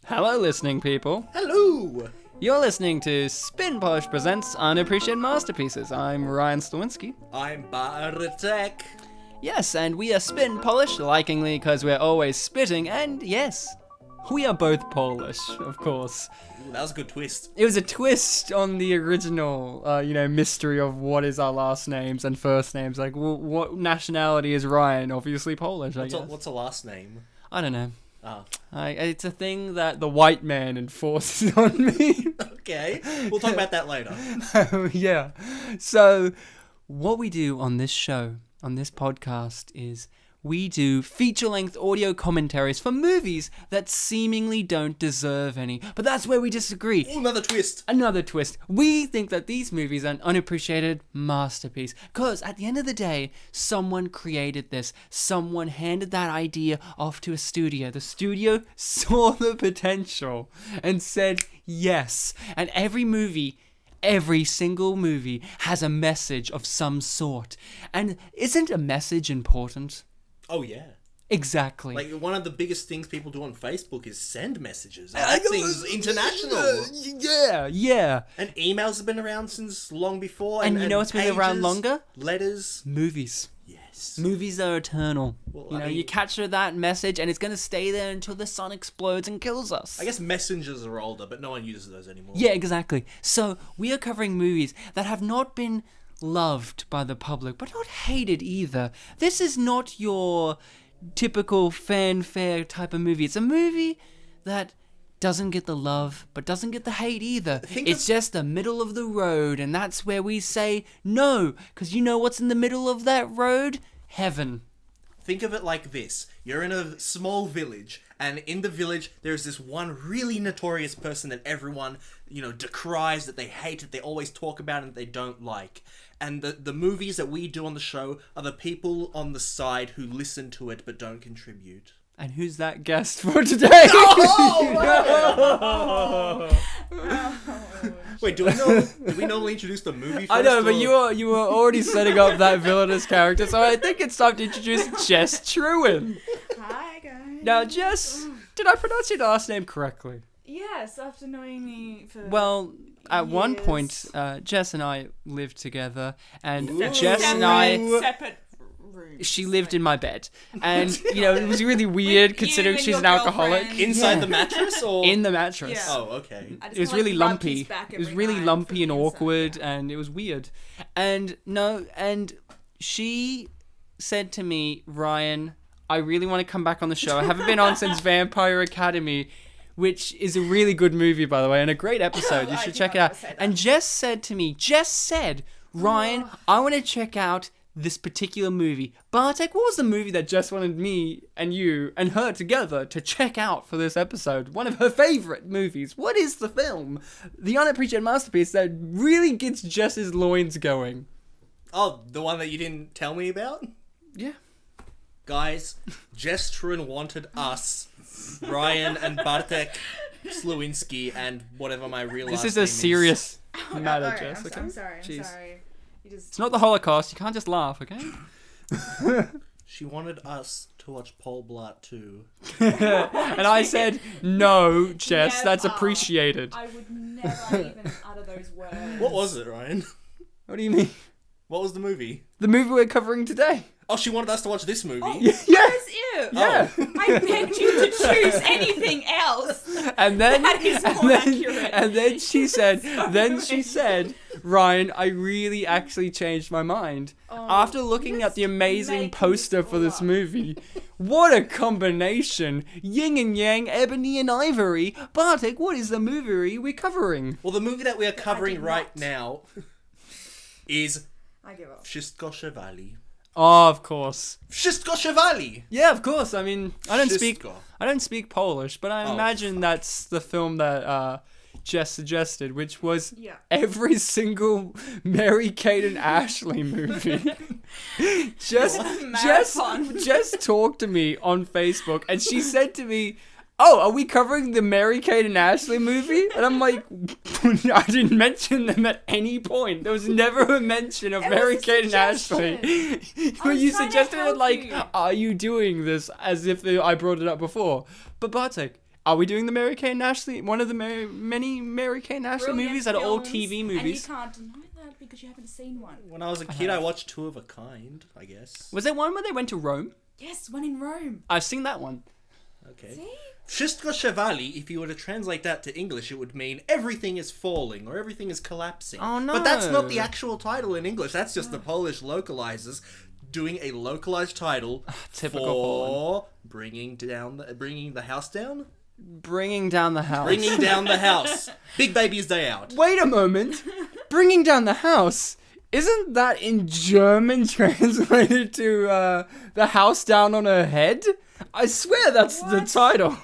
Hello, listening people. Hello! You're listening to Spin Polish Presents Unappreciated Masterpieces. I'm Ryan Sliwinski. I'm Bartek. Yes, and we are Spin Polish, likingly because we're always spitting, and yes, we are both Polish, of course. Ooh, that was a good twist. It was a twist on the original, mystery of what is our last names and first names. Like, what nationality is Ryan? Obviously Polish, I guess. What's a last name? I don't know. Ah. It's a thing that the white man enforces on me. Okay, we'll talk about that later. Yeah. So, what we do on this show, on this podcast, is we do feature-length audio commentaries for movies that seemingly don't deserve any. But that's where we disagree. Ooh, another twist. Another twist. We think that these movies are an unappreciated masterpiece. Because at the end of the day, someone created this. Someone handed that idea off to a studio. The studio saw the potential and said yes. And every single movie has a message of some sort. And isn't a message important? Oh, yeah. Exactly. Like, one of the biggest things people do on Facebook is send messages. And that thing's international. Yeah. And emails have been around since long before. And you know what's been around longer? Letters. Movies. Yes. Movies are eternal. Well, You capture that message and it's going to stay there until the sun explodes and kills us. I guess messengers are older, but no one uses those anymore. Yeah, exactly. So, we are covering movies that have not been loved by the public, but not hated either. This is not your typical fanfare type of movie. It's a movie that doesn't get the love, but doesn't get the hate either. It's just the middle of the road, and that's where we say no, because you know what's in the middle of that road? Heaven. Think of it like this. You're in a small village, and in the village, there's this one really notorious person that everyone, decries, that they hate, that they always talk about, and that they don't like. And the movies that we do on the show are the people on the side who listen to it but don't contribute. And who's that guest for today? Wait, do we normally introduce the movie first? I know, but you were already setting up that villainous character, so I think it's time to introduce Jess Trewin. Hi, guys. Now, Jess, did I pronounce your last name correctly? Yes, after knowing me for at one years. point, Jess and I lived together, and Ooh. Jess and I... separate rooms. She lived in my bed, and it was really weird With considering you and she's your an alcoholic. girlfriend. Inside the mattress, or...? In the mattress. Yeah. Oh, okay. I just It was kinda, really rubbed his lumpy. back It was every really night lumpy from and the inside, awkward, yeah. and it was weird. And she said to me, Ryan, I really want to come back on the show. I haven't been on since Vampire Academy, which is a really good movie, by the way, and a great episode. You should check it out. And Jess said, Ryan, I want to check out this particular movie. Bartek, what was the movie that Jess wanted me and you and her together to check out for this episode? One of her favorite movies. What is the film? The unappreciated masterpiece that really gets Jess's loins going. Oh, the one that you didn't tell me about? Yeah. Guys, Jess Trewin wanted us, Ryan and Bartek Sliwinski, and whatever my real last This is name a serious matter, Alright, Jess. Okay? I'm sorry. Jeez. You just... It's not the Holocaust. You can't just laugh, okay? She wanted us to watch Paul Blart 2. And I said, no, Jess, Never. that's appreciated. I would never even utter those words. What was it, Ryan? What do you mean? What was the movie? The movie we're covering today. Oh, she wanted us to watch this movie? Oh, Yeah. where's you? Yeah. I begged you to choose anything else. And then, That is more accurate. and then she said, Ryan, I really actually changed my mind. After looking at the amazing make poster me for this laugh. movie. What a combination. Yin and yang, ebony and ivory. Bartek, what is the movie we're covering? Well, the movie that we are covering did right not. now is I give up. Wszystko Chevali. Oh, of course. Wszystko Chevali! Yeah, of course. I mean, I don't Wszystko. speak Polish, but I Oh, imagine that's the film that Jess suggested, which was Yeah. every single Mary Kate and Ashley movie. Jess Marathon. talked to me on Facebook, and she said to me, oh, are we covering the Mary Kate and Ashley movie? And I'm like, I didn't mention them at any point. There was never a mention of It Mary was a Kate and Ashley. But was you trying to suggested it help like, you. are you doing this as if I brought it up before? But Bartek, Are we doing the Mary-Kate and Ashley? One of the many Mary-Kate and Ashley Brilliant movies that are all films, TV And you movies. can't deny that because you haven't seen one. When I was a kid, I watched Two of a Kind, I guess. Was there one where they went to Rome? Yes, one in Rome. I've seen that one. Okay. See? Wszystko Chevali, if you were to translate that to English, it would mean everything is falling or everything is collapsing. Oh, no. But that's not the actual title in English. That's just the Polish localizers doing a localized title Typical for Poland. bringing the house down. Bringing down the house. Bringing down the house. Big Baby's Day Out. Wait a moment. Bringing down the house. Isn't that in German translated to the house down on her head? I swear that's the title.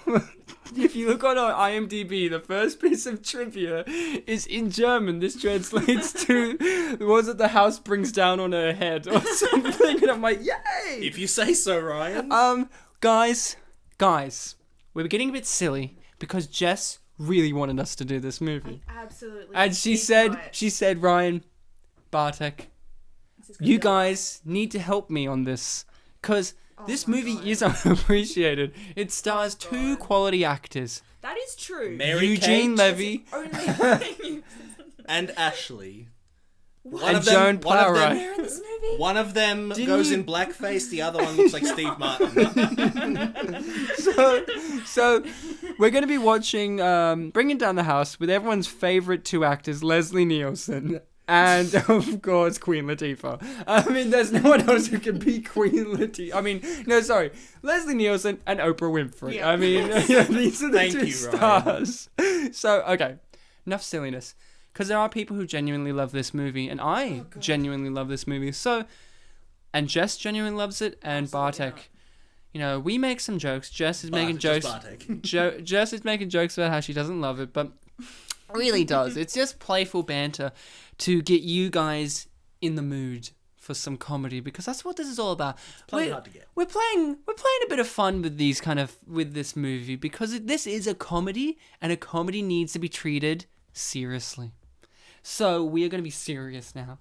If you look on IMDb, the first piece of trivia is in German. This translates to, was it the house brings down on her head or something? And I'm like, yay! If you say so, Ryan. Guys, we're getting a bit silly because Jess really wanted us to do this movie. Absolutely. And she said, Ryan, Bartek, you guys need to help me on this. Because this movie is unappreciated. It stars two quality actors. That is true. Mary Eugene Kate Levy Only and Ashley. and Joan Plowright. They're in this movie. One of them Didn't goes you- in blackface, the other one looks like Steve Martin. So we're going to be watching Bringing Down the House with everyone's favorite two actors, Leslie Nielsen and, of course, Queen Latifah. I mean, there's no one else who can beat Queen Latifah. I mean, no, sorry. Leslie Nielsen and Oprah Winfrey. Yeah. I mean, these are the Thank two you, Ryan. stars. So, okay. Enough silliness. Because there are people who genuinely love this movie, and I genuinely love this movie. So, and Jess genuinely loves it, and Bartek. You know, we make some jokes. Jess is making jokes. Bartek. Jess is making jokes about how she doesn't love it, but really does. It's just playful banter to get you guys in the mood for some comedy, because that's what this is all about. plenty hard to get. We're playing a bit of fun with with this movie, because this is a comedy, and a comedy needs to be treated seriously. So we are going to be serious now.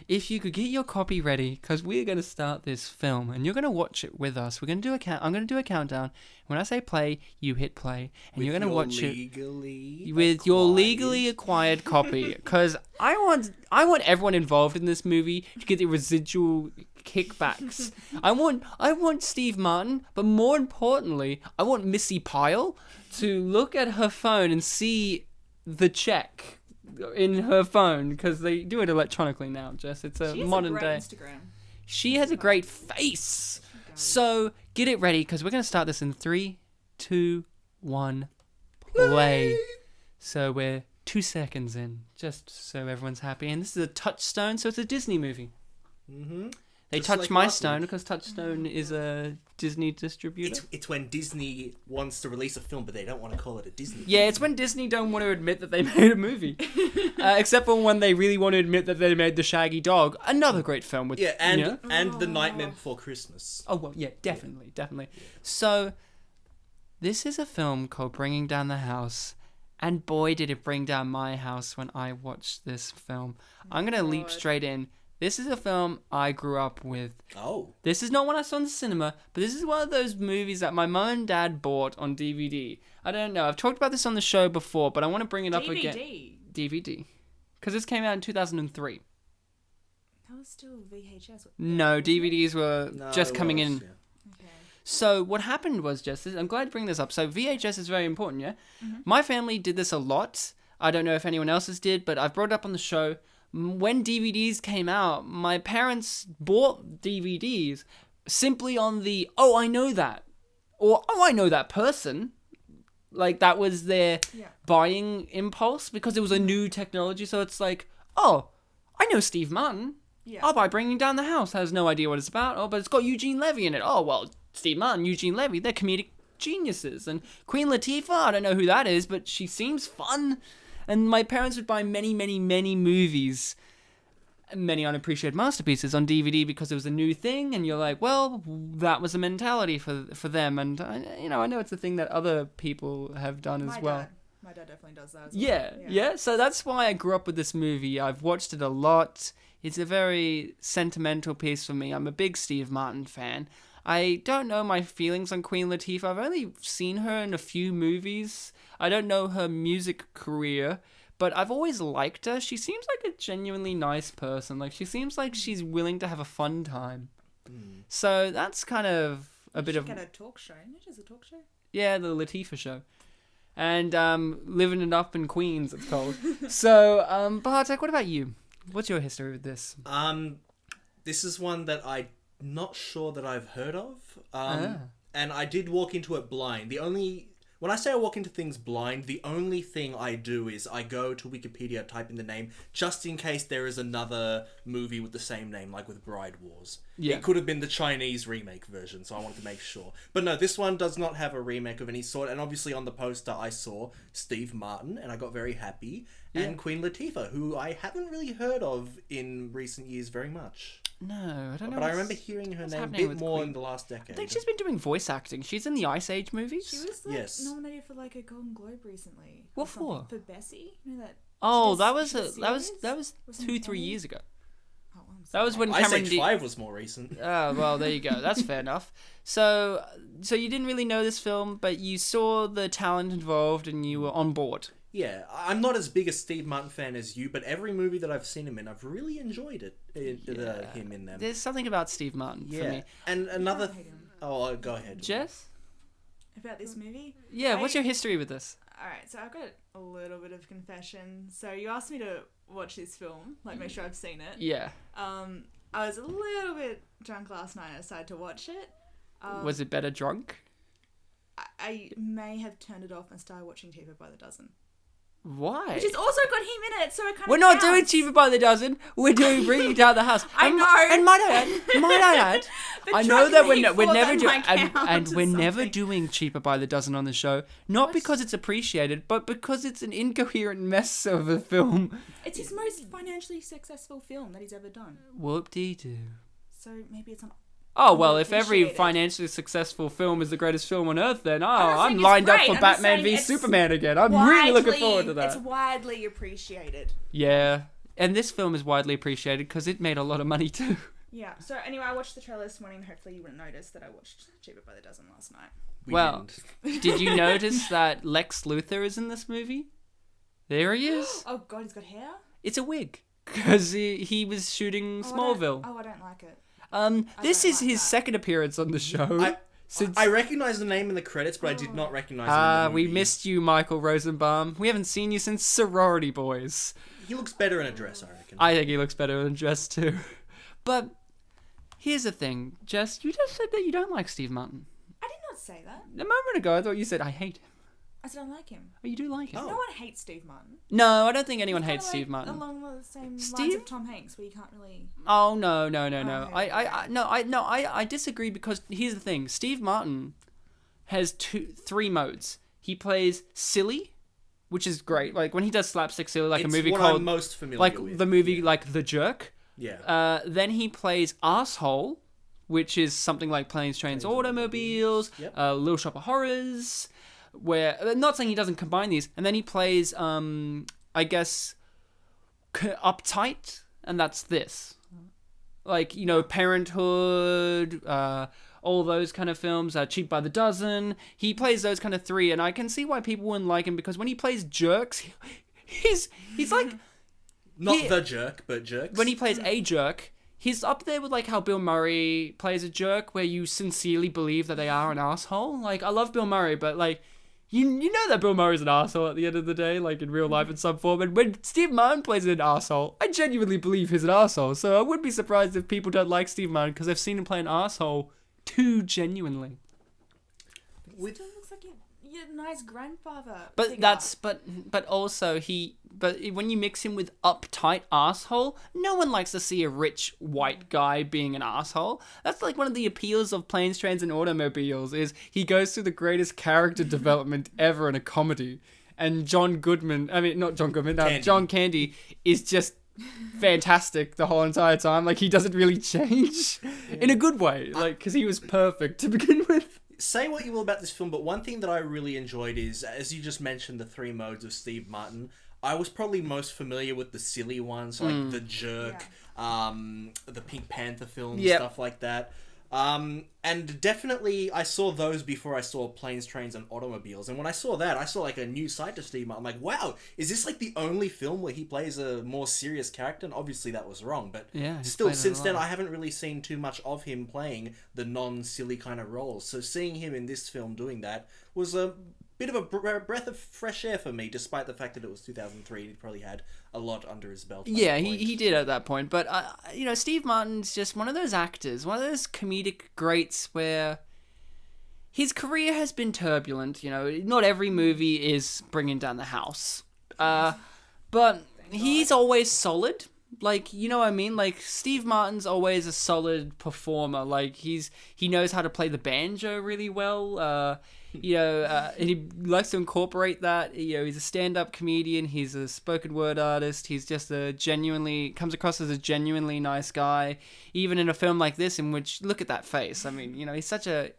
If you could get your copy ready, because we're going to start this film, and you're going to watch it with us. We're going to do I'm going to do a countdown. When I say play, you hit play, and you're going to watch it with your legally acquired copy. Because I want everyone involved in this movie to get the residual kickbacks. I want Steve Martin, but more importantly, I want Missi Pyle to look at her phone and see the check in her phone, because they do it electronically now, Jess. It's a modern day. Instagram. She has a great face. So get it ready, because we're going to start this in 3, 2, 1, play. So we're 2 seconds in, just so everyone's happy. And this is a Touchstone, so it's a Disney movie. Mm-hmm. They Just touched like my last stone week. because Touchstone is a Disney distributor. It's when Disney wants to release a film, but they don't want to call it a Disney Yeah, it's when Disney don't want to admit that they made a movie. Except for when they really want to admit that they made The Shaggy Dog. Another great film with... Yeah, and you know? and The Nightmare Before Christmas. Oh, well, yeah, definitely. So, this is a film called Bringing Down the House. And boy, did it bring down my house when I watched this film. I'm going to leap straight in. This is a film I grew up with. Oh. This is not one I saw in the cinema, but this is one of those movies that my mum and dad bought on DVD. I don't know. I've talked about this on the show before, but I want to bring it up again. DVD. Because this came out in 2003. That was still VHS. No, DVDs were just coming in. Okay. So what happened was, Jess, I'm glad to bring this up. So VHS is very important, yeah? Mm-hmm. My family did this a lot. I don't know if anyone else's did, but I've brought it up on the show. When DVDs came out, my parents bought DVDs simply on the, oh, I know that. Or, oh, I know that person. Like, that was their buying impulse, because it was a new technology. So it's like, oh, I know Steve Martin. Yeah. I'll buy Bringing Down the House. Has no idea what it's about. Oh, but it's got Eugene Levy in it. Oh, well, Steve Martin, Eugene Levy, they're comedic geniuses. And Quuen Latifah, I don't know who that is, but she seems fun. And my parents would buy many, many, many movies, many unappreciated masterpieces on DVD, because it was a new thing. And you're like, well, that was a mentality for them. And, I know it's a thing that other people have done as well. My dad definitely does that as Yeah, well. yeah. So that's why I grew up with this movie. I've watched it a lot. It's a very sentimental piece for me. I'm a big Steve Martin fan. I don't know my feelings on Queen Latifah. I've only seen her in a few movies. I don't know her music career, but I've always liked her. She seems like a genuinely nice person. Like, she seems like she's willing to have a fun time. So that's kind of a bit of... Get a talk show. It is a talk show. Yeah, the Latifah show. And Living It Up in Queens, it's called. So, Bartek, what about you? What's your history with this? This is one that I'm not sure that I've heard of. And I did walk into it blind. When I say I walk into things blind, the only thing I do is I go to Wikipedia, type in the name, just in case there is another movie with the same name, like with Bride Wars. Yeah. It could have been the Chinese remake version, so I wanted to make sure. But no, this one does not have a remake of any sort, and obviously on the poster I saw Steve Martin, and I got very happy, and Queen Latifah, who I haven't really heard of in recent years very much. No, I don't know. But I remember hearing her name a bit more in the last decade. I think she's been doing voice acting. She's in the Ice Age movies. She was nominated for like a Golden Globe recently. What for? For Bessie. You know that? Oh, that does- was she that was Was it 2-3 funny? years ago. Oh, I'm That was sorry. when Ice Cameron Age 5 was more recent. Oh, well, there you go. That's fair enough. So you didn't really know this film, but you saw the talent involved and you were on board. Yeah, I'm not as big a Steve Martin fan as you, but every movie that I've seen him in, I've really enjoyed him in them. There's something about Steve Martin for me. And another... hate him. Oh, go ahead. Jess? About this movie? Yeah, what's your history with this? Alright, so I've got a little bit of confession. So you asked me to watch this film, like make sure I've seen it. Yeah. I was a little bit drunk last night. I decided to watch it. Was it better drunk? I may have turned it off and started watching Cheaper by the Dozen. Why? Which has also got him in it, so it kind of We're not counts. doing Cheaper by the Dozen. We're doing Bringing Down the House. I know. And might I add, But I know that drunk me we're for never them doing, might count and as we're never something. doing Cheaper by the Dozen on the show. Not because it's appreciated, but because it's an incoherent mess of a film. It's his most financially successful film that he's ever done. Whoop-dee-doo. So maybe it's an... Oh, well, if every Appreciated. financially successful film is the greatest film on earth, then not I'm saying it's lined up great, for I'm just Batman saying v it's Superman again. I'm really looking forward to that. It's widely appreciated. Yeah, and this film is widely appreciated because it made a lot of money too. Yeah. So anyway, I watched the trailer this morning. Hopefully you wouldn't notice that I watched Cheaper by the Dozen last night. Well, did you notice that Lex Luthor is in this movie? There he is. Oh God, he's got hair? It's a wig because he was shooting Smallville. I don't like it. This don't is like his that. second appearance on the show. I recognize the name in the credits, but I did not recognize him in the We movie. missed you, Michael Rosenbaum. We haven't seen you since Sorority Boys. He looks better in a dress, I reckon. I think he looks better than Jess too. But here's the thing, Jess, you just said that you don't like Steve Martin. I did not say that. A moment ago, I thought you said I hate him. I said I like him. Oh, you do like him? Oh. No one hates Steve Martin. No, I don't think anyone He's hates kinda Steve Martin. Along the same lines Steve? of Tom Hanks, where you can't really... Oh no. Okay. I disagree because here's the thing. Steve Martin has three modes. He plays silly, which is great. Like when he does slapstick silly, like It's a movie what called I'm most familiar like with. the movie like The Jerk. Yeah. Then he plays asshole, which is something like Planes, Trains, Automobiles, Yep. Little Shop of Horrors. Where I'm not saying he doesn't combine these, and then he plays, I guess, uptight, and that's this, like Parenthood, all those kind of films, Cheap by the Dozen. He plays those kind of three, and I can see why people wouldn't like him because when he plays jerks, he's like Not the jerk, but jerks. when he plays a jerk. He's up there with like how Bill Murray plays a jerk, where you sincerely believe that they are an asshole. Like I love Bill Murray, but like. You know that Bill Murray's an asshole at the end of the day, like in real life in some form. And when Steve Martin plays an asshole, I genuinely believe he's an asshole. So I wouldn't be surprised if people don't like Steve Martin because they've seen him play an asshole too genuinely. It still looks like you're a nice grandfather. But figure. that's also when you mix him with uptight asshole, no one likes to see a rich white guy being an asshole. That's like one of the appeals of Planes, Trains, and Automobiles is he goes through the greatest character development ever in a comedy. And John Candy is just fantastic the whole entire time. Like he doesn't really change in a good way, like because he was perfect to begin with. Say what you will about this film, but one thing that I really enjoyed is, as you just mentioned, the three modes of Steve Martin. I was probably most familiar with the silly ones, like The Jerk, the Pink Panther film, stuff like that. And definitely I saw those before I saw Planes, Trains and Automobiles. And when I saw that, I saw like a new side to Steve Martin. I'm like, wow, is this like the only film where he plays a more serious character? And obviously that was wrong, but Yeah, he's still played it a since then lot. I haven't really seen too much of him playing the non-silly kind of roles. So seeing him in this film doing that was a bit of a breath of fresh air for me, despite the fact that it was 2003. He probably had a lot under his belt. By Yeah, that point. he did at that point. But, Steve Martin's just one of those actors, one of those comedic greats where his career has been turbulent. Not every movie is bringing down the house. But he's always solid. Like, you know what I mean? Like, Steve Martin's always a solid performer. Like, he knows how to play the banjo really well. And he likes to incorporate that. He's a stand-up comedian. He's a spoken word artist. He's just comes across as a genuinely nice guy. Even in a film like this, in which, look at that face. I mean, he's such a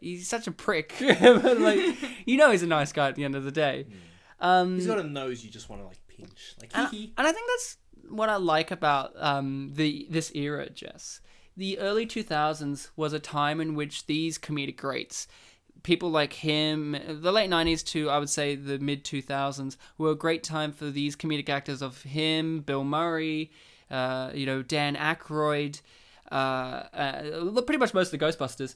prick. But, like, he's a nice guy at the end of the day. He's got a nose you just want to like pinch. Like, hee. And I think that's what I like about this era, Jess. The early 2000s was a time in which these comedic greats, people like him, the late 90s to, I would say, the mid 2000s, were a great time for these comedic actors of him, Bill Murray, Dan Aykroyd, pretty much most of the Ghostbusters,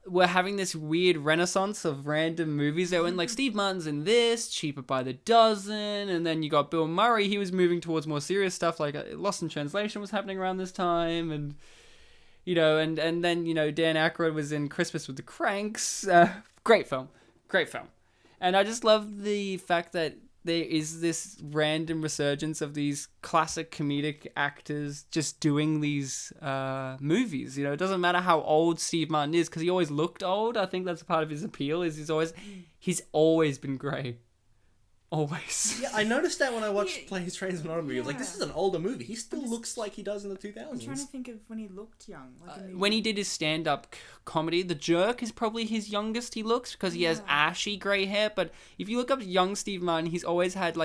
were having this weird renaissance of random movies. They were in, like, Steve Martin's in this, Cheaper by the Dozen, and then you got Bill Murray. He was moving towards more serious stuff, like Lost in Translation was happening around this time, and and then, Dan Aykroyd was in Christmas with the Cranks. Great film. And I just love the fact that there is this random resurgence of these classic comedic actors just doing these movies. It doesn't matter how old Steve Martin is, because he always looked old. I think that's part of his appeal, is he's always been grey. Always. Yeah, I noticed that when I watched Planes, Trains and Automobiles. Like, this is an older movie. He still looks like he does in the 2000s. I'm trying to think of when he looked young. When he did his stand-up comedy, The Jerk is probably his youngest he looks, because he has ashy grey hair. But if you look up young Steve Martin, he's always had,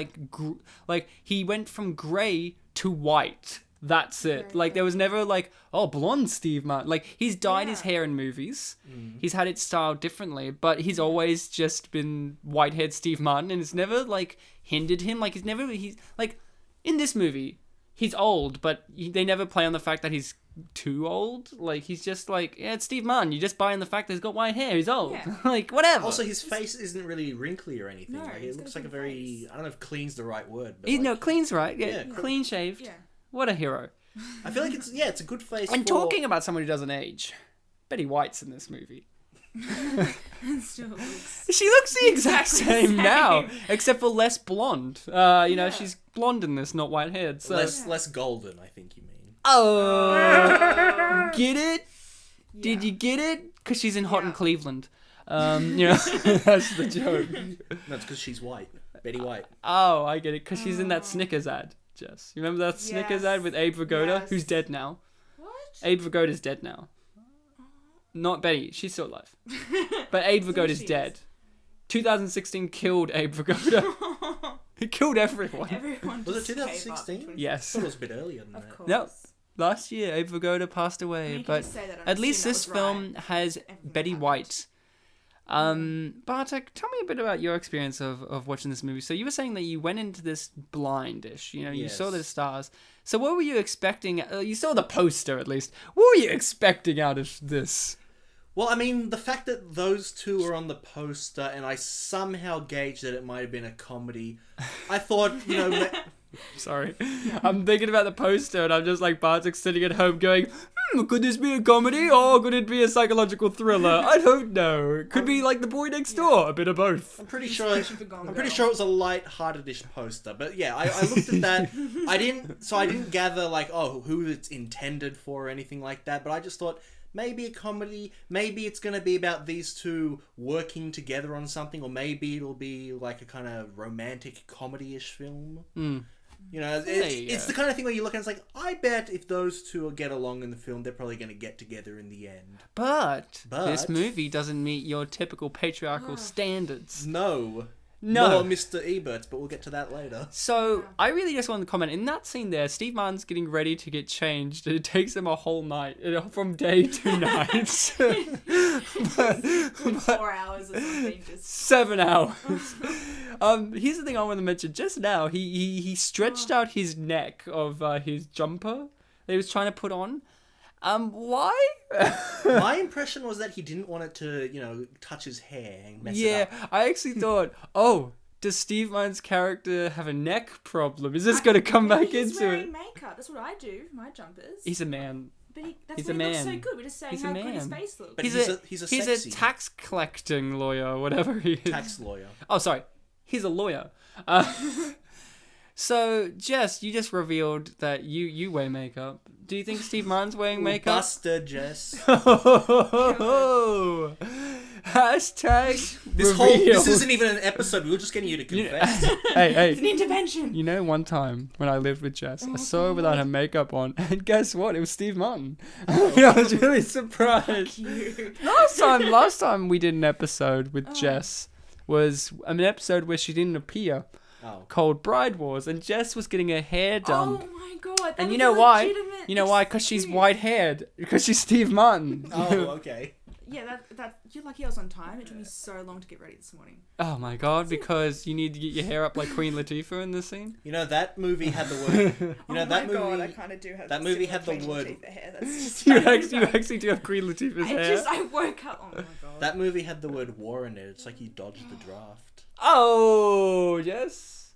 he went from grey to white. That's it. Like, there was never, blonde Steve Martin. Like, he's dyed his hair in movies. Mm-hmm. He's had it styled differently, but he's always just been white-haired Steve Martin, and it's never, hindered him. Like, in this movie, he's old, but they never play on the fact that he's too old. Like, he's just it's Steve Martin. You just buy in the fact that he's got white hair. He's old. Yeah. Whatever. Also, his face isn't really wrinkly or anything. No, it looks like a very... face. I don't know if clean's the right word, but... clean's right. Yeah, clean shaved. Yeah. What a hero. I feel like it's a good face. And talking about someone who doesn't age, Betty White's in this movie. She looks the exact same now, except for less blonde. She's blonde in this, not white-haired. So. Less golden, I think you mean. Oh, get it? Yeah. Did you get it? Because she's in Hot in Cleveland. That's the joke. No, it's because she's white. Betty White. Oh, I get it. Because she's in that Snickers ad. Jess, you remember that Snickers ad with Abe Vigoda, who's dead now? What? Abe Vigoda's dead now. Not Betty, she's still alive. But Abe Vigoda's dead. 2016 killed Abe Vigoda. He killed everyone. Was it 2016? Yes. I thought it was a bit earlier than that. Of course. No, last year Abe Vigoda passed away. But at least this film has Betty White. Bartek, tell me a bit about your experience of watching this movie. So you were saying that you went into this blindish, you saw the stars. So what were you expecting? You saw the poster, at least. What were you expecting out of this? Well, I mean, the fact that those two are on the poster and I somehow gauged that it might have been a comedy, I thought, Sorry. I'm thinking about the poster and I'm just like Bartek sitting at home going, could this be a comedy or could it be a psychological thriller? I don't know. It could be like The Boy Next Door, a bit of both. I'm pretty sure it was a light-hearted-ish poster. But yeah, I looked at that. I didn't gather who it's intended for or anything like that, but I just thought maybe a comedy, maybe it's going to be about these two working together on something, or maybe it'll be like a kind of romantic comedy-ish film. It's the kind of thing where you look and it's like, I bet if those two will get along in the film, they're probably going to get together in the end. But this movie doesn't meet your typical patriarchal standards. No. No. more Mr. Eberts, but we'll get to that later. So I really just wanted to comment in that scene there. Steve Martin's getting ready to get changed, and it takes him a whole night, from day to night. 4 hours or something. Just 7 hours. Here's the thing I want to mention. Just now, he stretched out his neck of his jumper that he was trying to put on. Why? My impression was that he didn't want it to, touch his hair and mess it up. Yeah, I actually thought, does Steve Martin's character have a neck problem? Is this going to come back he's into wearing it? makeup. That's what I do for my jumpers. He's a man. But that's he's why a he looks man. so good. We're just saying He's a how good his man. face looks. But he's a He's sexy a tax collecting lawyer, or whatever he is. tax lawyer. Oh, sorry. He's a lawyer. So, Jess, you just revealed that you wear makeup. Do you think Steve Martin's wearing makeup? Buster, Jess. Hashtag This reveal. isn't even an episode. We were just getting you to confess. Hey. It's an intervention. You know, one time when I lived with Jess, I saw her without her makeup on, and guess what? It was Steve Martin. I was really surprised. Last time we did an episode with Jess was an episode where she didn't appear, called Bride Wars, and Jess was getting her hair done. Oh my god! And you know why? You know why? Because she's white-haired. Because she's Steve Martin. Oh, okay. Yeah, that you're lucky I was on time. It took me so long to get ready this morning. Oh my god! Because you need to get your hair up like Queen Latifah in this scene. That movie had the word. God, I kind of do have. That movie had the Queen word. Latifah hair. That's just You actually do have Queen Latifah's hair. I woke up. Oh my god. That movie had the word war in it. It's like you dodged the draft. Oh, Jess.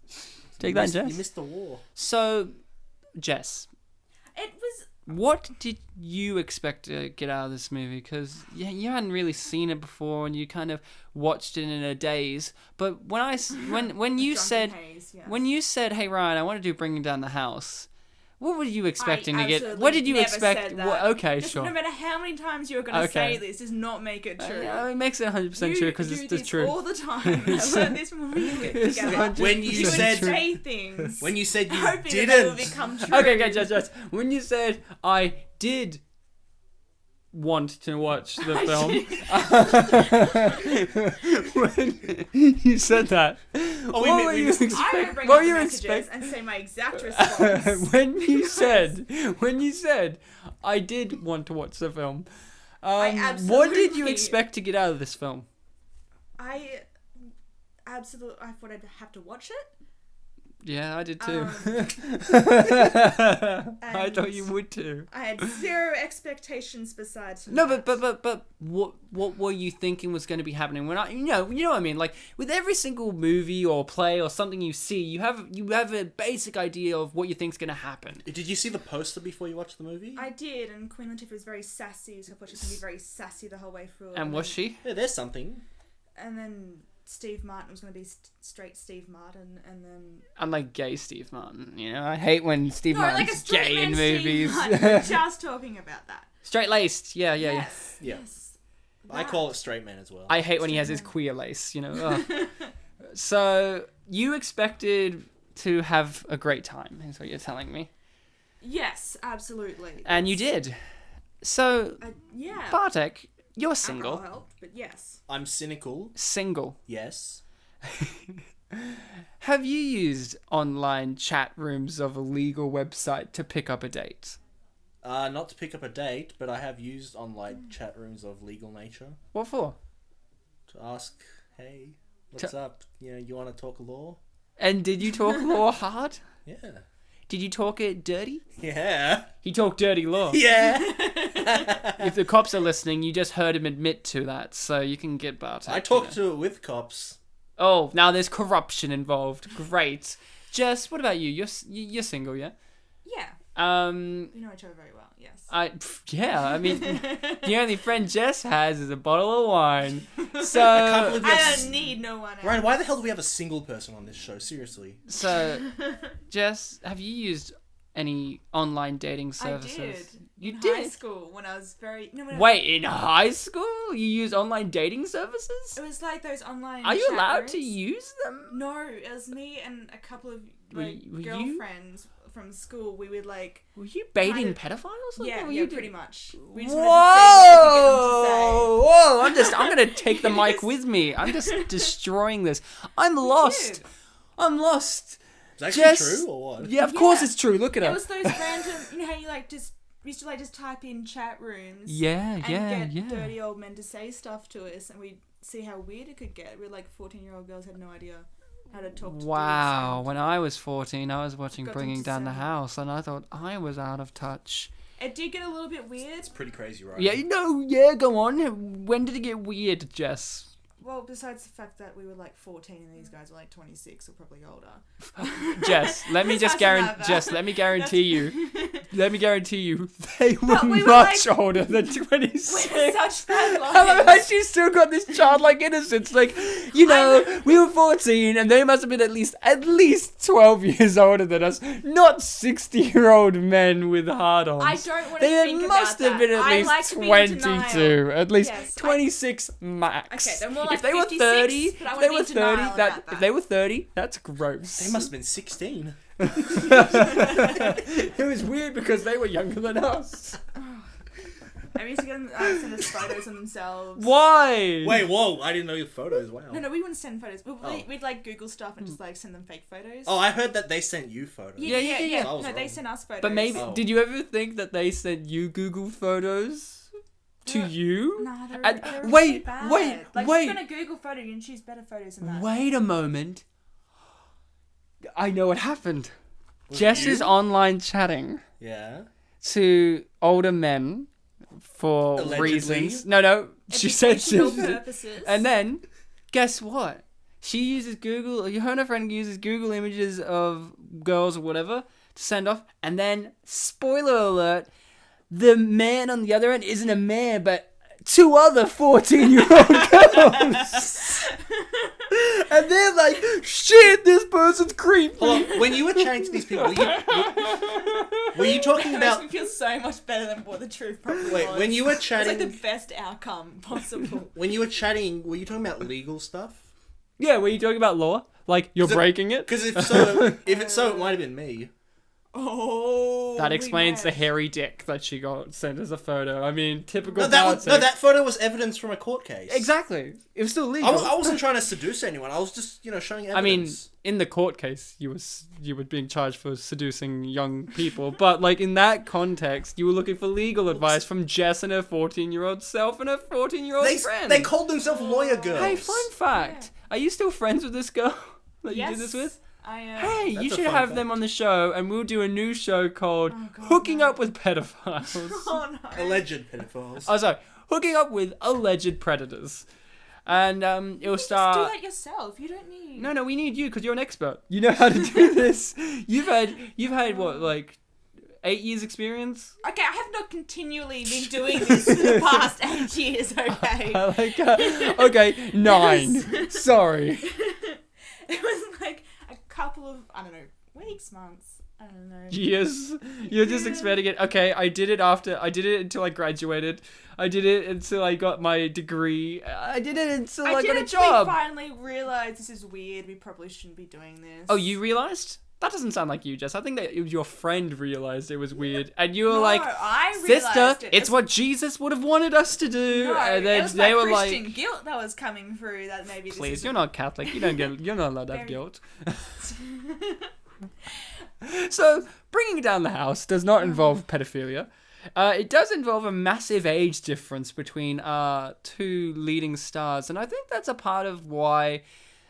Take that, Jess. You missed the war. So, Jess, It was. what did you expect to get out of this movie? Because you hadn't really seen it before, and you kind of watched it in a daze. But when you said Haze, yes. when you said, "Hey Ryan, I want to do Bringing Down the House," what were you expecting to get? absolutely What did you never expect? said that. Okay, Just sure. no matter how many times you're going to say this, does not make it true. Yeah, it makes it 100% true because it's the truth. All the time. I learned this when we lived It's together. When you said say things. When you said you hoping that they will didn't. become true. Okay, Jess. When you said I did want to watch the film, when you said that, what were you I don't expecting? bring What up were the you messages expecting? and say my exact response. When you said I did want to watch the film, what did you absolutely- expect to get out of this film? I absolutely. I thought I'd have to watch it. Yeah, I did too. I thought you would too. I had zero expectations besides. No, that. but what were you thinking was going to be happening? When you know what I mean. Like with every single movie or play or something you see, you have a basic idea of what you think's going to happen. Did you see the poster before you watched the movie? I did, and Queen Latifah was very sassy, so I thought she was going to be very sassy the whole way through. And was she? Yeah, there's something. And then Steve Martin was going to be straight Steve Martin, and then... Unlike gay Steve Martin, I hate when Steve Martin's like a straight gay in man Steve movies. Martin. We're just talking about that. Straight-laced, yeah. Yes. Yeah. Yes. I call it straight man as well. I hate when he has his queer lace, Ugh. So, you expected to have a great time, is what you're telling me. Yes, absolutely. And you did. So, Yeah. Bartek, you're single. Alcohol helped, but yes. I'm cynical. Single. Yes. Have you used online chat rooms of a legal website to pick up a date? Not to pick up a date, but I have used online chat rooms of legal nature What for? to ask, hey, what's up? You want to talk law? And did you talk law hard? Yeah. Did you talk it dirty? Yeah. He talked dirty law. Yeah. If the cops are listening, you just heard him admit to that, so you can get Bartek. I talked to it with cops. Oh, now there's corruption involved. Great. Jess, what about you? You're single, yeah? Yeah. We know each other very well, yes. I mean, the only friend Jess has is a bottle of wine. So, I don't need no one else. Ryan, why the hell do we have a single person on this show? Seriously. So, Jess, have you used any online dating services? I did. You in did? high school when I was very... No, Wait, in high school? You use online dating services? It was like those online Are you chat allowed rooms. to use them? No, it was me and a couple of Were my you- girlfriends from school, we would like. Were you baiting kind of- pedophiles? Like, Yeah, what were yeah, you pretty doing? much. We just wanted to see what we could get them to say. Whoa! I'm gonna take the mic with me. I'm just destroying this. I'm lost. did. I'm lost. Is that actually Jess- true or what? Yeah, of course Yeah. it's true. Look it It up. was those random, you know how you like just used to like just type in chat rooms. Yeah, and yeah, get yeah. dirty old men to say stuff to us, and we'd see how weird it could get. We're like 14-year-old girls had no idea how to talk to Wow. dudes. When I was 14, I was watching Got them Bringing to Down the say. House, and I thought I was out of touch. It did get a little bit weird. It's pretty crazy, right? Yeah, yeah, go on. When did it get weird, Jess? Well, besides the fact that we were like 14 and these guys were like 26 or probably older. Jess, let me just Doesn't matter. Jess, let me guarantee you. Let me guarantee you, they were But we were much like- older than We 26. were such bad I love how liars. she's still got this childlike innocence. Like, you know, we were 14 and they must have been at least 12 years older than us. Not 60-year-old men with hard-ons. I don't want to They think must about have been that. at I least like to be in 22. denial. At least Yes, 26 max. Okay, then more If like they were 56, 30, but I if wanna they be were in 30, denial that about if that. they were 30, that's gross. They must have been 16. It was weird because they were younger than us. I used to get them send us photos of themselves. Why? Wait, whoa! I didn't know your photos. Wow. No, we wouldn't send photos. Oh. We'd like Google stuff and just like send them fake photos. Oh, I heard that they sent you photos. Yeah. So I was No, they wrong. sent us photos. But maybe, Oh. did you ever think that they sent you Google photos to you? Nah, they're, And- they're wait, really bad. wait, Like, wait. if you're gonna Google photo, you can choose better photos than that. Wait a moment. I know what happened. Was Jess you? is online chatting Yeah. to older men for Allegedly? reasons. No, she said she. Educational purposes. And then, guess what? She uses Google, her and her friend uses Google images of girls or whatever to send off. And then, spoiler alert, the man on the other end isn't a man, but two other 14-year-old girls. And they're like, shit, this person's creepy. Hold on. When you were chatting to these people, were you talking It makes about? me feel so much better than what the truth probably Wait, was. when you were It's chatting, like the best outcome possible. when you were chatting, were you talking about legal stuff? Yeah, were you talking about law? Like, you're 'Cause it- breaking it? Because if so, it might have been me. Oh, That we explains the met. hairy dick that she got sent as a photo. I mean, typical No, Bartek. that photo was evidence from a court case. Exactly. It was still legal. I wasn't trying to seduce anyone. I was just, showing evidence. I mean, in the court case, you were being charged for seducing young people, but like in that context, you were looking for legal advice from Jess and her 14-year-old self and her 14-year-old friend. they called themselves lawyer girls. Hey, fun fact: Are you still friends with this girl that you Yes, did this with? I am. Hey, That's you a should fun have fact. them on the show, and we'll do a new show called Oh, God, "Hooking no. Up with Pedophiles." Oh no. Alleged pedophiles. Oh, sorry, hooking up with alleged predators, and it'll Just do star. that yourself. You don't need. No, we need you because you're an expert. You know how to do this. You've had what, like 8 years experience? Okay, I have not continually been doing this for the past 8 years. Okay. Okay, 9. Sorry. It was like a couple of weeks, months. I don't know. Years. You're just expecting it. Okay, I did it until I graduated. I did it until I got my degree. I did it until I got a job. We finally realized this is weird. We probably shouldn't be doing this. Oh, you realized? That doesn't sound like you, Jess. I think that it was your friend realized it was weird, and you were No, like, I realized "Sister, it. it's what Jesus would have wanted us to do." No, and then it was they my were Christian like, guilt that was coming through. That maybe. "Please, this you're not Catholic. You're not allowed to have Very- guilt." So, bringing down the house does not involve pedophilia. It does involve a massive age difference between two leading stars, and I think that's a part of why,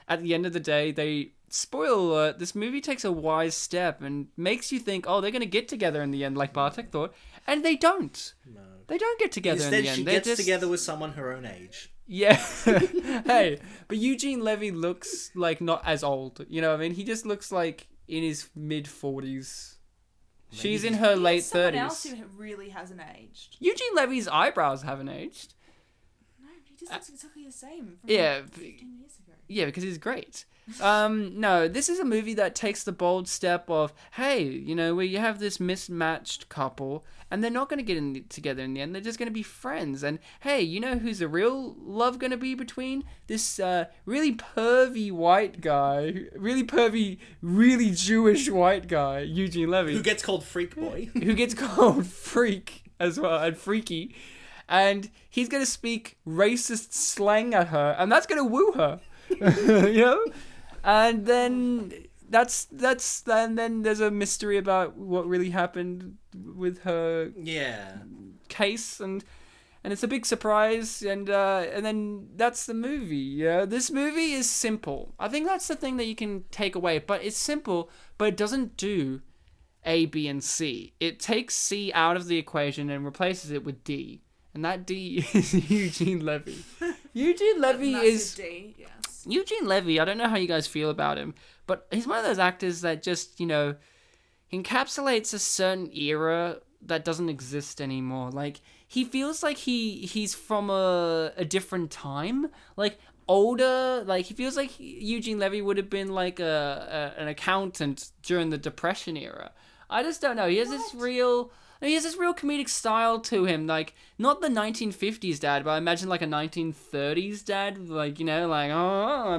at the end of the day, they spoiler alert. This movie takes a wise step and makes you think, oh, they're gonna get together in the end, like Bartek thought, and they don't. No. They don't get together in Instead, the end. she They're gets just... together with someone her own age. Yeah. Hey, but Eugene Levy looks like not as old. You know what I mean? He just looks like in his mid-40s. She's in her late someone else 30s. who really hasn't aged. Eugene Levy's eyebrows haven't aged. No, he just looks exactly the same from Yeah. 15 years ago. Yeah, because he's great. No, this is a movie that takes the bold step of, hey, you know, where you have this mismatched couple, and they're not going to get together in the end. They're just going to be friends. And hey, you know who's the real love going to be between? This really pervy white guy, really pervy, really Jewish white guy, Eugene Levy. Who gets called Freak Boy. Who gets called Freak as well, and Freaky. And he's going to speak racist slang at her, and that's going to woo her. You know? And then and then there's a mystery about what really happened with her case, and it's a big surprise, and then that's the movie. Yeah, this movie is simple. I think that's the thing that you can take away, but it's simple, but it doesn't do A, B, and C. It takes C out of the equation and replaces it with D. And that D is Eugene Levy. Eugene Levy is... D, yes. Eugene Levy, I don't know how you guys feel about him, but he's one of those actors that just, you know, encapsulates a certain era that doesn't exist anymore. Like, he feels like he's from a different time. Like, older, like, he feels like Eugene Levy would have been like an accountant during the Depression era. I just don't know. He has this real comedic style to him, like, not the 1950s dad, but I imagine like a 1930s dad, like, you know, like,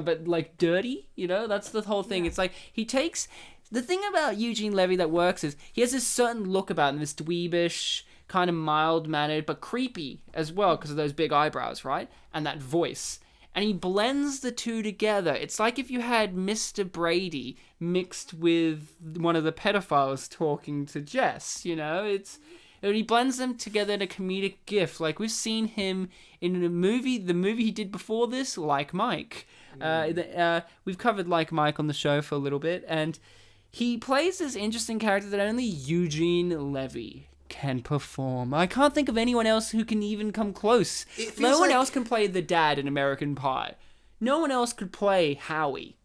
but like dirty, you know, that's the whole thing. Yeah. It's like, the thing about Eugene Levy that works is he has this certain look about him, this dweebish, kind of mild-mannered, but creepy as well, because of those big eyebrows, right? And that voice. And he blends the two together. It's like if you had Mr. Brady mixed with one of the pedophiles talking to Jess, you know? He blends them together in a comedic gift. Like, we've seen him in the movie he did before this, Like Mike. We've covered Like Mike on the show for a little bit, and he plays this interesting character that only Eugene Levy can perform. I can't think of anyone else who can even come close. No one else can play the dad in American Pie. No one else could play Howie.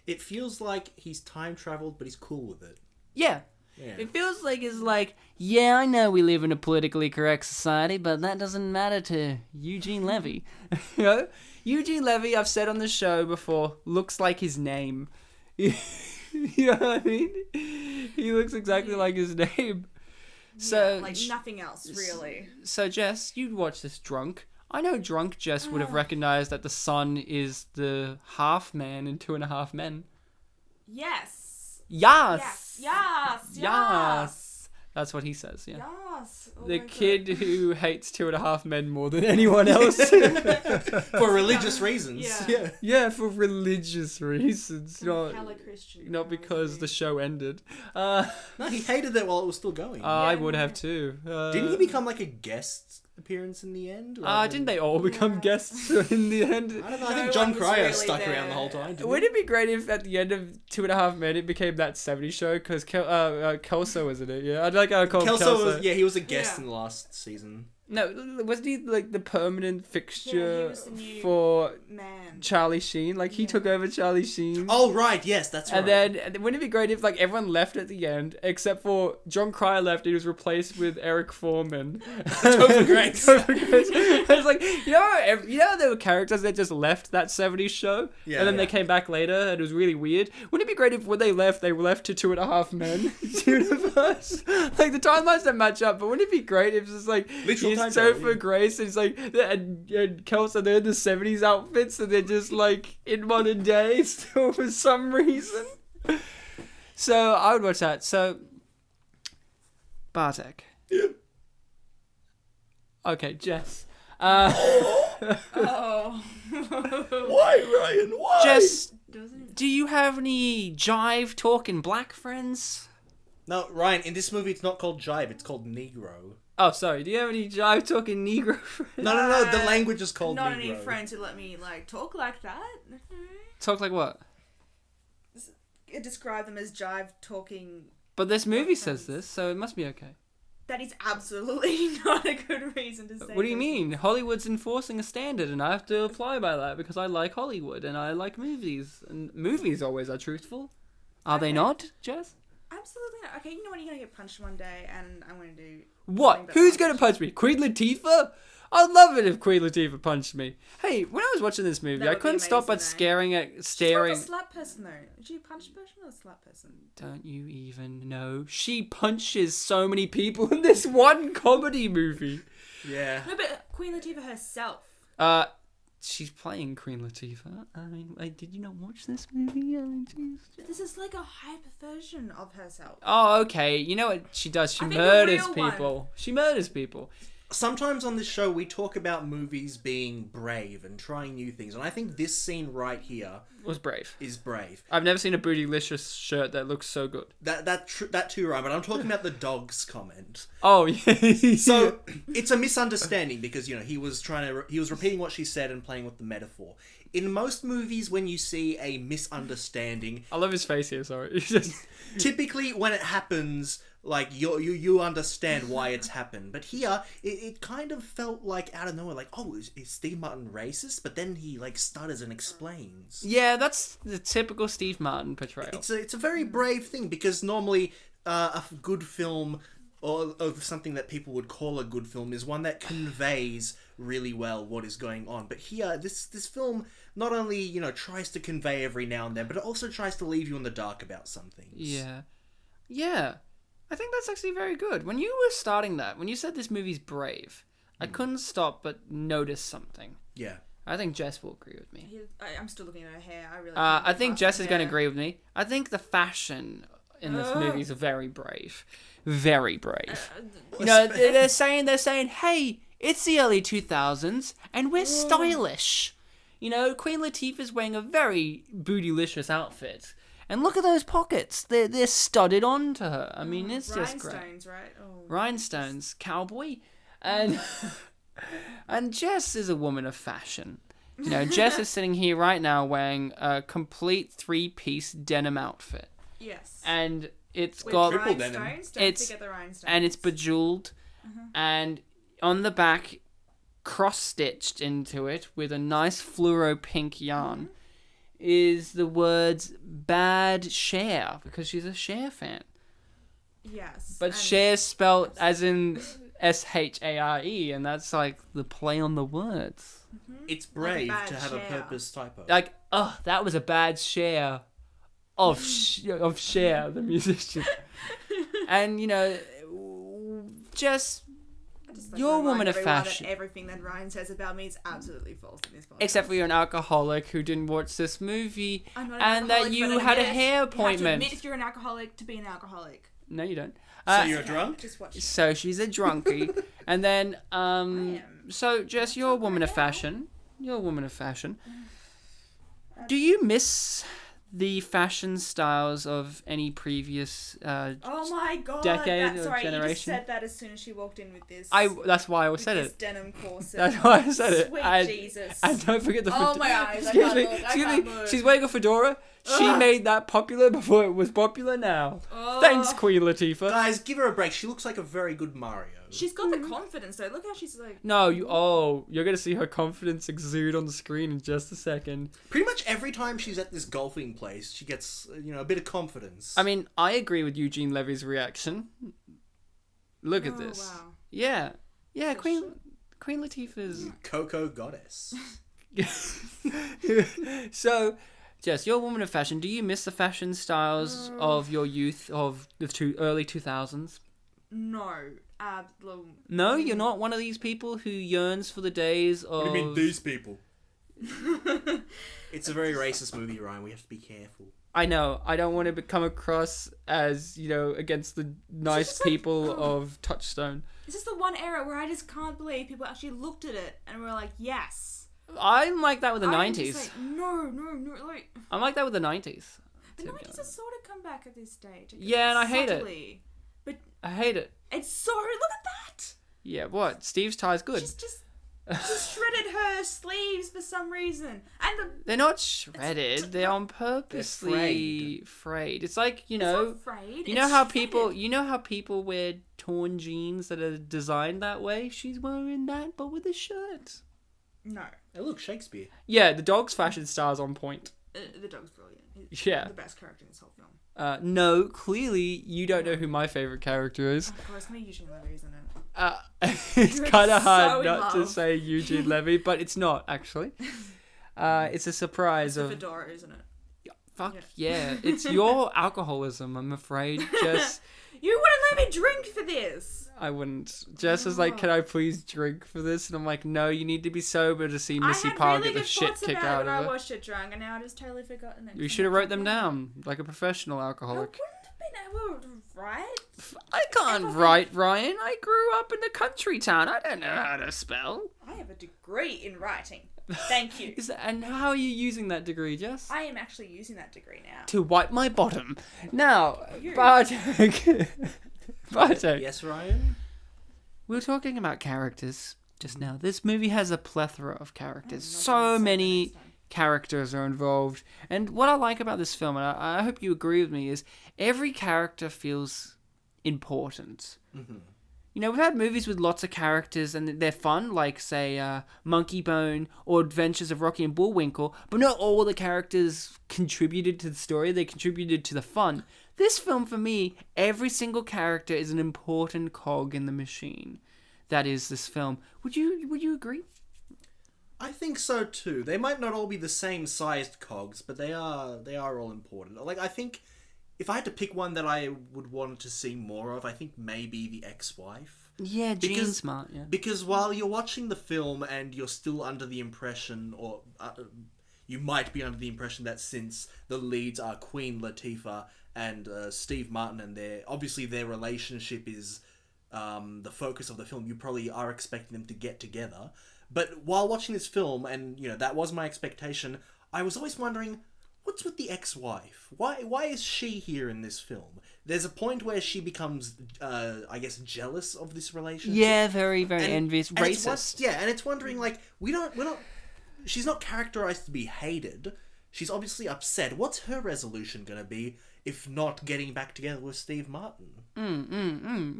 It feels like he's time traveled, but he's cool with it. Yeah. It feels like it's like, yeah, I know we live in a politically correct society, but that doesn't matter to Eugene Levy. You know? Eugene Levy, I've said on the show before, looks like his name. You know what I mean? He looks exactly like his name. So, like nothing else, really. So, Jess, you'd watch this drunk. I know drunk Jess would have recognized that the son is the half man in 2.5 Men. Yes. Yes. Yes. That's what he says, yeah. Yes. Oh, the kid who hates 2.5 Men more than anyone else. For religious reasons. Yeah, for religious reasons. Not because maybe. The show ended. No, he hated it while it was still going. I would have too. Didn't he become like a guest appearance in the end? Didn't they all become guests in the end? I don't know. I think John Cryer really stuck around the whole time. Wouldn't it be great if at the end of 2.5 Men it became that 70s show? Because Kelso was in it, yeah? I'd like how Kelso. He was a guest in the last season. No, wasn't he like the permanent fixture he was the new for man. Charlie Sheen? Like he took over Charlie Sheen. Oh right, yes, that's right. And then wouldn't it be great if like everyone left at the end except for John Cryer left? He was replaced with Eric Foreman. Topher Grace. It's like you know there were characters that just left that 70s show, and then they came back later, and it was really weird. Wouldn't it be great if when they left to 2.5 Men universe? Like the timelines don't match up, but wouldn't it be great if it's just like literal Topher Grace and it's like and Kelso, they're in the 70s outfits and they're just like in modern day still for some reason. So I would watch that. So Bartek. Yeah. Okay, Jess. Oh. Why, Ryan? Why? Jess, do you have any jive talking black friends? No, Ryan, in this movie it's not called jive, it's called Negro. Oh, sorry. Do you have any jive talking Negro friends? No. The language is called not Negro. Not any friends who let me like talk like that. Talk like what? Describe them as jive talking. But this movie says this, so it must be okay. That is absolutely not a good reason to say. What do you mean? Hollywood's enforcing a standard, and I have to apply by that because I like Hollywood and I like movies, and movies always are truthful. Are they not, Jess? Absolutely not. Okay, you know what? You're gonna get punched one day, and I'm gonna do. What? Who's gonna punch me? Queen Latifah? I'd love it if Queen Latifah punched me. Hey, when I was watching this movie, That I would be couldn't stop but amazing, staring. She's more of a slap person, though. Is she a punch person or a slap person? Don't you even know? She punches so many people in this one comedy movie. Yeah. No, but Queen Latifah herself. She's playing Queen Latifah. I mean, did you not watch this movie? I mean, jeez. But this is like a hyper version of herself. Oh, okay. You know what she does? She I think the murders real people. one- She murders people. Sometimes on this show we talk about movies being brave and trying new things, and I think this scene right here Was brave. is brave. I've never seen a bootylicious shirt that looks so good. That too, right? But I'm talking about the dog's comment. Oh, yeah. So it's a misunderstanding because he was repeating what she said and playing with the metaphor. In most movies, when you see a misunderstanding, I love his face here. Sorry. It's just... typically when it happens, like you understand why it's happened. But here, it kind of felt like out of nowhere, like, oh, is Steve Martin racist? But then he like stutters and explains. Yeah, that's the typical Steve Martin portrayal. It's a very brave thing because normally a good film or of something that people would call a good film is one that conveys really well what is going on. But here, this film not only tries to convey every now and then, but it also tries to leave you in the dark about some things. Yeah. I think that's actually very good. When you were starting that, when you said this movie's brave, I couldn't stop but notice something. Yeah. I think Jess will agree with me. I'm still looking at her hair. I really. I think Jess is going to agree with me. I think the fashion in this movie is very brave. Very brave. They're saying, hey, it's the early 2000s and we're stylish. Queen Latifah's wearing a very bootylicious outfit. And look at those pockets. They're studded onto her. I mean, it's just great. Rhinestones, right? Oh. Rhinestones, cowboy. And and Jess is a woman of fashion. Jess is sitting here right now wearing a complete 3-piece denim outfit. Yes. And it's With got triple denim. rhinestones. Don't forget the rhinestones. and it's bejeweled, and on the back, cross-stitched into it with a nice fluoro pink yarn, is the words "bad Cher" because she's a Cher fan. Yes. But Cher spelled as in Share, and that's like the play on the words. It's brave Like a to bad have a share. purpose typo. Like, that was a bad share of Cher, the musician. And Jess, I just you're a remind woman of everyone that fashion. everything that Ryan says about me is absolutely false in this podcast. Except for you're an alcoholic who didn't watch this movie, I'm not an and that alcoholic, you but had a admit- hair You have to appointment. admit if you're an alcoholic to be an alcoholic. No, you don't. So you're drunk? Just watch. So she's a drunkie, and then am. So Jess, you're a woman of fashion. You're a woman of fashion. Do you miss the fashion styles of any previous Oh my god! decade That's or right. You just generation? said that as soon as she walked in with this. That's why I with said this it. denim corset. That's why I said it. Sweet And- Jesus. And don't forget the Oh fedora. my eyes, I Excuse can't me. look, I Excuse can't me. look. She's wearing a fedora. She Ugh. made that popular before it was popular now. Thanks, Queen Latifah. Guys, give her a break. She looks like a very good Mario. She's got the confidence though. Look how she's like. No, you're gonna see her confidence exude on the screen in just a second. Pretty much every time she's at this golfing place, she gets, a bit of confidence. I mean, I agree with Eugene Levy's reaction. Look at Oh, this. wow. Yeah, Queen Latifah's. Coco Goddess. So, Jess, you're a woman of fashion. Do you miss the fashion styles of your youth of the early 2000s? No. No, you're not one of these people who yearns for the days of. What do you mean, these people? It's a very racist movie, Ryan. We have to be careful. I know. I don't want to come across as, against the nice just like, people of Touchstone. This is the one era where I just can't believe people actually looked at it and were like, yes. I'm like that with the I'm 90s. just like, no, like. I'm like that with the 90s. The to be 90s honest. have sort of come back at this stage. Yeah, and I hate it. Subtly. But I hate it. it's so. Look at that! Yeah, what? Steve's tie's good. She's just shredded her sleeves for some reason. And They're not shredded. They're on purposely frayed. It's like, it's not frayed. you know it's how shredded. people wear torn jeans that are designed that way? She's wearing that, but with a shirt. No. Hey, look, Shakespeare. Yeah, the dog's fashion style's on point. The dog's brilliant. He's Yeah. the best character in this whole film. No, clearly you don't know who my favorite character is. Of course, it's gonna be Eugene Levy, isn't it? It's kind of hard so in not to love. say Eugene Levy, but it's not actually. It's a surprise It's a of fedora, isn't it? fuck yeah. It's your alcoholism, I'm afraid. Jess, You wouldn't let me drink for this. I wouldn't. Jess is like, "Can I please drink for this?" And I'm like, "No, you need to be sober to see Missi Pyle get the shit kicked out when I of it." watched it drunk, and now I just totally forgotten it. You should have wrote them down like a professional I alcoholic. wouldn't have been able to write. I can't write, Ryan. I grew up in a country town. I don't know how to spell. I have a degree in writing. Thank you. And how are you using that degree, Jess? I am actually using that degree now. To wipe my bottom. Now, You. Bartek. Bartek. Yes, Ryan? We were talking about characters just now. This movie has a plethora of characters. I'm not So gonna say many the next one. characters are involved. And what I like about this film, and I hope you agree with me, is every character feels important. Mm-hmm. You know, we've had movies with lots of characters and they're fun, like, say, Monkey Bone or Adventures of Rocky and Bullwinkle, but not all the characters contributed to the story, they contributed to the fun. This film, for me, every single character is an important cog in the machine. That is this film. Would you agree? I think so too. They might not all be the same sized cogs, but they are all important. Like, I think if I had to pick one that I would want to see more of, I think maybe the ex-wife. Yeah, Jean Smart, yeah. Because while you're watching the film and you're still under the impression, or you might be under the impression that since the leads are Quuen Latifah and Steve Martin, and obviously their relationship is the focus of the film, you probably are expecting them to get together. But while watching this film, and that was my expectation, I was always wondering, what's with the ex-wife? Why is she here in this film? There's a point where she becomes, I guess, jealous of this relationship. Yeah, very, very envious, and racist. and it's wondering, like, we're not. She's not characterized to be hated. She's obviously upset. What's her resolution gonna be if not getting back together with Steve Martin?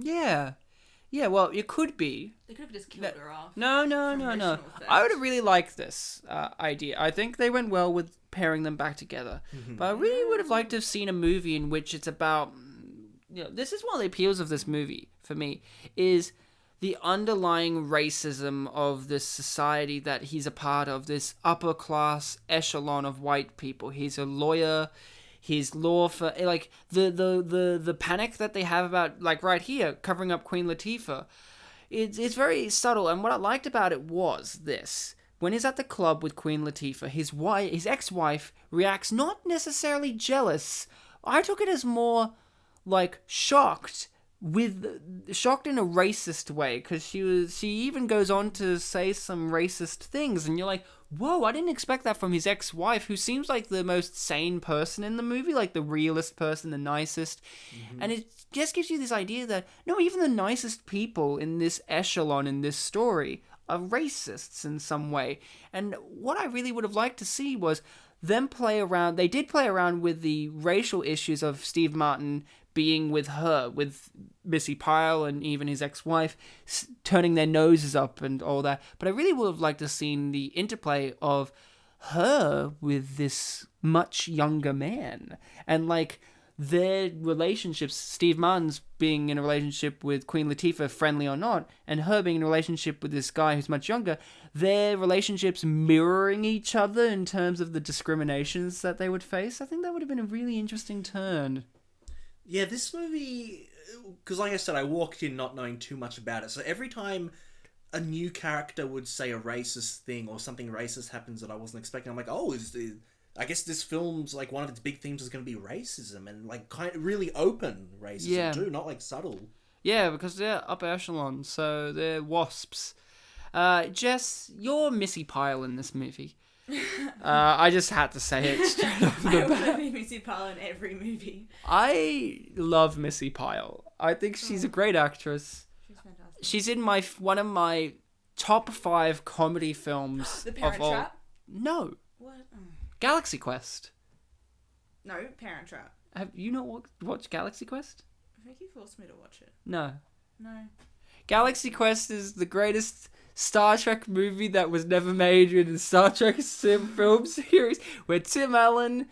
Yeah. Yeah, well, it could be. They could have just killed her off. No. Emotional I would have really liked this idea. I think they went well with pairing them back together. But I really would have liked to have seen a movie in which it's about... this is one of the appeals of this movie, for me, is the underlying racism of this society that he's a part of, this upper-class echelon of white people. He's a lawyer... His law for like the panic that they have about, like, right here covering up Quuen Latifah, it's very subtle. And what I liked about it was this: when he's at the club with Quuen Latifah, his ex-wife reacts not necessarily jealous. I took it as more like shocked in a racist way, because she even goes on to say some racist things, and you're like, whoa, I didn't expect that from his ex-wife, who seems like the most sane person in the movie, like the realest person, the nicest. And it just gives you this idea that, no, even the nicest people in this echelon, in this story, are racists in some way. And what I really would have liked to see was them play around. They did play around with the racial issues of Steve Martin being with her, with Missi Pyle and even his ex-wife, turning their noses up and all that. But I really would have liked to have seen the interplay of her with this much younger man. And, like, their relationships, Steve Martin's being in a relationship with Quuen Latifah, friendly or not, and her being in a relationship with this guy who's much younger, their relationships mirroring each other in terms of the discriminations that they would face. I think that would have been a really interesting turn. Yeah, this movie, because like I said, I walked in not knowing too much about it, so every time a new character would say a racist thing or something racist happens that I wasn't expecting, I'm like, I guess this film's, like, one of its big themes is going to be racism, and, like, kind of really open racism too, not, like, subtle. Yeah, because they're upper echelon, so they're wasps. Jess, you're Missi Pyle in this movie. I just had to say it straight off the I want to bat. be Missi Pyle in every movie. I love Missi Pyle. I think she's a great actress. She's fantastic. She's in one of my top 5 comedy films. The Parent of all... Trap? No. What? Oh. Galaxy Quest. No, Parent Trap. Have you not watched Galaxy Quest? I think you forced me to watch it. No. No. Galaxy Quest is the greatest Star Trek movie that was never made in the Star Trek film series, where Tim Allen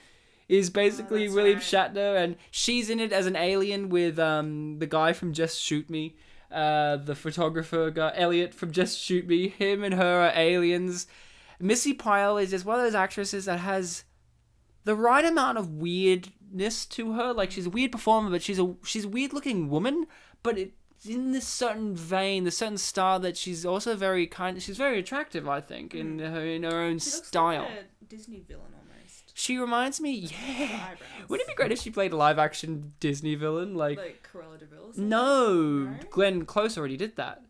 is basically William Shatner, and she's in it as an alien with the guy from Just Shoot Me. The photographer guy, Elliot from Just Shoot Me, him and her are aliens. Missi Pyle is just one of those actresses that has the right amount of weirdness to her. Like, she's a weird performer, but she's a weird looking woman, but it's in this certain vein, the certain style that she's also she's very attractive, I think, in her own style. Like a Disney villain almost. She reminds me, yeah. Eyebrows. Wouldn't it be great if she played a live action Disney villain? Like Cruella de Vil. no, Glenn Close already did that.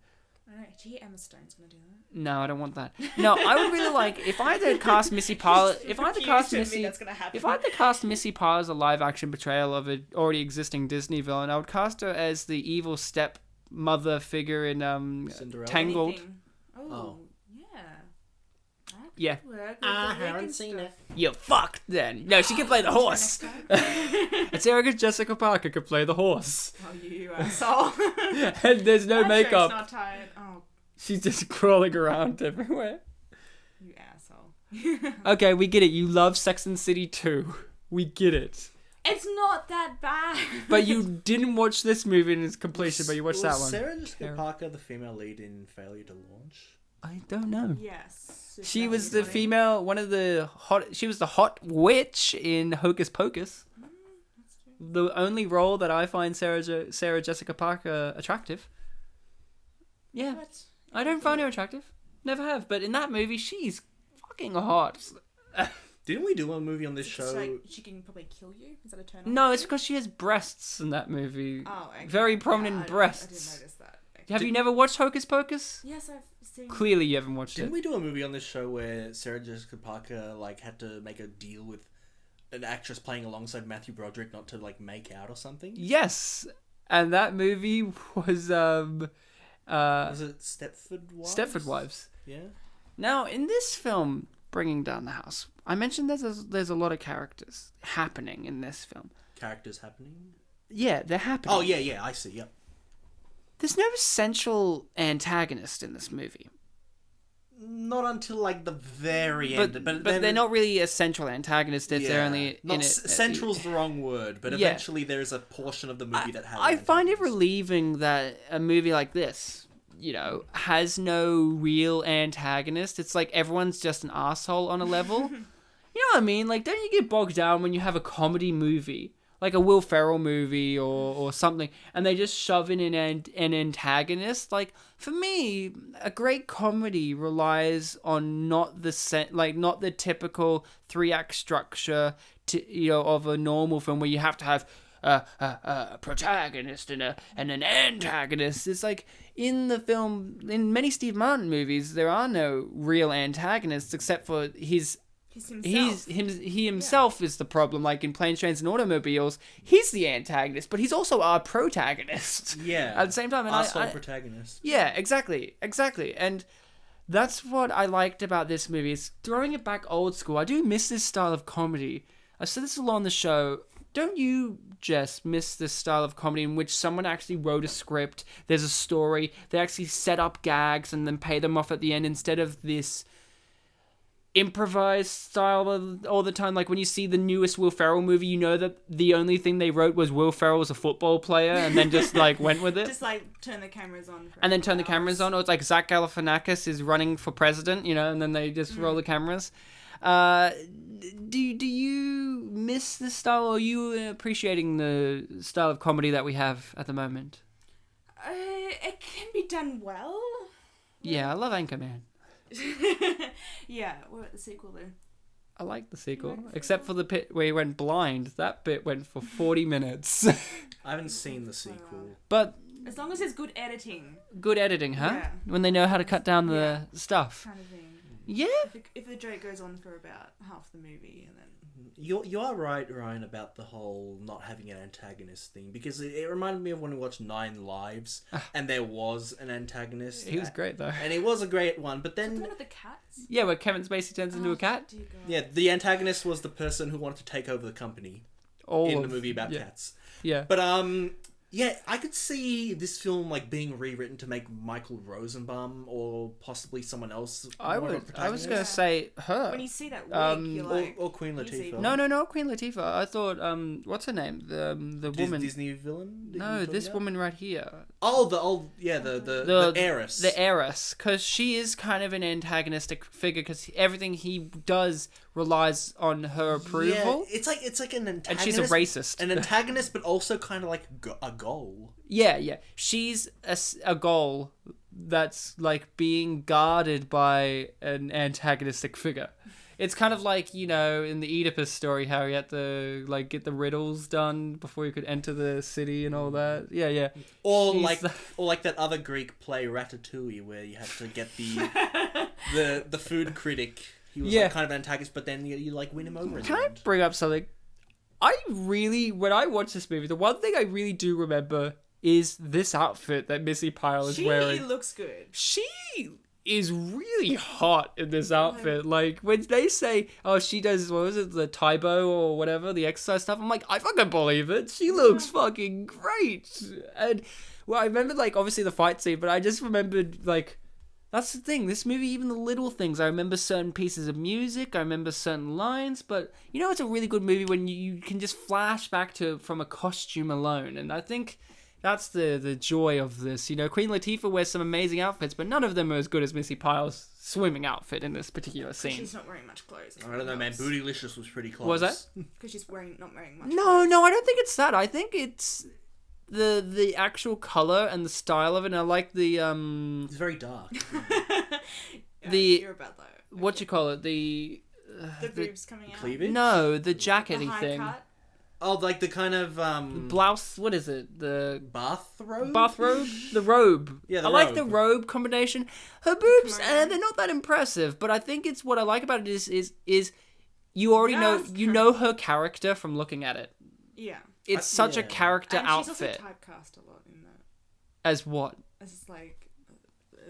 I don't know. Gee, Emma Stone's gonna do that. No, I don't want that. No, I would really like if I had to cast Missi Pyle. If I had to cast Missi Pyle as a live action portrayal of an already existing Disney villain, I would cast her as the evil stepmother figure in Cinderella? Tangled. Anything. Oh, yeah. Yeah. I haven't seen it. You fucked then. No, she could play the horse. It's Erica Jessica Parker could play the horse. Oh, you asshole. And there's no That makeup. joke's not tired. Oh, She's just crawling around everywhere. you asshole. Okay, we get it. You love Sex and the City 2. We get it. It's not that bad. But you didn't watch this movie in its completion, but you watched that one. Sarah Jessica Parker the female lead in Failure to Launch? I don't know. Yes. if She that was the anybody. female, she was the hot witch in Hocus Pocus. The only role that I find Sarah Jessica Parker attractive. Yeah. What? I don't find her attractive. Never have. But in that movie, she's fucking hot. Didn't we do a movie on this It's show? like she can probably kill you. Is that a turn? No, it's because she has breasts in that movie. Oh, okay. Very prominent I didn't breasts. notice that. Okay. Have you never watched Hocus Pocus? Yes, I've seen. Clearly you haven't watched Didn't it. we do a movie on this show where Sarah Jessica Parker had to make a deal with an actress playing alongside Matthew Broderick not to make out or something? Yes. And that movie was Was it Stepford Wives? Stepford Wives. Yeah. Now, in this film, Bringing Down the House, I mentioned there's a lot of characters happening in this film. Characters happening? Yeah, they're happening. Oh, yeah, I see, yep. There's no central antagonist in this movie. Not until, the very end. But But they're not really a central antagonist if they're only not in it. central's the wrong word, but Yeah. eventually there's a portion of the movie that has I find it antagonist. relieving that a movie like this, has no real antagonist. It's like everyone's just an asshole on a level. You know what I mean? Like, don't you get bogged down when you have a comedy movie, like a Will Ferrell movie or something, and they just shove in an antagonist? Like, for me, a great comedy relies on not the typical 3-act structure of a normal film where you have to have a protagonist and an antagonist. It's like in the film, in many Steve Martin movies, there are no real antagonists except for he himself is the problem. Like in Planes, Trains and Automobiles, he's the antagonist, but he's also our protagonist. Yeah. At the same time, and Asshole protagonist. yeah, exactly, and that's what I liked about this movie. It's throwing it back old school. I do miss this style of comedy. I said this a lot on the show. Don't you, Jess, miss this style of comedy in which someone actually wrote a script, there's a story, they actually set up gags and then pay them off at the end instead of this improvised style all the time? Like when you see the newest Will Ferrell movie, you know that the only thing they wrote was Will Ferrell was a football player and then just went with it. Just turn the cameers on. And then turn the cameras on, or it's like Zach Galifianakis is running for president, and then they just roll the cameras. Do you miss this style, or are you appreciating the style of comedy that we have at the moment? It can be done well. Yeah, I love Anchorman. Yeah, what about the sequel though? I like the sequel, except for the bit where he went blind. That bit went for 40 minutes. I haven't seen the sequel. But As long as it's good editing, good editing, huh? Yeah. When they know how to cut down the stuff. kind of thing. Yeah. If the joke goes on for about half the movie and then You are right, Ryan, about the whole not having an antagonist thing, because it reminded me of when we watched 9 Lives, and there was an antagonist. He was great, though. And he was a great one, but the then... one with the cats. Yeah, where Kevin Spacey turns into a cat. Dear God. Yeah, the antagonist was the person who wanted to take over the company in the movie about cats. Yeah. But, Yeah, I could see this film like being rewritten to make Michael Rosenbaum or possibly someone else. I more of a was protagonist. gonna say her. When you see that wig, you're like, or Queen easy. Latifah. No, Queen Latifah. I thought, what's her name? The woman. Disney villain. that No, you're this talking woman right here. about? The heiress. The heiress, because she is kind of an antagonistic figure, because everything he does relies on her approval. Yeah, it's like an antagonist. And she's a racist. An antagonist, but also kind of like a goal. Yeah. She's a goal that's like being guarded by an antagonistic figure. It's kind of like, you know, in the Oedipus story, how he had to like get the riddles done before he could enter the city and all that. Yeah. Or She's like that other Greek play Ratatouille, where you had to get the food critic. He was like kind of an antagonist, but then you like win him over. Can I bring up something? When I watch this movie, the one thing I really do remember is this outfit that Missi Pyle is wearing. She looks good. She is really hot in this outfit. Like, when they say, oh, she does, what was it, the Taibo or whatever, the exercise stuff, I'm like, I fucking believe it. She looks fucking great. And, well, I remember, like, obviously the fight scene, but I just remembered, like, that's the thing. This movie, even the little things, I remember certain pieces of music, I remember certain lines, but, you know, it's a really good movie when you can just flash back to from a costume alone, and I think that's the joy of this. You know, Queen Latifah wears some amazing outfits, but none of them are as good as Missi Pyle's swimming outfit in this particular scene. She's not wearing much clothes. I don't know, man. Bootylicious was pretty close. Was that? Because she's not wearing much. No, I don't think it's that. I think it's the actual color and the style of it. And I like the It's very dark. You're about that. what you call it, the boobs coming out. Cleavage? no, the The jackety high thing. cut. Oh, like the kind of Blouse, what is it? The bathrobe? bathrobe? The robe. Yeah, the I like robe. the robe combination. Her boobs, Come on. they're not that impressive, but I think it's what I like about it is you already Yes, know her character from looking at it. Yeah. It's such a yeah. character And outfit. she's also typecast a lot in that. As what? It's just like,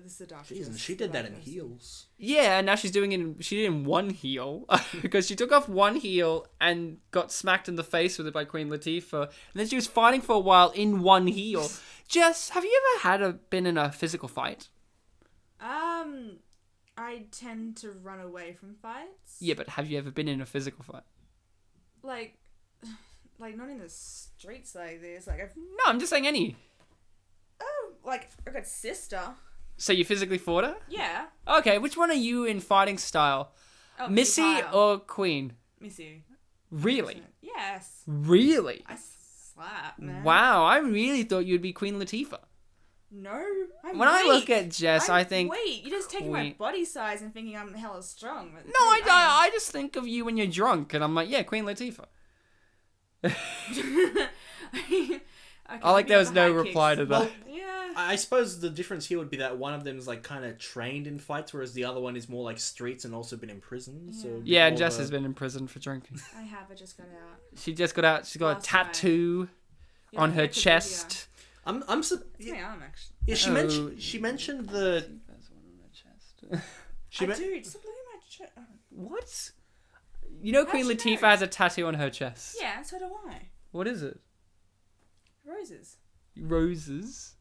this is a dark. Jeez, and she did that in heels. Yeah, and now she did it in one heel because she took off one heel and got smacked in the face with it by Queen Latifah, and then she was fighting for a while in one heel. Jess, have you ever been in a physical fight? I tend to run away from fights. Yeah, but have you ever been in a physical fight? Like not in the streets like this. Like No, I'm just saying any. I've got sister. So you physically fought her? Yeah. Okay, which one are you in fighting style? Oh, Missy Pyle. or Queen? Missy. Really? Yes. Really? I slap, man. Wow, I really thought you'd be Queen Latifah. No. I'm When I weak. look at Jess, I think... Wait, you're just taking my Queen- body size and thinking I'm hella strong. No, I just think of you when you're drunk, and I'm like, yeah, Queen Latifah. I like there was no reply to that. Yeah. I suppose the difference here would be that one of them is like kind of trained in fights, whereas the other one is more like streets and also been in prison. So Yeah, and Jess has been in prison for drinking. I have. I just got out. She just got out. She got a Last night. tattoo Yeah, on her I could do, chest. I'm It's my arm, actually. yeah. She Oh. mentioned the she I men- do. Just look at my chest. What? You know Queen How'd you Latifah know? has a tattoo on her chest. Yeah, and so do I. What is it? Roses. Roses.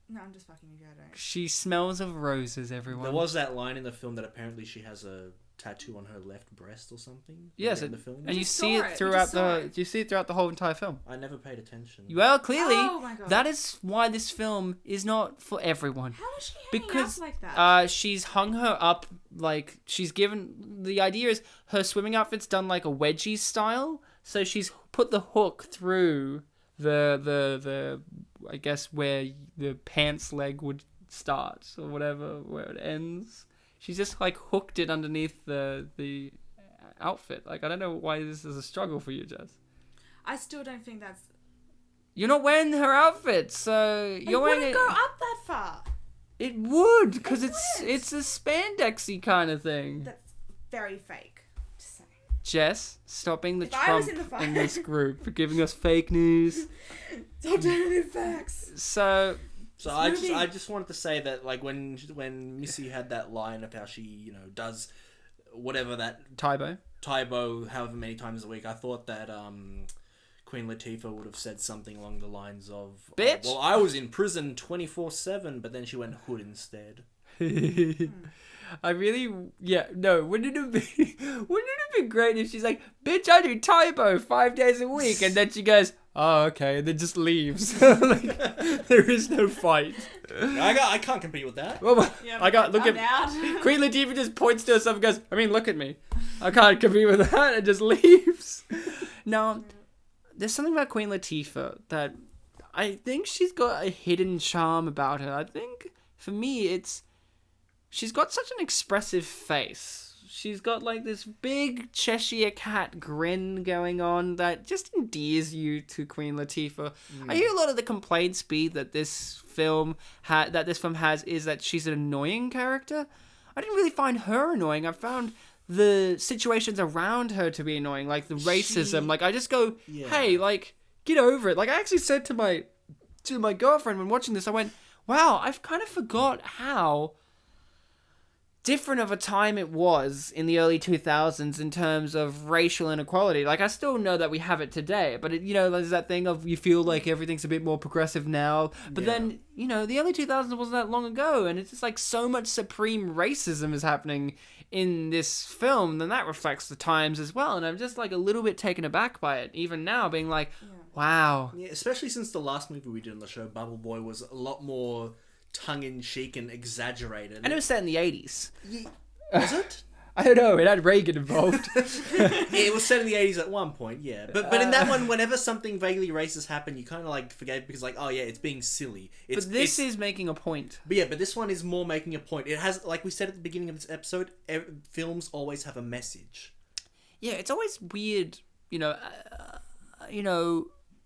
No, I'm just fucking you, I don't. She smells of roses, everyone. there was that line in the film that apparently she has a tattoo on her left breast or something. Yes, in the film. and you just see saw it it. throughout You just saw the. it. You see it throughout the whole entire film. I never paid attention. Well, clearly, Oh my God. that is why this film is not for everyone. How is she hanging Because up like that? she's hung her up like she's given. The idea is her swimming outfit's done like a wedgie style, so she's put the hook through the I guess where the pants leg would start or whatever where it ends. She's just like hooked it underneath the outfit. Like I don't know why this is a struggle for you, Jess. I still don't think that's. You're not wearing her outfit, so It you're wearing wouldn't it. go up that far. It would, because It would. it's a spandexy kind of thing. That's very fake. Just saying. Jess, stop being the If I was Trump in the fight- in this group for giving us fake news. It's alternative facts. So So This movie- I just wanted to say that like when Missy had that line of how she does whatever that Tybo. Taibo however many times a week, I thought that Queen Latifah would have said something along the lines of, Bitch! well, I was in prison 24/7, but then she went hood instead. I really, yeah, no, wouldn't it have been great if she's like, bitch, I do Tybo 5 days a week, and then she goes, oh, okay, and then just leaves. Like, there is no fight. I can't compete with that. Well, Yeah, look I'm at, out. Queen Latifah just points to herself and goes, I mean, look at me. I can't compete with that, and just leaves. Now, there's something about Queen Latifah that I think she's got a hidden charm about her. I think, for me, she's got such an expressive face. She's got like this big Cheshire cat grin going on that just endears you to Queen Latifah. I hear a lot of the complaints that this film has is that she's an annoying character. I didn't really find her annoying. I found the situations around her to be annoying, like the racism. Like I just go, hey, like get over it. Like I actually said to my girlfriend when watching this, I went, wow, I've kind of forgot how different of a time it was in the early 2000s in terms of racial inequality. Like, I still know that we have it today, but, there's that thing of you feel like everything's a bit more progressive now. But then, the early 2000s wasn't that long ago, and it's just like so much supreme racism is happening in this film, then that reflects the times as well. And I'm just like a little bit taken aback by it, even now, being like, wow. Yeah, especially since the last movie we did on the show, Bubble Boy, was a lot more tongue-in-cheek and exaggerated. And it was set in the 80s. Was it? I don't know, it had Reagan involved. It was set in the 80s at one point, yeah. But in that one, whenever something vaguely racist happened, you kind of like forget because like, oh yeah, it's being silly. But this is making a point. But this one is more making a point. It has, like we said at the beginning of this episode, films always have a message. Yeah, it's always weird, I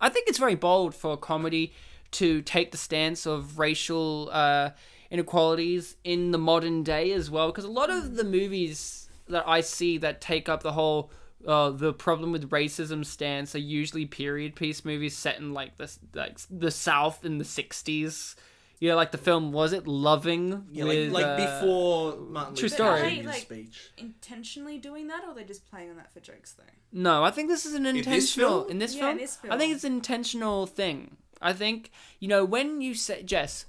think it's very bold for a comedy to take the stance of racial inequalities in the modern day as well, because a lot of the movies that I see that take up the whole the problem with racism stance are usually period piece movies set in like the South in the 60s. Like the film, was it Loving? Yeah, with, like before Martin True Luther story. King's Like, speech. intentionally doing that, or they're just playing on that for jokes though? No, I think this is an intentional... film? In this Yeah, film? in this film. I think it's an intentional thing. I think, when you say... Jess,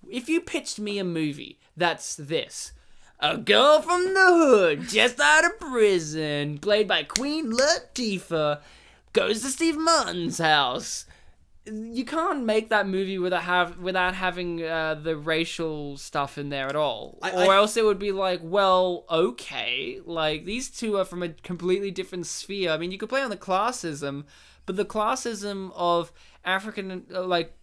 if you pitched me a movie that's this... A girl from the hood, just out of prison, played by Queen Latifah, goes to Steve Martin's house... You can't make that movie without having the racial stuff in there at all. Or else it would be like, well, okay, like, these two are from a completely different sphere. I mean, you could play on the classism, but the classism of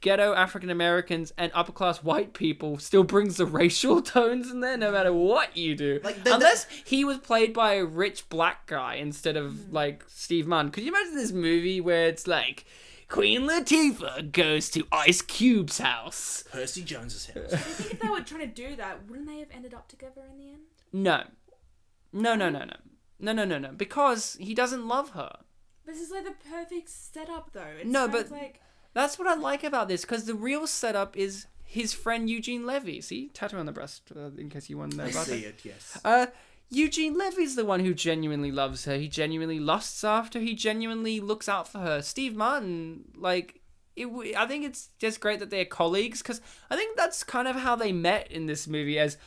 ghetto African Americans and upper class white people still brings the racial tones in there no matter what you do. Unless he was played by a rich black guy instead of, like, Steve Martin. Could you imagine this movie where it's like... Queen Latifah goes to Ice Cube's house. Percy Jones's house. I think if they were trying to do that, wouldn't they have ended up together in the end? No. Because he doesn't love her. This is like the perfect setup, though. That's what I like about this, because the real setup is his friend Eugene Levy. See? Tattoo on the breast, in case you want to know about it. I see it, yes. Eugene Levy's the one who genuinely loves her. He genuinely lusts after her. He genuinely looks out for her. Steve Martin, I think it's just great that they're colleagues, because I think that's kind of how they met in this movie. As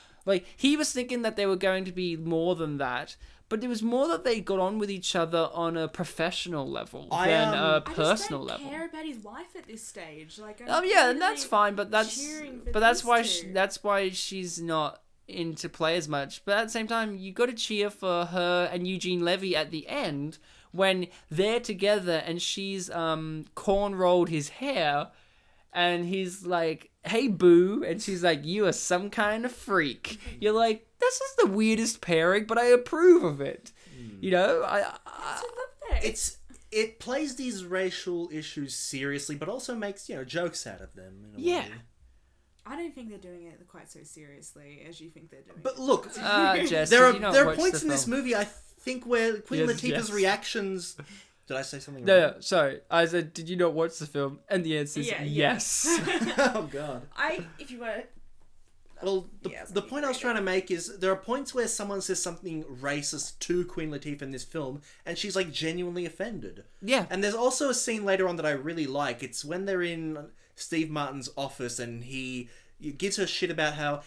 he was thinking that they were going to be more than that, but it was more that they got on with each other on a professional level than a personal level. I just don't care about his wife at this stage. And that's fine, but that's why she's not into play as much. But at the same time, you got to cheer for her and Eugene Levy at the end when they're together and she's cornrowed his hair and he's like, hey boo, and she's like, you are some kind of freak. You're like, this is the weirdest pairing, but I approve of it. It plays these racial issues seriously, but also makes jokes out of them in a way. I don't think they're doing it quite so seriously as you think they're doing. But look, Jess, there are points in this movie, I think, where Queen Latifah's yes. reactions... Did I say something No, wrong? sorry. I said, did you not watch the film? And the answer is yes. Oh, God. If you were... Well, Yeah, the point I was trying to make is there are points where someone says something racist to Queen Latifah in this film, and she's like genuinely offended. Yeah. And there's also a scene later on that I really like. It's when they're in Steve Martin's office and he gives her shit about how,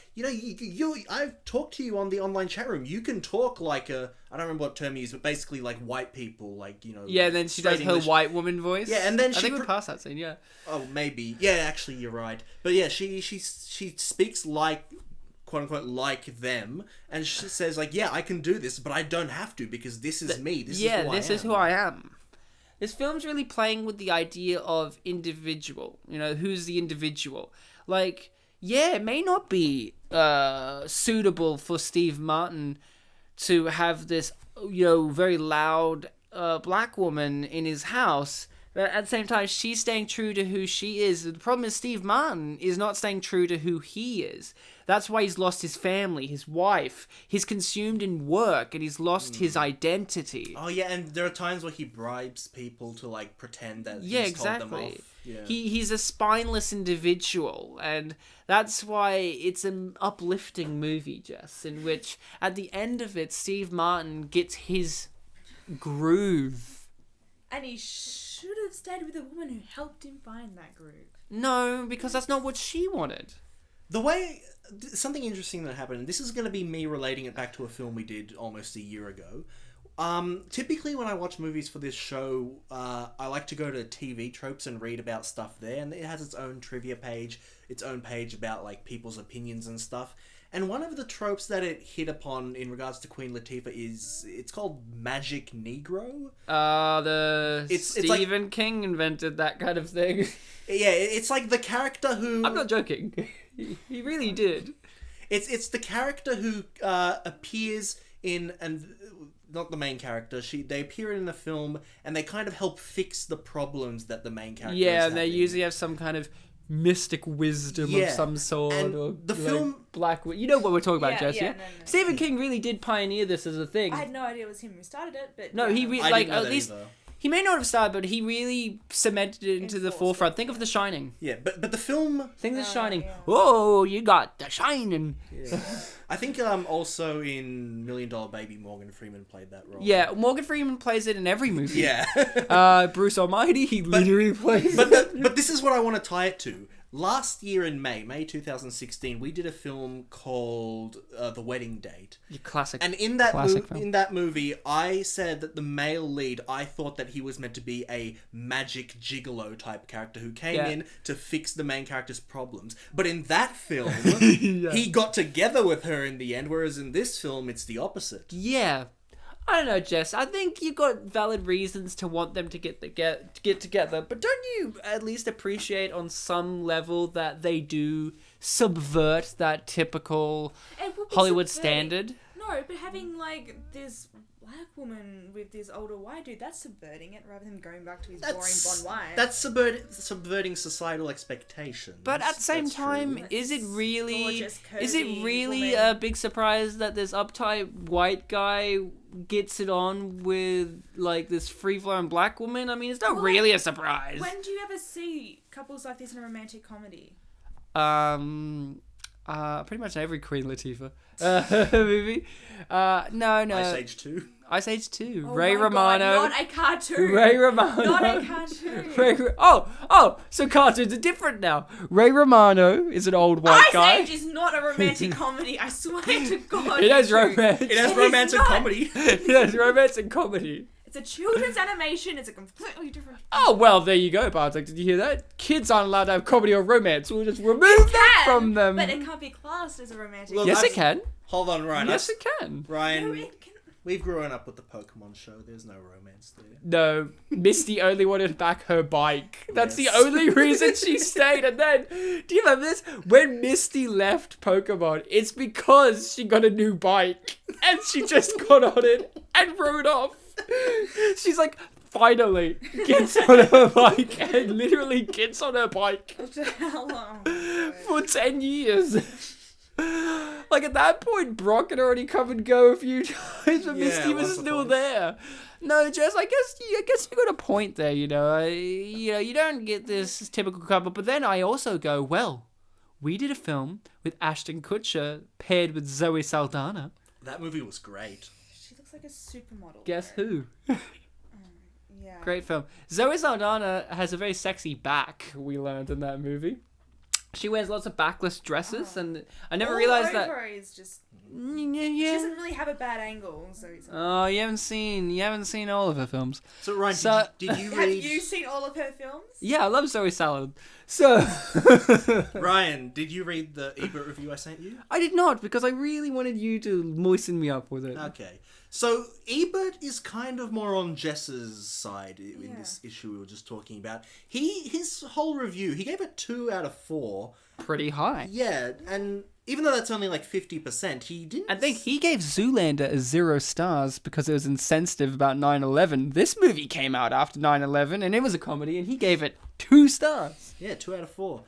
I've talked to you on the online chat room. You can talk like I don't remember what term he used, but basically like white people, like, Yeah, and then she does her white woman voice. Yeah, and then I think we're past that scene, yeah. Oh, maybe. Yeah, actually, you're right. But yeah, she speaks like, quote unquote, like them, and she says like, yeah, I can do this, but I don't have to because this is me. This is who I am. This film's really playing with the idea of individual. Who's the individual? Like, yeah, it may not be suitable for Steve Martin to have this, very loud black woman in his house. But at the same time, she's staying true to who she is. The problem is Steve Martin is not staying true to who he is. That's why he's lost his family, his wife. He's consumed in work, and he's lost his identity. Oh yeah, and there are times where he bribes people to like pretend that he's told them off. Yeah. He's a spineless individual, and that's why it's an uplifting movie, Jess, in which at the end of it, Steve Martin gets his groove. And he should have stayed with the woman who helped him find that groove. No, because that's not what she wanted. Something interesting that happened, and this is going to be me relating it back to a film we did almost a year ago. Typically when I watch movies for this show, I like to go to TV Tropes and read about stuff there, and it has its own trivia page, its own page about like people's opinions and stuff. And one of the tropes that it hit upon in regards to Queen Latifah it's called Magic Negro. Stephen King invented that kind of thing. Yeah, it's like the character who... I'm not joking. He really did. It's the character who appears in... and not the main character. They appear in a film and they kind of help fix the problems that the main character is and having. they usually have some kind of mystic wisdom of some sort, and or the film black. You know what we're talking about, Jess? No. Stephen King really did pioneer this as a thing. I had no idea it was him who started it, but no, he I didn't know at that least either. he may not have started, but he really cemented it into the forefront. Think of The Shining. Yeah, but the film... Think of The Shining. Yeah. Whoa, you got The Shining. Yeah. I think also in $1 Million Baby, Morgan Freeman played that role. Yeah, Morgan Freeman plays it in every movie. Yeah. Bruce Almighty, he literally plays it. But this is what I want to tie it to. Last year in May 2016, we did a film called The Wedding Date. Classic. And in that movie, I said that the male lead, I thought that he was meant to be a magic gigolo type character who came in to fix the main character's problems. But in that film, he got together with her in the end, whereas in this film, it's the opposite. Yeah. I don't know, Jess. I think you've got valid reasons to want them to get together, but don't you at least appreciate on some level that they do subvert that typical Hollywood standard? No, but having like this black woman with this older white dude, that's subverting it rather than going back to his boring blonde wife. That's subverting societal expectations. But at the same time, true. is it really Gorgeous, is it curvy really woman. a big surprise that this uptight white guy gets it on with like this free-flowing black woman? I mean, it's not really a surprise. When do you ever see couples like this in a romantic comedy? Pretty much every Queen Latifah movie. No. Ice Age 2. Ice Age 2. Oh Ray my Romano. God, not a cartoon. Ray Romano. Not a cartoon. So cartoons are different now. Ray Romano is an old white guy. Ice Age is not a romantic comedy. I swear to God. It has romance. It has It romance is and not. comedy. It has romance and comedy. It's a children's animation. It's a completely different. Oh, well, there you go, Bartek. Did you hear that? Kids aren't allowed to have comedy or romance. We'll just remove that from them. But it can't be classed as a romantic. Look, Yes, it can. Hold on, Ryan. Yes, it can. Ryan, No, it can. we've grown up with the Pokemon show. There's no romance there. No, Misty only wanted back her bike. That's Yes. the only reason she stayed. And then, do you remember this? When Misty left Pokemon, it's because she got a new bike. And she just got on it and rode off. She's like, finally gets on her bike and literally gets on her bike How long? for 10 years. Like at that point, Brock had already come and go a few times, but Misty was what's the still point? there. No, Jess, I guess you got a point there. You don't get this typical couple, but then I also go, well, we did a film with Ashton Kutcher paired with Zoe Saldana. That movie was great. She looks like a supermodel. Guess though. who? Yeah. Great film. Zoe Saldana has a very sexy back, we learned in that movie. She wears lots of backless dresses, and I never realized that. Is just. Yeah. She doesn't really have a bad angle, so it's. Oh, you haven't seen all of her films. So Ryan, did you Have read? you seen all of her films? Yeah, I love Zoe Salad. So Ryan, did you read the Ebert review I sent you? I did not, because I really wanted you to moisten me up with it. Okay. So Ebert is kind of more on Jess's side in this issue we were just talking about. His whole review, he gave it 2 out of 4. Pretty high. Yeah, and even though that's only like 50%, he didn't. I think he gave Zoolander a 0 stars because it was insensitive about 9/11. This movie came out after 9/11 and it was a comedy, and he gave it 2 stars. Yeah, 2 out of 4.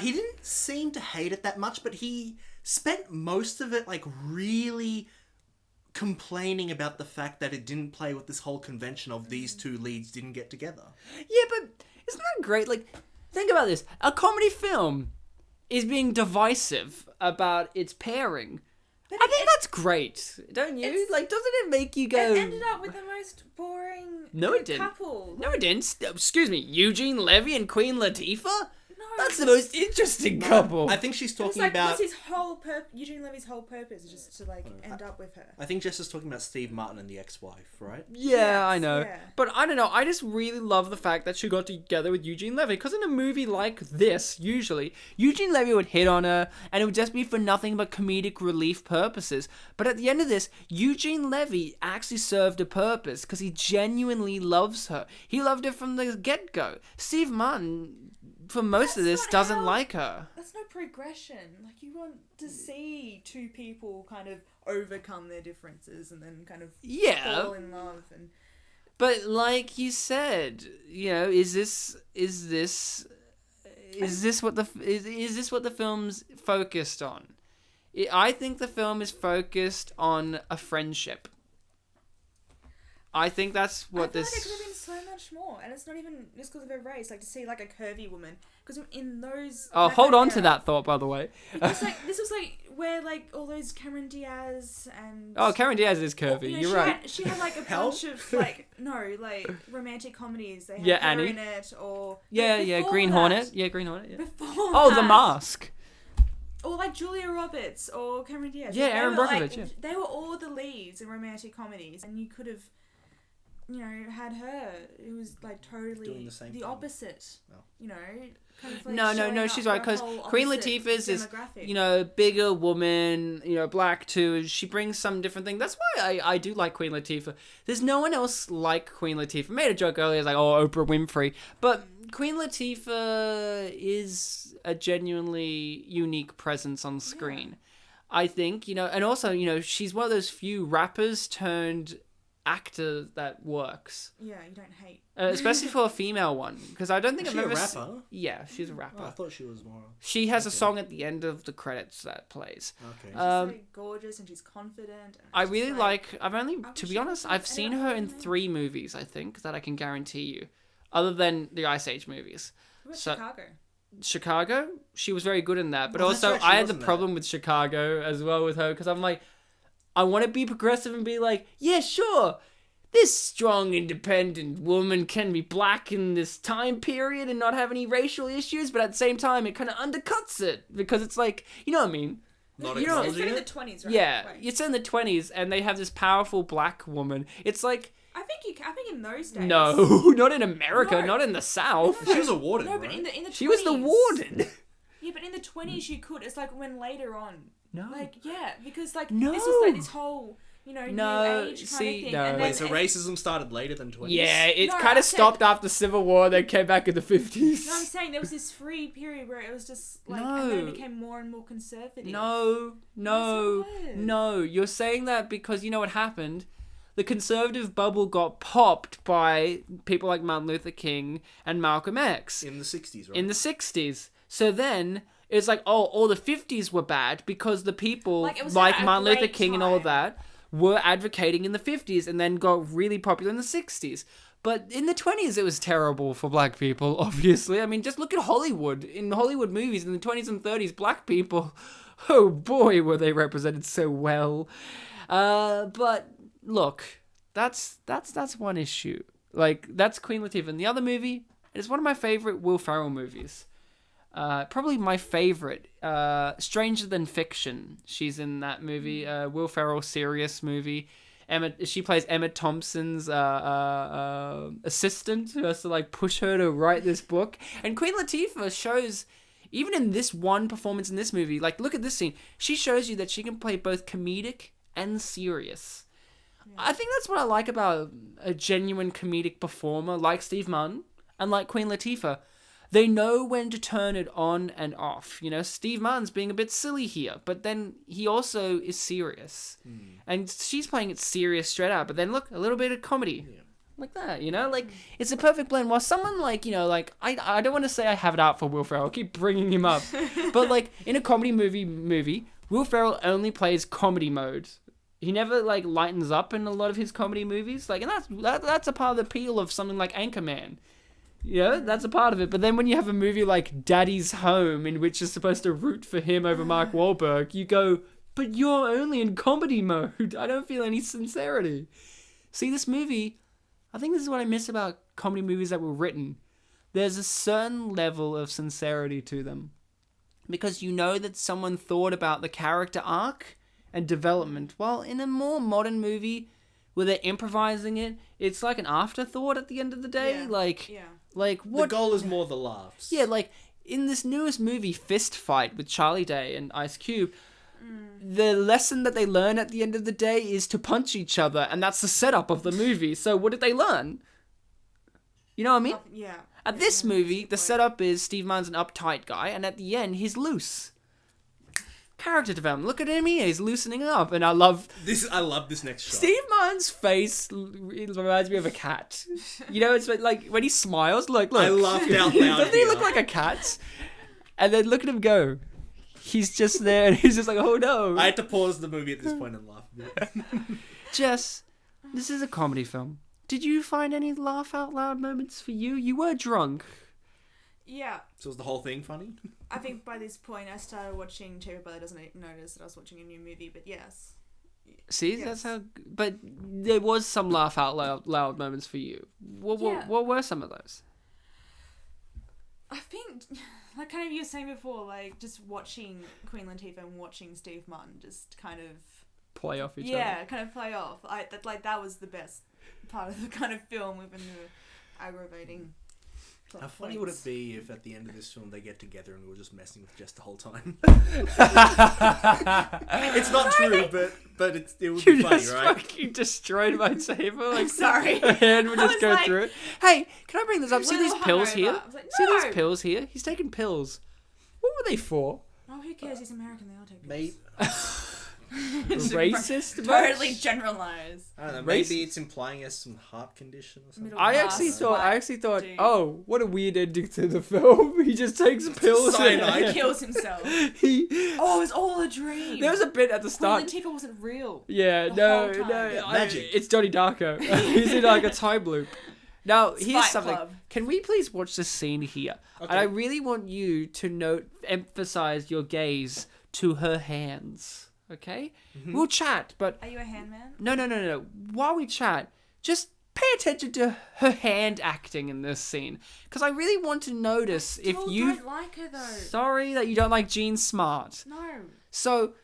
He didn't seem to hate it that much, but he spent most of it like really complaining about the fact that it didn't play with this whole convention of these 2 leads didn't get together. Yeah, but isn't that great? Like, think about this. A comedy film is being divisive about its pairing. But I think that's great, don't you? Like, doesn't it make you go... It ended up with the most boring No, it didn't. couple. No, it didn't. Excuse me, Eugene Levy and Queen Latifah? No, That's the most interesting couple. I think she's It was talking like, about... what's his whole Eugene Levy's whole purpose? Just to, like, end up with her. I think Jess is talking about Steve Martin and the ex-wife, right? Yeah, Yes, I know. yeah. But I don't know. I just really love the fact that she got together with Eugene Levy. Because in a movie like this, usually, Eugene Levy would hit on her and it would just be for nothing but comedic relief purposes. But at the end of this, Eugene Levy actually served a purpose because he genuinely loves her. He loved her from the get-go. Steve Martin, for most of this, not doesn't how- like her. That's no progression. Like, you want to see 2 people kind of overcome their differences and then kind of Yeah. fall in love. And But like you said, you know, is this what the film's focused on? I think the film is focused on a friendship. I think that's what I feel this... like it could have been so much more, and it's not even just because of her race. Like, to see like a curvy woman, because in those. Oh, that hold kind on of to era, that thought, by the way. Because like this was like where like all those Cameron Diaz and. Oh, Cameron Diaz is curvy. you know, You're she right. she had like a Hell? bunch of like romantic comedies. They had Yeah, her Annie. in it, or Yeah, before Green that- Hornet. Yeah, Green Hornet. Yeah. Before Oh, The that, Mask. or like Julia Roberts or Cameron Diaz. Yeah, Like, they Aaron were, Brockovich, yeah. They were all the leads in romantic comedies, and you could have, you know, had her. It was like totally Doing the same thing. opposite. Oh. You know, kind of like No, showing up she's for right, a because whole Queen opposite Latifah's is, demographic. you know, bigger woman, you know, black too. She brings some different thing. That's why I do like Queen Latifah. There's no one else like Queen Latifah. I made a joke earlier, like, oh, Oprah Winfrey. But Queen Latifah is a genuinely unique presence on screen. I think, you know, and also, you know, she's one of those few rappers turned actor that works. Yeah, you don't hate. Especially for a female one, because I don't think Is I've she a ever rapper? Yeah, she's a rapper. Oh, I thought she was more... She has a song at the end of the credits that plays. Okay. She's like gorgeous and she's confident. And I it's really just like. I've only, I to wish be I honest, could I've end seen up her in with them. 3 movies. I think that I can guarantee you, other than the Ice Age movies. What about So- Chicago? Chicago, she was very good in that. But Oh, that's also, right, she I had was the in that. problem with Chicago as well with her because I'm like, I want to be progressive and be like, yeah, sure. This strong, independent woman can be black in this time period and not have any racial issues, but at the same time, it kind of undercuts it because it's like, you know what I mean? Not You know, It's acknowledging set in the it? 20s, right? Yeah, Like, it's in the 20s, and they have this powerful black woman. It's like, I think in those days. no, not in America, No. not in the South. She was a warden, No, but right? in the 20s. She was the warden. Yeah, but in the 20s you could. It's like when later on. No. Like, yeah, because like No. this was like this whole, you know, No, new age kind see, of thing. no. And Wait, then, so racism started later than 20s? Yeah, it No, kind I of said- stopped after Civil War, then came back in the 50s. No, I'm saying there was this free period where it was just like, No. and then it became more and more conservative. No, no, Yes, it was. no. You're saying that because you know what happened? The conservative bubble got popped by people like Martin Luther King and Malcolm X In the 60s, right? in the 60s. So then it's like, oh, all the 50s were bad because the people Like, it was like a Martin Luther great King and all of time. that were advocating in the 50s and then got really popular in the 60s. But in the 20s, it was terrible for black people, obviously. I mean, just look at Hollywood. In Hollywood movies in the 20s and 30s, black people, oh boy, were they represented so well. But look, that's one issue. Like, that's Queen Latifah. And the other movie, it's one of my favorite Will Ferrell movies. Probably my favorite, Stranger Than Fiction. She's in that movie, Will Ferrell serious movie. She plays Emma Thompson's assistant who has to like push her to write this book. And Queen Latifah shows, even in this one performance in this movie, like look at this scene. She shows you that she can play both comedic and serious. Yeah. I think that's what I like about a genuine comedic performer like Steve Martin and like Queen Latifah. They know when to turn it on and off. You know, Steve Martin's being a bit silly here, but then he also is serious. And she's playing it serious straight out, but then look, a little bit of comedy. Yeah. Like that, you know? Like, it's a perfect blend. While someone like, you know, like, I don't want to say I have it out for Will Ferrell. I keep bringing him up. But, like, in a comedy movie, Will Ferrell only plays comedy mode. He never, like, lightens up in a lot of his comedy movies. Like, and that's a part of the appeal of something like Anchorman. Yeah, that's a part of it. But then when you have a movie like Daddy's Home, in which you're supposed to root for him over Mark Wahlberg, you go, but you're only in comedy mode. I don't feel any sincerity. See, this movie, I think this is what I miss about comedy movies that were written. There's a certain level of sincerity to them. Because you know that someone thought about the character arc and development. While in a more modern movie, where they're improvising it, it's like an afterthought at the end of the day. Like what? The goal is more the laughs. Yeah, like in this newest movie, Fist Fight with Charlie Day and Ice Cube, the lesson that they learn at the end of the day is to punch each other, and that's the setup of the movie. So what did they learn? You know what I mean? Yeah. At this movie, the setup is Steve Martin's an uptight guy, and at the end, he's loose. Character development. Look at him here. He's loosening up. And I love this next shot. Steve Martin's face reminds me of a cat. You know, it's like when he smiles, look. I laughed out loud. Doesn't he look like a cat? And then look at him go. He's just there and he's just like, oh no. I had to pause the movie at this point and laugh a bit. Jess, this is a comedy film. Did you find any laugh out loud moments for you? You were drunk. Yeah. So was the whole thing funny? I think by this point I started watching Cherry Brother Doesn't Notice that I was watching a new movie, but yes. See, yes. That's how... But there was some laugh out loud moments for you. What were some of those? I think, like kind of you were saying before, like just watching Queen Latifah and watching Steve Martin just kind of... Play off each other. Yeah, kind of play off. That was the best part of the kind of film, even the aggravating... How funny would it be if at the end of this film they get together and we were just messing with Jess the whole time? It's not true, but it would be funny, right? You destroyed my table. Like, I'm sorry. A hand would just go through it. Hey, can I bring this up? See these pills here? Like, See these pills here? He's taking pills. What were they for? Oh, who cares? He's American. They all take pills. Mate. Racist? Totally generalized. I don't know. Maybe it's implying he has some heart condition or something. I actually thought, oh, what a weird ending to the film. He just takes pills. He kills himself. It was all a dream. There was a bit at the start. Queen Latifah wasn't real. Yeah, no. Magic. It's Donnie Darko. He's in like a time loop. Now, here's something. Club. Can we please watch this scene here? Okay. And I really want you to emphasize your gaze to her hands. Okay? Mm-hmm. We'll chat, but... Are you a hand man? No. While we chat, just pay attention to her hand acting in this scene. Because I really want to notice if you... I don't like her, though. Sorry that you don't like Jean Smart. No. So,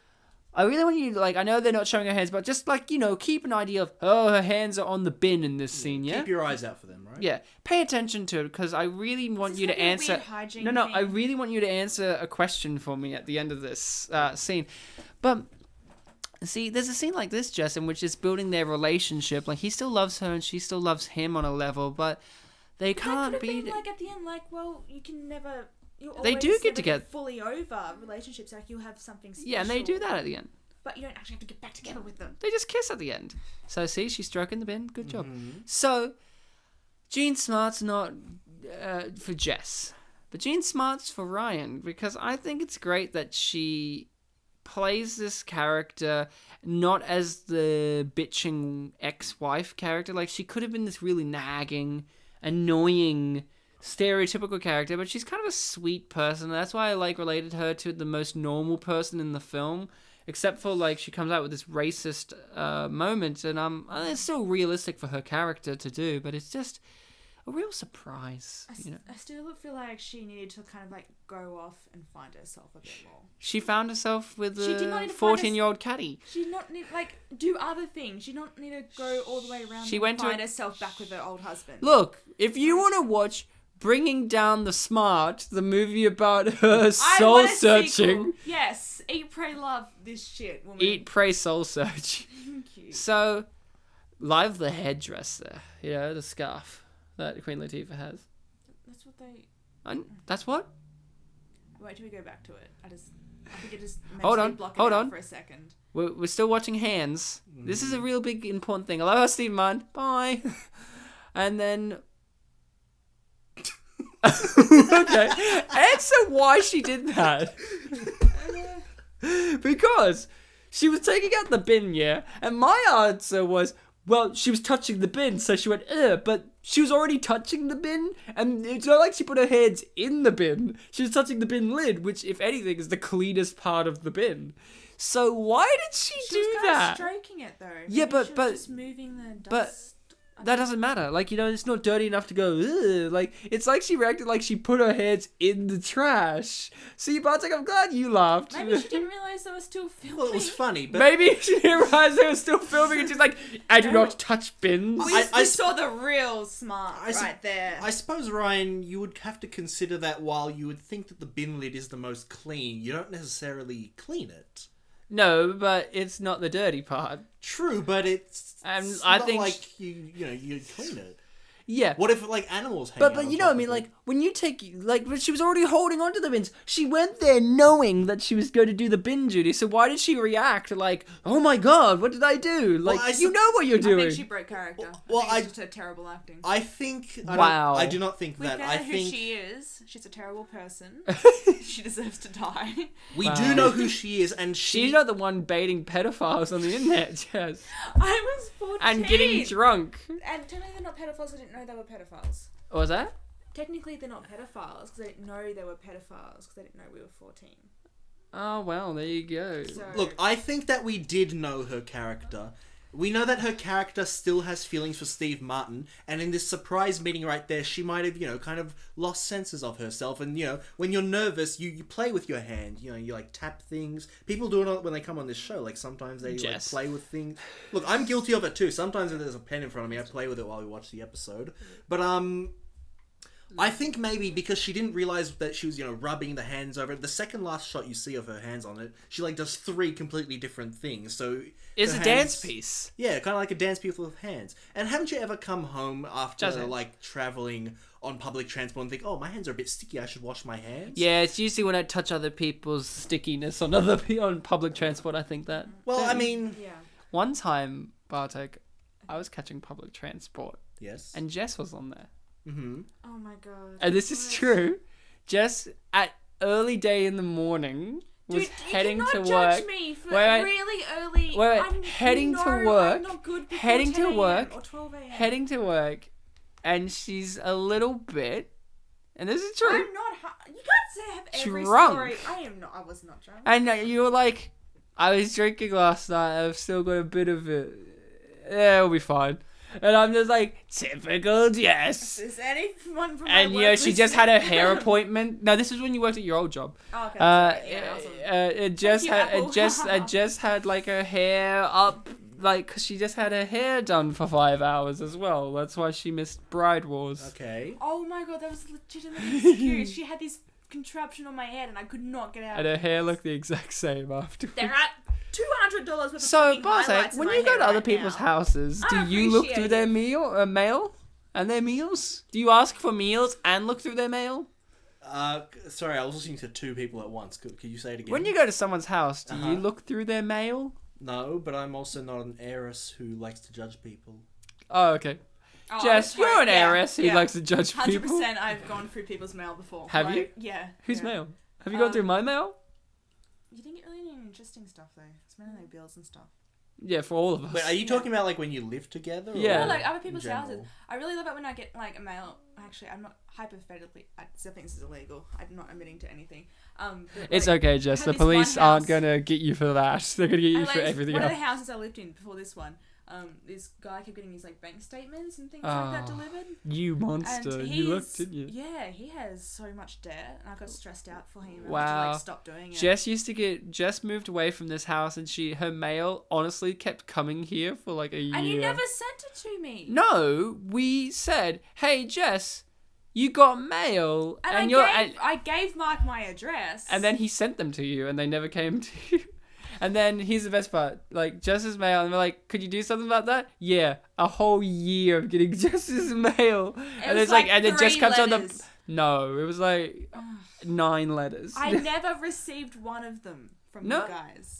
I really want you to, like, I know they're not showing her hands, but just, like, you know, keep an idea of, her hands are on the bin in this scene, yeah? Keep your eyes out for them, right? Yeah. Pay attention to it, because I really want you to answer... No, I really want you to answer a question for me at the end of this scene. But... See, there's a scene like this, Jess, in which it's building their relationship. Like, he still loves her and she still loves him on a level, but they can't be... like, at the end, like, well, you can never... They do get together. Fully over relationships, like, you'll have something special. Yeah, and they do that at the end. But you don't actually have to get back together with them. They just kiss at the end. So, see, she's stroking the bin. Good job. So, Jean Smart's not for Jess, but Jean Smart's for Ryan, because I think it's great that she... plays this character not as the bitching ex-wife character. Like, she could have been this really nagging, annoying, stereotypical character, but she's kind of a sweet person. That's why I, like, related her to the most normal person in the film. Except for, like, she comes out with this racist moment, and it's still realistic for her character to do, but it's just a real surprise. I still feel like she needed to kind of, like, go off and find herself a bit more. She found herself with She did not a need to find 14-year-old caddy. She did not need, like, do other things. She did not need to go all the way around She and went to find herself back with her old husband. Look, if you want to watch Bringing Down the Smart, the movie about her soul searching. Yes. Eat, pray, love this shit, woman. Eat, pray, soul search. Thank you. So, live the headdresser, the scarf that Queen Latifah has. That's what they... That's what? Wait till we go back to it. I think it just Hold mentally block it out for a second. We're still watching Hands. This is a real big important thing. I love her, Steve Mann. Bye. And then... Okay. Answer why she did that. Because she was taking out the bin, yeah? And my answer was, well, she was touching the bin, so she went, but she was already touching the bin, and it's not like she put her hands in the bin. She was touching the bin lid, which, if anything, is the cleanest part of the bin. So why did she do was that? stroking it, though. Yeah, Maybe but- she was but- just moving the dust. but- That doesn't matter. Like, it's not dirty enough to go, ugh. Like, it's like she reacted like she put her hands in the trash. See, Bartek, I'm glad you laughed. Maybe she didn't realise they were still filming. Well, it was funny, but Maybe she didn't realize they were still filming and she's like, I do not touch bins. We saw the real smart right there. I suppose, Ryan, you would have to consider that while you would think that the bin lid is the most clean, you don't necessarily clean it. No, but it's not the dirty part. True, but it's I not think like you clean it. Yeah. What if like animals hang But out on you know what I top mean, of it? like when you take but she was already holding onto the bins. She went there knowing that she was going to do the bin duty. So why did she react like, "Oh my god, what did I do?" Like you know what you're I doing. think she broke character. Well, I think it's just her terrible acting. I think Wow. I do not think We that. found I out who think she is. She's a terrible person. She deserves to die. we Wow. do know who she is, and She's not the one baiting pedophiles on the internet, yes. I was 14. And getting drunk. And technically they're not pedophiles. I didn't know they were pedophiles. What was that? Technically they're not pedophiles because I didn't know they were pedophiles because I didn't know we were 14. Oh, well, there you go. So, Look, I think that we did know her character. We know that her character still has feelings for Steve Martin, and in this surprise meeting right there, she might have, kind of lost senses of herself. And, when you're nervous, you play with your hand. You, like, tap things. People do it when they come on this show. Like, sometimes they like, play with things. Look, I'm guilty of it, too. Sometimes if there's a pen in front of me, I play with it while we watch the episode. But, I think maybe because she didn't realize that she was, rubbing the hands over it. The second last shot you see of her hands on it, she, like, does 3 completely different things. So It's her a hands- dance piece. Yeah, kind of like a dance piece with hands. And haven't you ever come home after, Just hands. like, traveling on public transport and think, oh, my hands are a bit sticky, I should wash my hands? Yeah, it's usually when I touch other people's stickiness on on public transport, I think that. Well, I mean... yeah. One time, Bartek, I was catching public transport, Yes. and Jess was on there. Mm-hmm. Oh my god. And this is true. Jess, at early day in the morning, was Dude, heading you to cannot work. judge me for Wait, really early. wait, I'm, heading to I'm work, not good before heading 10 to a.m. work, or 12 a.m. heading to work, and she's a little bit, and this is true. I'm not. You can't have every Drunk. story. I was not drunk. And you were like, I was drinking last night, I've still got a bit of it. Yeah, it'll be fine. And I'm just like, typical Jess. Is anyone from my And work she just had a listening? hair appointment. No, this was when you worked at your old job. Oh, okay. That's right. Yeah, awesome. It just had like her hair up, like, 'cause she just had her hair done for 5 hours as well. That's why she missed Bride Wars. Okay. Oh my god, that was legitimately cute. She had this contraption on my head and I could not get out. And her hair looked the exact same after. They're at $200 worth of So, fucking Bartek, highlights in when my you go hair to other right people's now. houses, do I you look through appreciate their it. mail and their meals? Do you ask for meals and look through their mail? Sorry, I was listening to 2 people at once. Could you say it again? When you go to someone's house, do Uh-huh. you look through their mail? No, but I'm also not an heiress who likes to judge people. Oh, okay. Oh, Jess, that's you're right, an heiress who yeah. likes to judge people. 100% I've gone through people's mail before. Have you? Yeah. Whose yeah. mail? Have you gone through my mail? You didn't get really any interesting stuff though. It's mainly like bills and stuff. Yeah, for all of us. But are you talking about like when you live together? Yeah. Or or like other in people's general? houses. I really love it when I get like a mail. Actually, I'm not hypothetically. I still think this is illegal. I'm not admitting to anything. But, It's like, okay, Jess. I The had this one police aren't house- gonna get you for that. They're gonna get you and, for like, everything one else. of the houses I lived in before this one, this guy kept getting his like bank statements and things like that delivered. You monster. And You looked, he's- didn't you? Yeah, he has so much debt, and I got stressed out for him. I had to Wow. like stop doing it. Jess moved away from this house, and her mail honestly kept coming here for like a year. And you never sent it to me. No, we said, "Hey, Jess, you got mail," And I gave Mark my address. and then he sent them to you, and they never came to you. And then here's the best part: like Jess's mail, and we're like, "Could you do something about that?" Yeah, a whole year of getting Jess's mail, and was it's like, like and then Jess 3 comes on the. letters. No, it was like 9 letters. I never received one of them from No.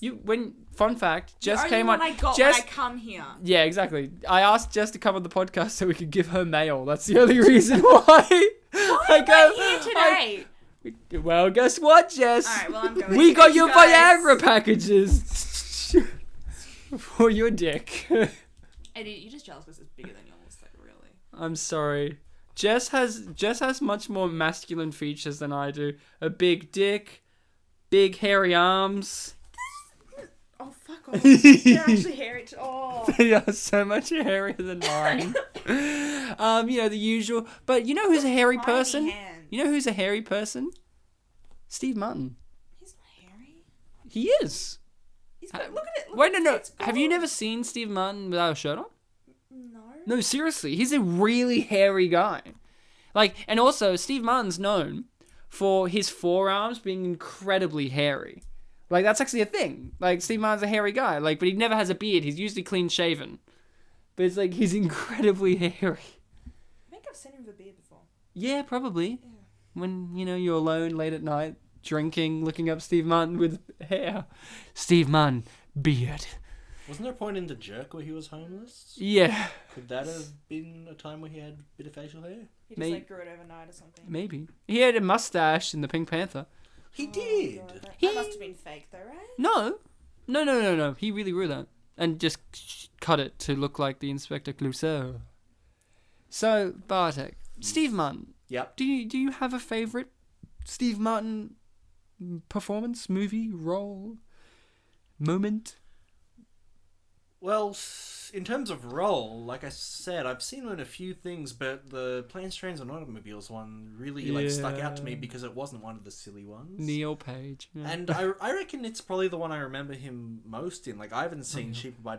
you guys. Fun fact, Jess the came only on. one I got Jess, when I come here. yeah, exactly. I asked Jess to come on the podcast so we could give her mail. That's the only reason why. Why am I here today? Well, guess what, Jess? Alright, well, I'm going. We got Thanks, your guys. Viagra packages for your dick. Eddie, you're just jealous because it's bigger than yours, like really. I'm sorry. Jess has much more masculine features than I do. A big dick, big hairy arms. Oh fuck off! They're actually hairy. They are so much hairier than mine. The usual. But you know who's a hairy Tiny person? hands. You know who's a hairy person? Steve Martin. He's not hairy. He is. He's got, look at it. Look Wait, at no. It's Have you gold. never seen Steve Martin without a shirt on? No. No, seriously. He's a really hairy guy. Like, and also, Steve Martin's known for his forearms being incredibly hairy. Like, that's actually a thing. Like, Steve Martin's a hairy guy. Like, but he never has a beard. He's usually clean shaven. But it's like, he's incredibly hairy. I think I've seen him with a beard before. Yeah, probably. Yeah. When, you're alone late at night, drinking, looking up Steve Martin with hair. Steve Martin, beard. Wasn't there a point in The Jerk where he was homeless? Yeah, Could that have been a time where he had a bit of facial hair? He just May- grew it overnight or something. maybe. He had a mustache in the Pink Panther. He Oh, did. God, that He- must have been fake though, right? No. He really grew that. And just cut it to look like the Inspector Clouseau. So, Bartek, Steve Martin. Yep. Do you have a favourite Steve Martin performance, movie, role, moment? Well, in terms of role, like I said, I've seen him in a few things, but the Planes, Trains and Automobiles one really stuck out to me Yeah. because it wasn't one of the silly ones. Neil Page. Yeah. And I reckon it's probably the one I remember him most in. Like, I haven't seen Cheaper by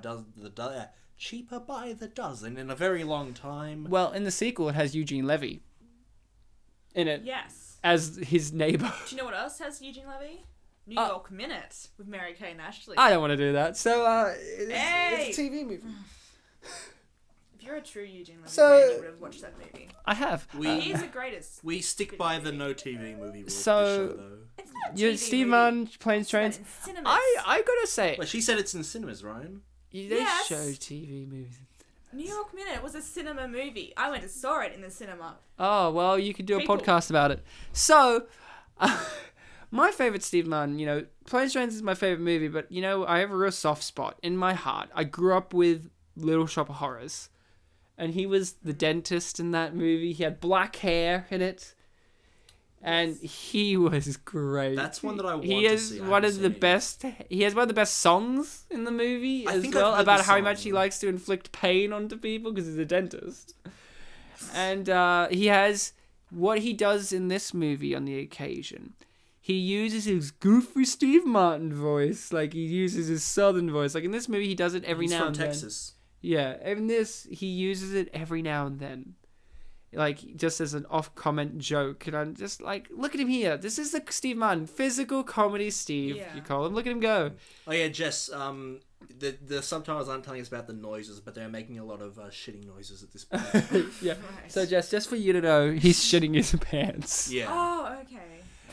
the Dozen in a very long time. Well, in the sequel, it has Eugene Levy in it Yes. as his neighbour. Do you know what else has Eugene Levy? New York Minute with Mary Kay and Ashley. I don't want to do that. So, Hey! it's a TV movie. If you're a true Eugene Levy So- fan, you would have watched that movie. I have. He's the greatest. We stick by the no TV movie rule So- of the show, though. It's not a You TV Steve movie. Martin, Planes, It's not Trains. in cinemas. I gotta say, Well, she said it's in cinemas, Ryan. they Yes. show TV movies. New York Minute was a cinema movie. I went and saw it in the cinema. Oh, well, you could do a People. podcast about it. So, my favourite Steve Martin, Planes, Trains is my favourite movie, but, I have a real soft spot in my heart. I grew up with Little Shop of Horrors, and he was the dentist in that movie. He had black hair in it, and he was great. That's one that I want He to is see. I one haven't of the seen it. best. He has one of the best songs in the movie I as think I've well heard about the how much he song. likes to inflict pain onto people because he's a dentist. And he has what he does in this movie on the occasion. He uses his goofy Steve Martin voice, like he uses his southern voice. Like in this movie, he does it every He's now from and Texas. then. Yeah, in this, he uses it every now and then. Like, just as an off-comment joke. And I'm just like, look at him here. This is the Steve Martin. Physical comedy Steve, Yeah. you call him. Look at him go. Oh yeah, Jess. The subtitles aren't telling us about the noises, but they're making a lot of shitting noises at this point. Yeah. Right. So, Jess, just for you to know, he's shitting his pants. Yeah. Oh, okay.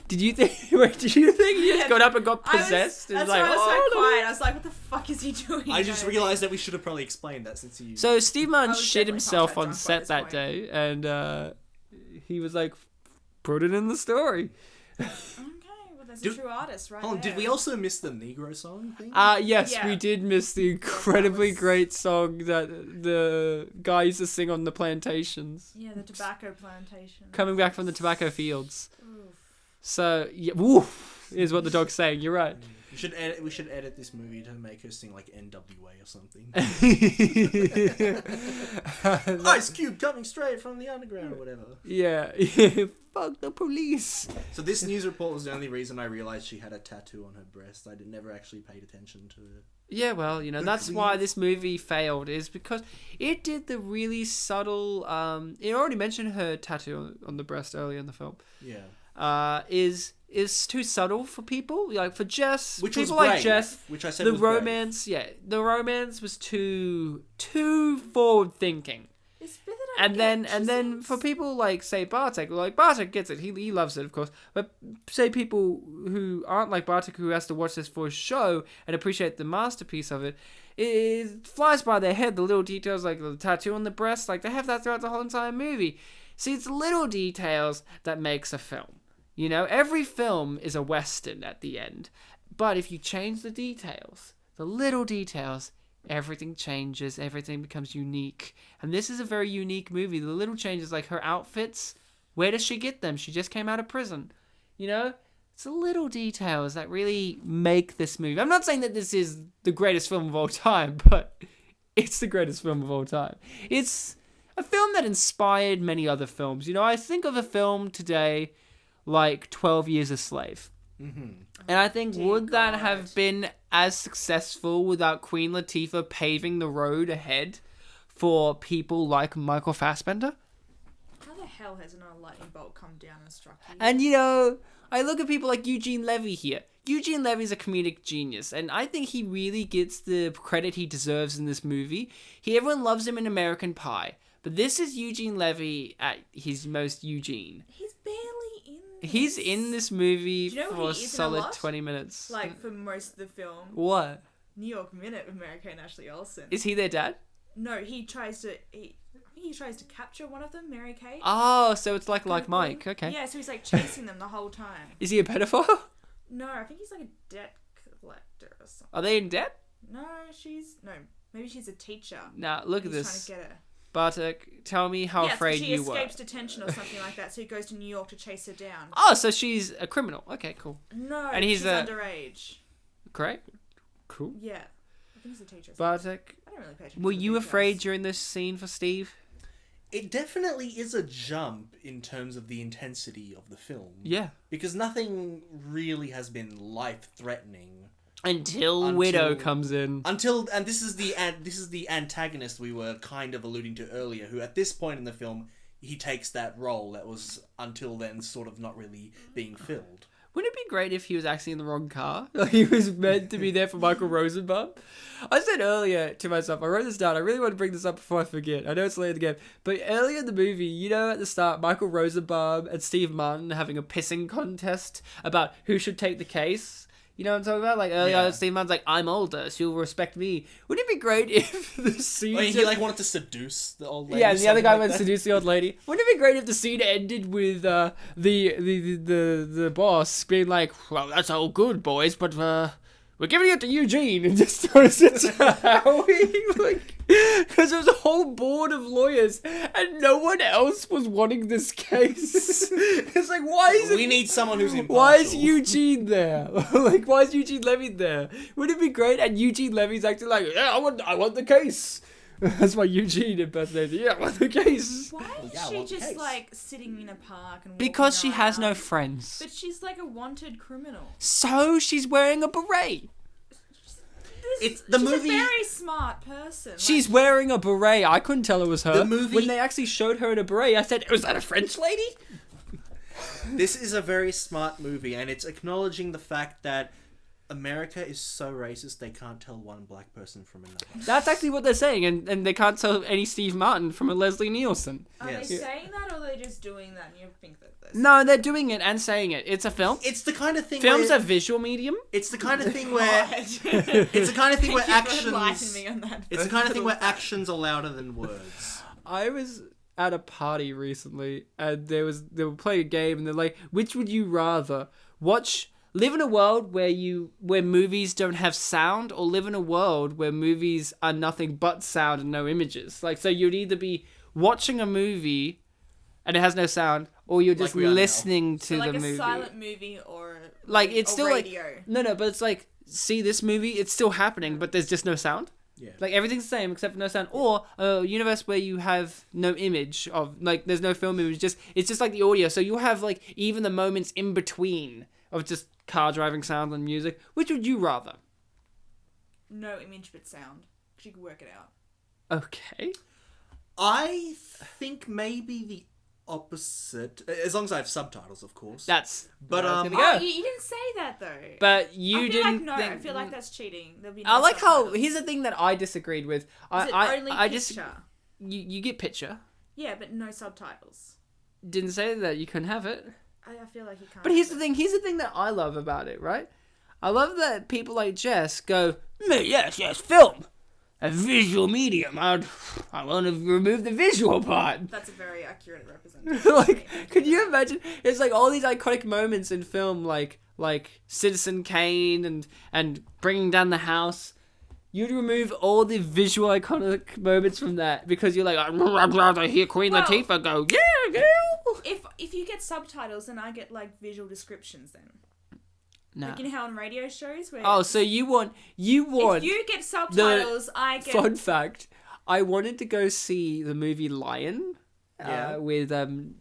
Did you think he just got up and got possessed? That's and why I was "Oh, so no." quiet. I was like, what the fuck is he doing? I just realised that we should have probably explained that since you. So Steve Martin I was shit definitely himself punch on that drunk by set this that point. day, and he was like, "Put it in the story." Okay, well That's a true artist, right? Hold on, did we also miss the Negro song thing? Yes, Yeah. we did miss the incredibly great song that the guy used to sing on the plantations. Yeah, the tobacco plantation. Coming back from the tobacco fields. Oof. So, yeah, woof, is what the dog's saying. You're right. We should edit this movie to make her sing like NWA or something. Ice Cube coming straight from the underground or whatever. Yeah. Fuck the police. So this news report was the only reason I realized she had a tattoo on her breast. I never actually paid attention to it. Yeah, well, that's why this movie failed, is because it did the really subtle, it already mentioned her tattoo on the breast earlier in the film. Yeah. Is too subtle for people, like for Jess, Which people was like brave, Jess. which I said The was romance, the romance was too forward thinking. This bit that I And get, then for people like, say, Bartek, like Bartek gets it, he loves it, of course, but say people who aren't like Bartek, who has to watch this for a show and appreciate the masterpiece of it, it flies by their head, the little details, like the tattoo on the breast, like they have that throughout the whole entire movie. See, it's little details that makes a film. You know, every film is a Western at the end, but if you change the details, the little details, everything changes, everything becomes unique. And this is a very unique movie. The little changes, like her outfits, where does she get them? She just came out of prison. You know, it's the little details that really make this movie. I'm not saying that this is the greatest film of all time, but it's the greatest film of all time. It's a film that inspired many other films. You know, I think of a film today like 12 Years a Slave. Mm-hmm. And I think, would that have been as successful without Queen Latifah paving the road ahead for people like Michael Fassbender? How the hell has another lightning bolt come down and struck you? And, you know, I look at people like Eugene Levy here. Eugene Levy's a comedic genius, and I think he really gets the credit he deserves in this movie. Everyone loves him in American Pie, but this is Eugene Levy at his most Eugene. He's barely in this. He's in this movie Do you know for a he is in a solid lot? 20 minutes. Like, for most of the film. What? New York Minute with Mary Kate and Ashley Olsen. Is he their dad? No, he tries to capture one of them, Mary Kate. Oh, so it's like Kind of Mike. thing. Okay. Yeah, so he's like chasing them the whole time. Is he a pedophile? No, I think he's like a debt collector or something. Are they in debt? No, maybe she's a teacher. Nah, look at He's this. trying to get her. Bartek, tell me how afraid you were. She escapes detention or something like that, so he goes to New York to chase her down. Oh, so she's a criminal. Okay, cool. No, And he's she's underage. Great. Cool. Yeah. I think he's a teacher. Bartek, I don't really pay attention were to the you details. afraid during this scene for Steve? It definitely is a jump in terms of the intensity of the film. Yeah. Because nothing really has been life-threatening Until Widow comes in. and this is the antagonist we were kind of alluding to earlier, who at this point in the film he takes that role that was until then sort of not really being filled. Wouldn't it be great if he was actually in the wrong car? Like he was meant to be there for Michael Rosenbaum? I said earlier to myself, I wrote this down, I really want to bring this up before I forget. I know it's late in the game. But earlier in the movie, you know at the start, Michael Rosenbaum and Steve Martin having a pissing contest about who should take the case? You know what I'm talking about? Like earlier, Steve Martin's like, I'm older, so you'll respect me. Wouldn't it be great if the scene... He like wanted to seduce the old lady. Yeah, and the other guy like went to seduce the old lady. Wouldn't it be great if the scene ended with the boss being like, well, that's all good, boys, but we're giving it to Eugene, and just throws it to Howie, like, because there was a whole board of lawyers, and no one else was wanting this case. It's like, why is it... We need someone who's impartial. Why is Eugene there? Like, why is Eugene Levy there? Wouldn't it be great? And Eugene Levy's acting like, yeah, I want the case. That's my Eugene impersonator. Yeah, I want the case. Why is Yeah, she well, just case. like sitting in a park and Because walking she has no around? friends. But she's like a wanted criminal. So she's wearing a beret. It's the she's movie. a very smart person. She's wearing a beret. I couldn't tell it was her. The movie- When they actually showed her in a beret, I said, was that a French lady? This is a very smart movie, and it's acknowledging the fact that America is so racist they can't tell one black person from another. That's actually what they're saying, and they can't tell any Steve Martin from a Leslie Nielsen. Are Yes. they saying that, or are they just doing that and you think that this? No, they're doing it and saying it. It's a film. It's the kind of thing. Film's where, a visual medium. It's the kind of thing where. It's the kind of thing where actions. Enlighten me on that. It's the kind of thing where actions are louder than words. I was at a party recently, and they were playing a game, and they're like, which would you rather watch live in a world where movies don't have sound, or live in a world where movies are nothing but sound and no images. Like, so you'd either be watching a movie and it has no sound, or you're just listening to the movie. Like a silent movie or like it's still radio. Like but it's like, see this movie, it's still happening, but there's just no sound. Yeah. Like everything's the same except for no sound, or a universe where you have no image of, like, there's no film image, it's just like the audio. So you'll have like even the moments in between of just car driving sound and music. Which would you rather? No image but sound, because you can work it out. Okay. I think maybe the opposite, as long as I have subtitles, of course. That's But, where I was um, gonna go. You didn't say that though. But you I feel didn't like, think... I feel like that's cheating. There'll be no I like how, subtitles. here's the thing that I disagreed with. Is it only I picture? just you get picture. Yeah, but no subtitles. Didn't say that you couldn't have it. I feel like you can't. But here's the thing that I love about it, right? I love that people like Jess go, yes, film. A visual medium. I want to remove the visual part. That's a very accurate representation. Like, could you imagine? It's like all these iconic moments in film, like Citizen Kane and Bringing Down the House. You'd remove all the visual iconic moments from that because you're like, I'd rather hear Queen Latifah go, yeah, girl. If you get subtitles, then I get like visual descriptions. Then, Nah. like, you know how on radio shows where Oh, so you want if you get subtitles, I get. Fun fact, I wanted to go see the movie Lion. Yeah. With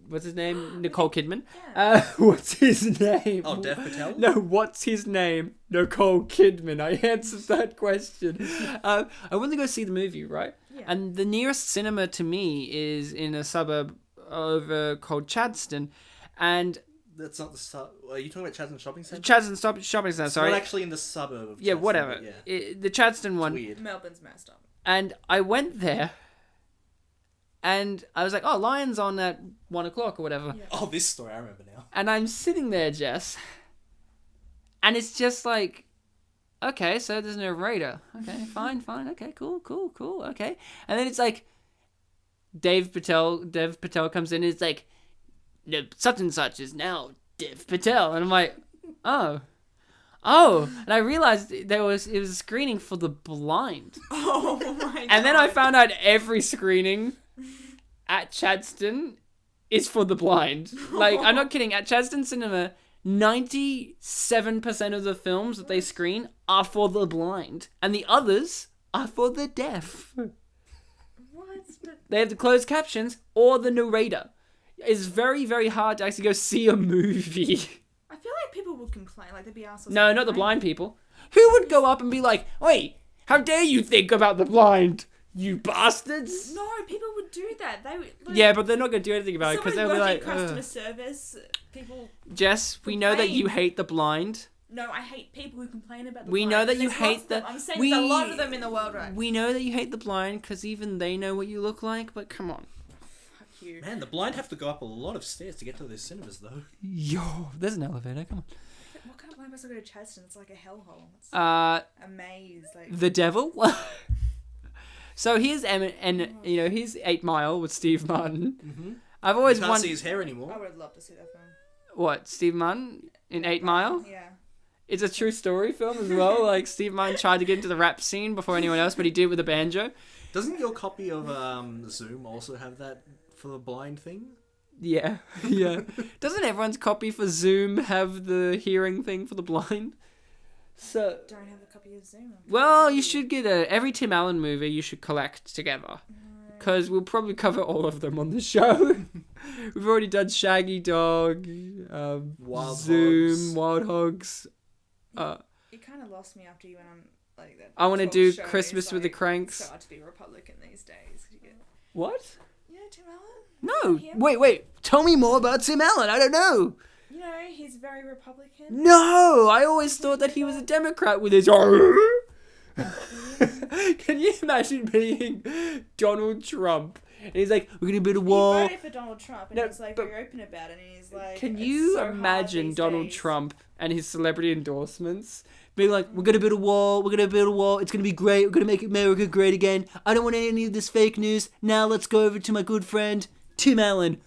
what's his name? Nicole Kidman. Yeah. What's his name? Oh, Dev Patel? No, what's his name? Nicole Kidman. I answered that question. I wanted to go see the movie, right? Yeah. And the nearest cinema to me is in a suburb over called Chadstone, and That's not the Are you talking about Chadstone Shopping Centre? Chadstone Shopping Centre. It's Sorry. not actually in the suburb of Yeah, Chadstone, whatever. but yeah. The Chadstone one. Weird. Melbourne's messed up. And I went there, and I was like, oh, Lion's on at 1 o'clock or whatever. Yeah. Oh, this story I remember now. And I'm sitting there, Jess, and it's just like, okay, so there's no radar. Okay, fine, okay, cool, okay. And then it's like, Dev Patel comes in and it's like, no, such and such is now Dev Patel. And I'm like, oh. And I realized it was a screening for the blind. Oh my god. And then I found out every screening at Chadstone is for the blind. Like, I'm not kidding. At Chadstone Cinema, 97% of the films that they screen are for the blind. And the others are for the deaf. What? But They have the closed captions or the narrator. It's very, very hard to actually go see a movie. I feel like people would complain, like they'd be asked. No, not the blind people. Who would go up and be like, wait, how dare you think about the blind, you bastards? No, people would do that. They would. Like, Yeah, but they're not going to do anything about it because someone they'll be working like, customer ugh. service people. Jess, we know that you complain. hate the blind. No, I hate people who complain about the We blind. know that And you there's lots hate of them. the- I'm saying we- there's a lot of them in the world, right? We know that you hate the blind because even they know what you look like, but come on. Fuck you. Man, the blind have to go up a lot of stairs to get to those cinemas, though. Yo, there's an elevator, come What kind of blind person go to Chadstone? It's like a hellhole. It's on. a maze. Like The devil? So here's here's 8 Mile with Steve Martin. Mm-hmm. I've You always can't wondered... see his hair I anymore. would love to see that film. What, Steve Martin in 8 Mile? Yeah. It's a true story film as well. Like, Steve Martin tried to get into the rap scene before anyone else, but he did with a banjo. Doesn't your copy of Zoom also have that for the blind thing? Yeah. Doesn't everyone's copy for Zoom have the hearing thing for the blind? So, Don't have a copy of Zoom. well, you should get every Tim Allen movie you should collect together. Because we'll probably cover all of them on the show. We've already done Shaggy Dog, Wild Zoom, Hogs. Wild Hogs. You kind of lost me after you went on like that. I want to talk do show. Christmas It's with the like, Cranks. It's so hard to be Republican these days. You get- What? You know Tim Allen? No. Him? Wait. Tell me more about Tim Allen. I don't know. You know he's very Republican. No, I always thought that he was a Democrat with his... Can you imagine being Donald Trump? And he's like, we're going to build a He wall. voted for Donald Trump and No, he was like but- very open about it. And he's like, Can "It's you so hard imagine these Donald days." Trump and his celebrity endorsements being like, we're going to build a wall, it's going to be great, we're going to make America great again, I don't want any of this fake news, now let's go over to my good friend, Tim Allen.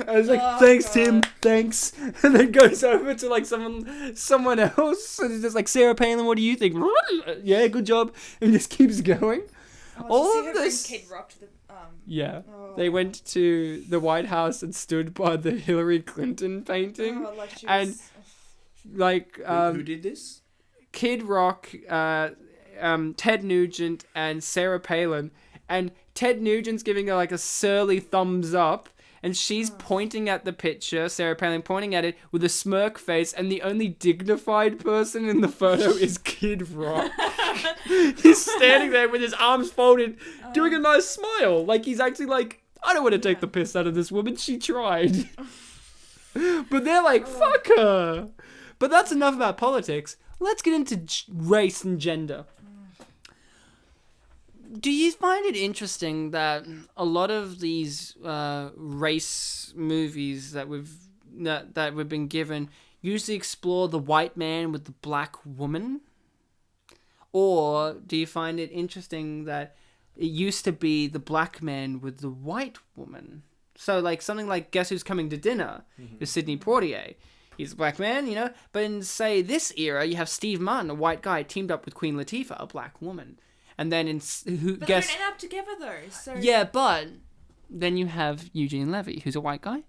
I was like, thanks, Tim, thanks. And then goes over to like someone else, and it's just like, Sarah Palin, what do you think? Yeah, good job, and just keeps going. All of this. Kid Rock to the, Yeah, they went to the White House and stood by the Hillary Clinton painting, Who did this? Kid Rock, Ted Nugent, and Sarah Palin, and Ted Nugent's giving her like a surly thumbs up, and she's pointing at the picture, Sarah Palin pointing at it with a smirk face, and the only dignified person in the photo is Kid Rock. He's standing there with his arms folded, doing a nice smile, like he's actually like, I don't want to take the piss out of this woman, she tried. But they're like, fuck her. But that's enough about politics. Let's get into race and gender. Do you find it interesting that a lot of these race movies that we've been given usually explore the white man with the black woman? Or do you find it interesting that it used to be the black man with the white woman? So like something like Guess Who's Coming to Dinner is Sidney Poitier. He's a black man, you know, but in, say, this era, you have Steve Martin, a white guy, teamed up with Queen Latifah, a black woman. And then But they don't end up together, though, so... Yeah, but then you have Eugene Levy, who's a white guy,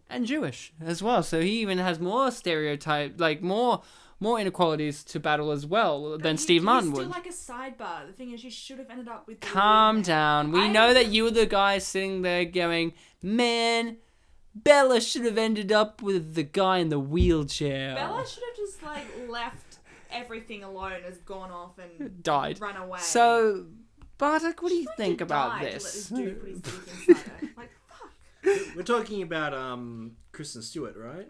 and Jewish as well. So he even has more stereotype, like, more inequalities to battle as well than Steve Martin would. He's still like a sidebar. The thing is, you should have ended up with... Calm down. We know that you were the guy sitting there going, man... Bella should have ended up with the guy in the wheelchair. Bella should have just, like, left everything alone, has gone off and died. Run away. So, Bartek, what do you think about this? To let this dude put his teeth inside her. Like, fuck. We're talking about Kristen Stewart, right?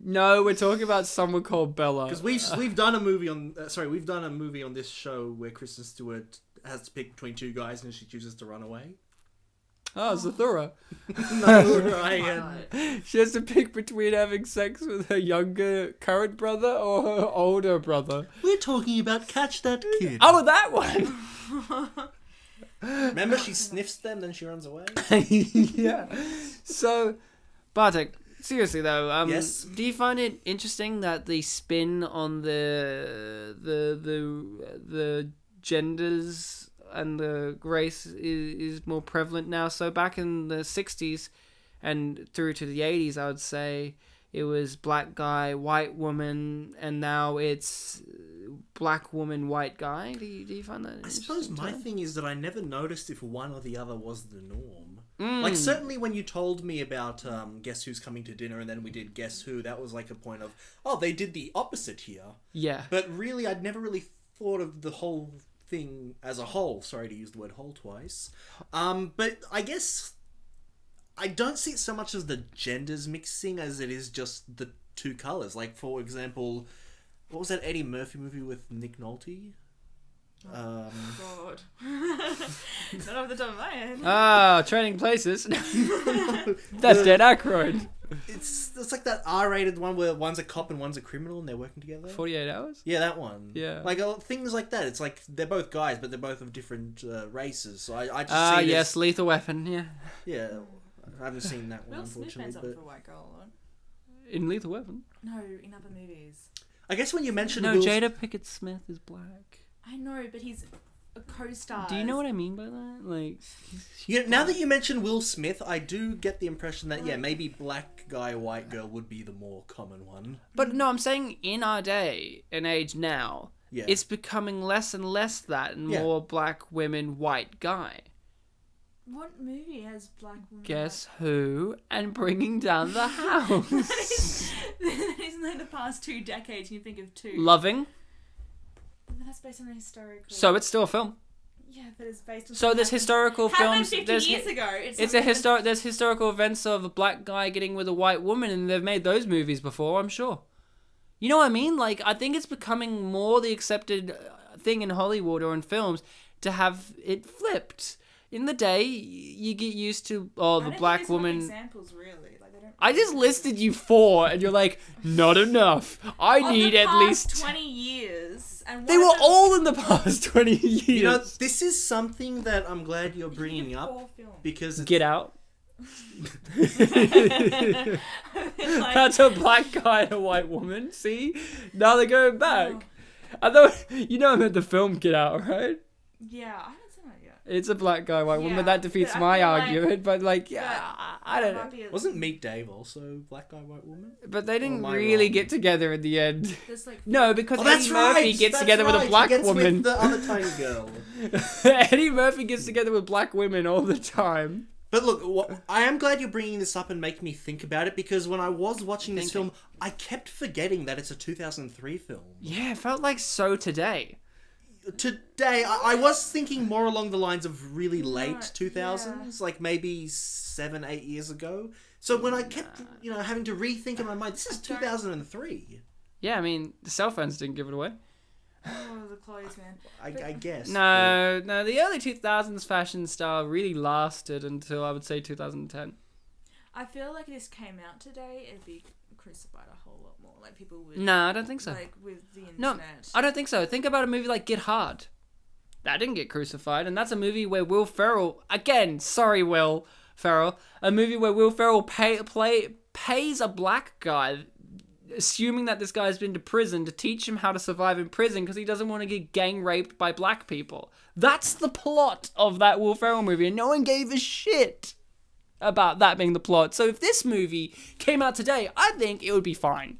No, we're talking about someone called Bella. Because we've done a movie on we've done a movie on this show where Kristen Stewart has to pick between two guys and she chooses to run away. Oh, Zathura. No, Ryan. She has to pick between having sex with her younger current brother or her older brother. We're talking about Catch That Kid. Oh, that one! Remember, she sniffs them, then she runs away? Yeah. So, Bartek, seriously though, yes? Do you find it interesting that the spin on the genders and the race is more prevalent now? So back in the 60s and through to the 80s, I would say it was black guy, white woman, and now it's black woman, white guy. Do you find that interesting? I suppose my thing is that I never noticed if one or the other was the norm. Like, certainly when you told me about Guess Who's Coming to Dinner and then we did Guess Who, that was like a point of, oh, they did the opposite here. Yeah. But really, I'd never really thought of the whole thing as a whole. Sorry to use the word whole twice. But I guess I don't see it so much as the genders mixing as it is just the two colours. Like, for example, what was that Eddie Murphy movie with Nick Nolte? God. Not off the top of my head. Ah, Trading Places. That's Dan Aykroyd. It's like that R-rated one where one's a cop and one's a criminal and they're working together. 48 Hours? Yeah, that one. Yeah. Like, things like that. It's like they're both guys, but they're both of different races. So I just see it yes, as, Lethal Weapon, yeah. Yeah, I haven't seen that one, Will Smith unfortunately. ends up But for a white girl a lot. In Lethal Weapon? No, in other movies. I guess when you mentioned No, Will... Jada Pinkett Smith is black. I know, but he's a co-star. Do you know what I mean by that? Like, now that you mention Will Smith, I do get the impression that, yeah, maybe black guy, white girl would be the more common one. but no, I'm saying in our day and age now, Yeah. it's becoming less and less that and Yeah. more black women, white guy. What movie has black women? Guess Who and Bringing Down the House. That isn't like the past 2 decades. You think of two. Loving. But that's based on a historical. So it's still a film. Yeah, but it's based on. So there's historical happened films. 50 years ago. There's historical events of a black guy getting with a white woman, and they've made those movies before, I'm sure. You know what I mean? Like, I think it's becoming more the accepted thing in Hollywood or in films to have it flipped. In the day, you get used to the black woman. Examples, really. Like, they don't I just listed you 4, and you're like, not enough. I need at least 20 years. And they were all in the past 20 years. You know, this is something that I'm glad you're bringing up. 4 films. Because it's, Get Out. That's a black guy and a white woman. See? Now they're going back. I thought I meant the film Get Out, right? Yeah, I haven't seen it yet. It's a black guy, white woman. Yeah, That defeats but I my feel like- argument. But I don't know. Wasn't Meet Dave also black guy, white woman? But they didn't am I really wrong? get together in the end. There's like No, because Oh, Eddie that's Murphy right. gets That's together with a right. black He gets woman. with the other tiny girl. Eddie Murphy gets together with black women all the time. But look, I am glad you're bringing this up and making me think about it, because when I was watching this film, I kept forgetting that it's a 2003 film. Yeah, it felt like so today. Today, I was thinking more along the lines of really late Right, 2000s, like maybe 7-8 years ago. So when I kept, having to rethink in my mind, this is 2003. Yeah, I mean, the cell phones didn't give it away. Oh, the clothes, man. I guess. No, the early 2000s fashion style really lasted until, I would say, 2010. I feel like if this came out today, it'd be crucified a whole lot more. Like people would. No, I don't think so. Like with the internet. No, I don't think so. Think about a movie like Get Hard. That didn't get crucified, and that's a movie where Will Ferrell, again, sorry Will Ferrell, a movie where Will Ferrell pays a black guy, assuming that this guy's been to prison, to teach him how to survive in prison because he doesn't want to get gang raped by black people. That's the plot of that Will Ferrell movie, and no one gave a shit about that being the plot. So if this movie came out today, I think it would be fine.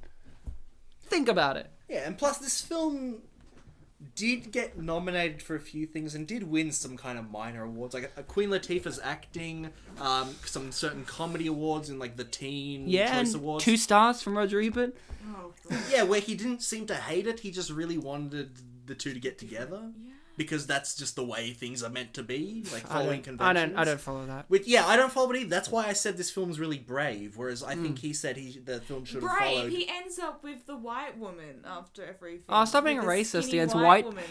Think about it. Yeah, and plus this film did get nominated for a few things and did win some kind of minor awards, like Queen Latifah's acting, some certain comedy awards and like the Teen Choice Awards. 2 stars from Roger Ebert. Oh, God. Yeah, where he didn't seem to hate it, he just really wanted the two to get together. Yeah. Because that's just the way things are meant to be, like following conventions. I don't follow that. Which, yeah, I don't follow it either. That's why I said this film's really brave, whereas I think he said the film should have Brave. followed. He ends up with the white woman after everything. Oh, stop being With the racist skinny against white white- woman.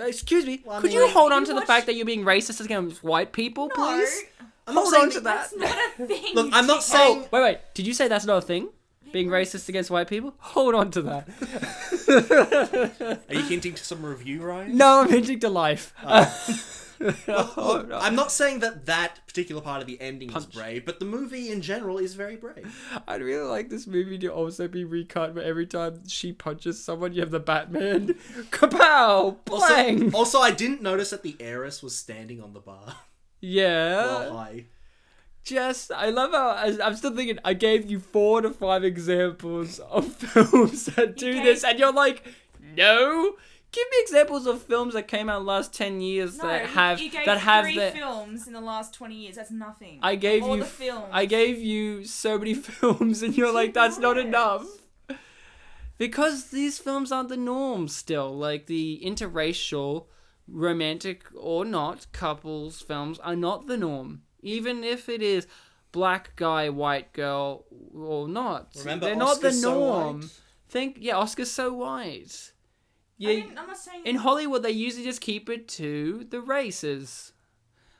Excuse me, Well, I could mean, you like, hold on you to the watch- fact that you're being racist against white people, please? I'm not Hold saying on to that. That's not a thing. Look, I'm not dickhead. saying... Wait, did you say that's not a thing? Being racist against white people? Hold on to that. Are you hinting to some review, Ryan? No, I'm hinting to life. Look, I'm not saying that particular part of the ending is brave, but the movie in general is very brave. I'd really like this movie to also be recut, but every time she punches someone, you have the Batman. Kapow! Bang! Also, I didn't notice that the heiress was standing on the bar. Yeah. Well, hi. Jess, I love how I'm still thinking. I gave you 4 to 5 examples of films that do this, and you're like, no. Give me examples of films that came out in the last 10 years No, that have you gave that have 3 the. films in the last 20 years. That's nothing. I gave All you. the films. I gave you so many films, and you're like, that's not enough. Because these films aren't the norm still. Like the interracial, romantic or not couples films are not the norm. Even if it is black guy, white girl, or not. Remember, they're not the Oscar's So norm. White? Oscar's So White. Yeah, I'm not saying. in Hollywood, they usually just keep it to the races.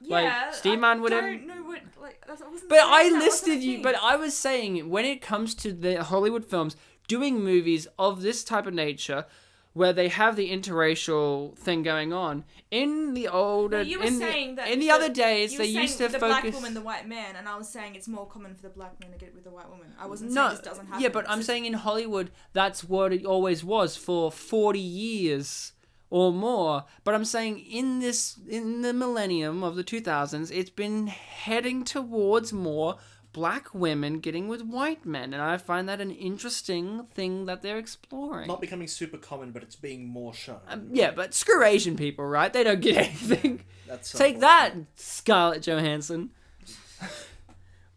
Yeah, Steve Mann would I have. don't know what. Like, I wasn't But saying I that wasn't a listed you. thing. But I was saying when it comes to the Hollywood films doing movies of this type of nature, where they have the interracial thing going on in the older. You were saying that in the other days you they were used to saying the focus. black woman, the white man, and I was saying it's more common for the black man to get with the white woman. I wasn't No, saying this doesn't happen. yeah, but I'm saying in Hollywood that's what it always was for 40 years or more. But I'm saying in the millennium of the 2000s, it's been heading towards more black women getting with white men, and I find that an interesting thing that they're exploring. Not becoming super common, but it's being more shown. Yeah, but screw Asian people, right? They don't get anything. That's Take that, Scarlett Johansson.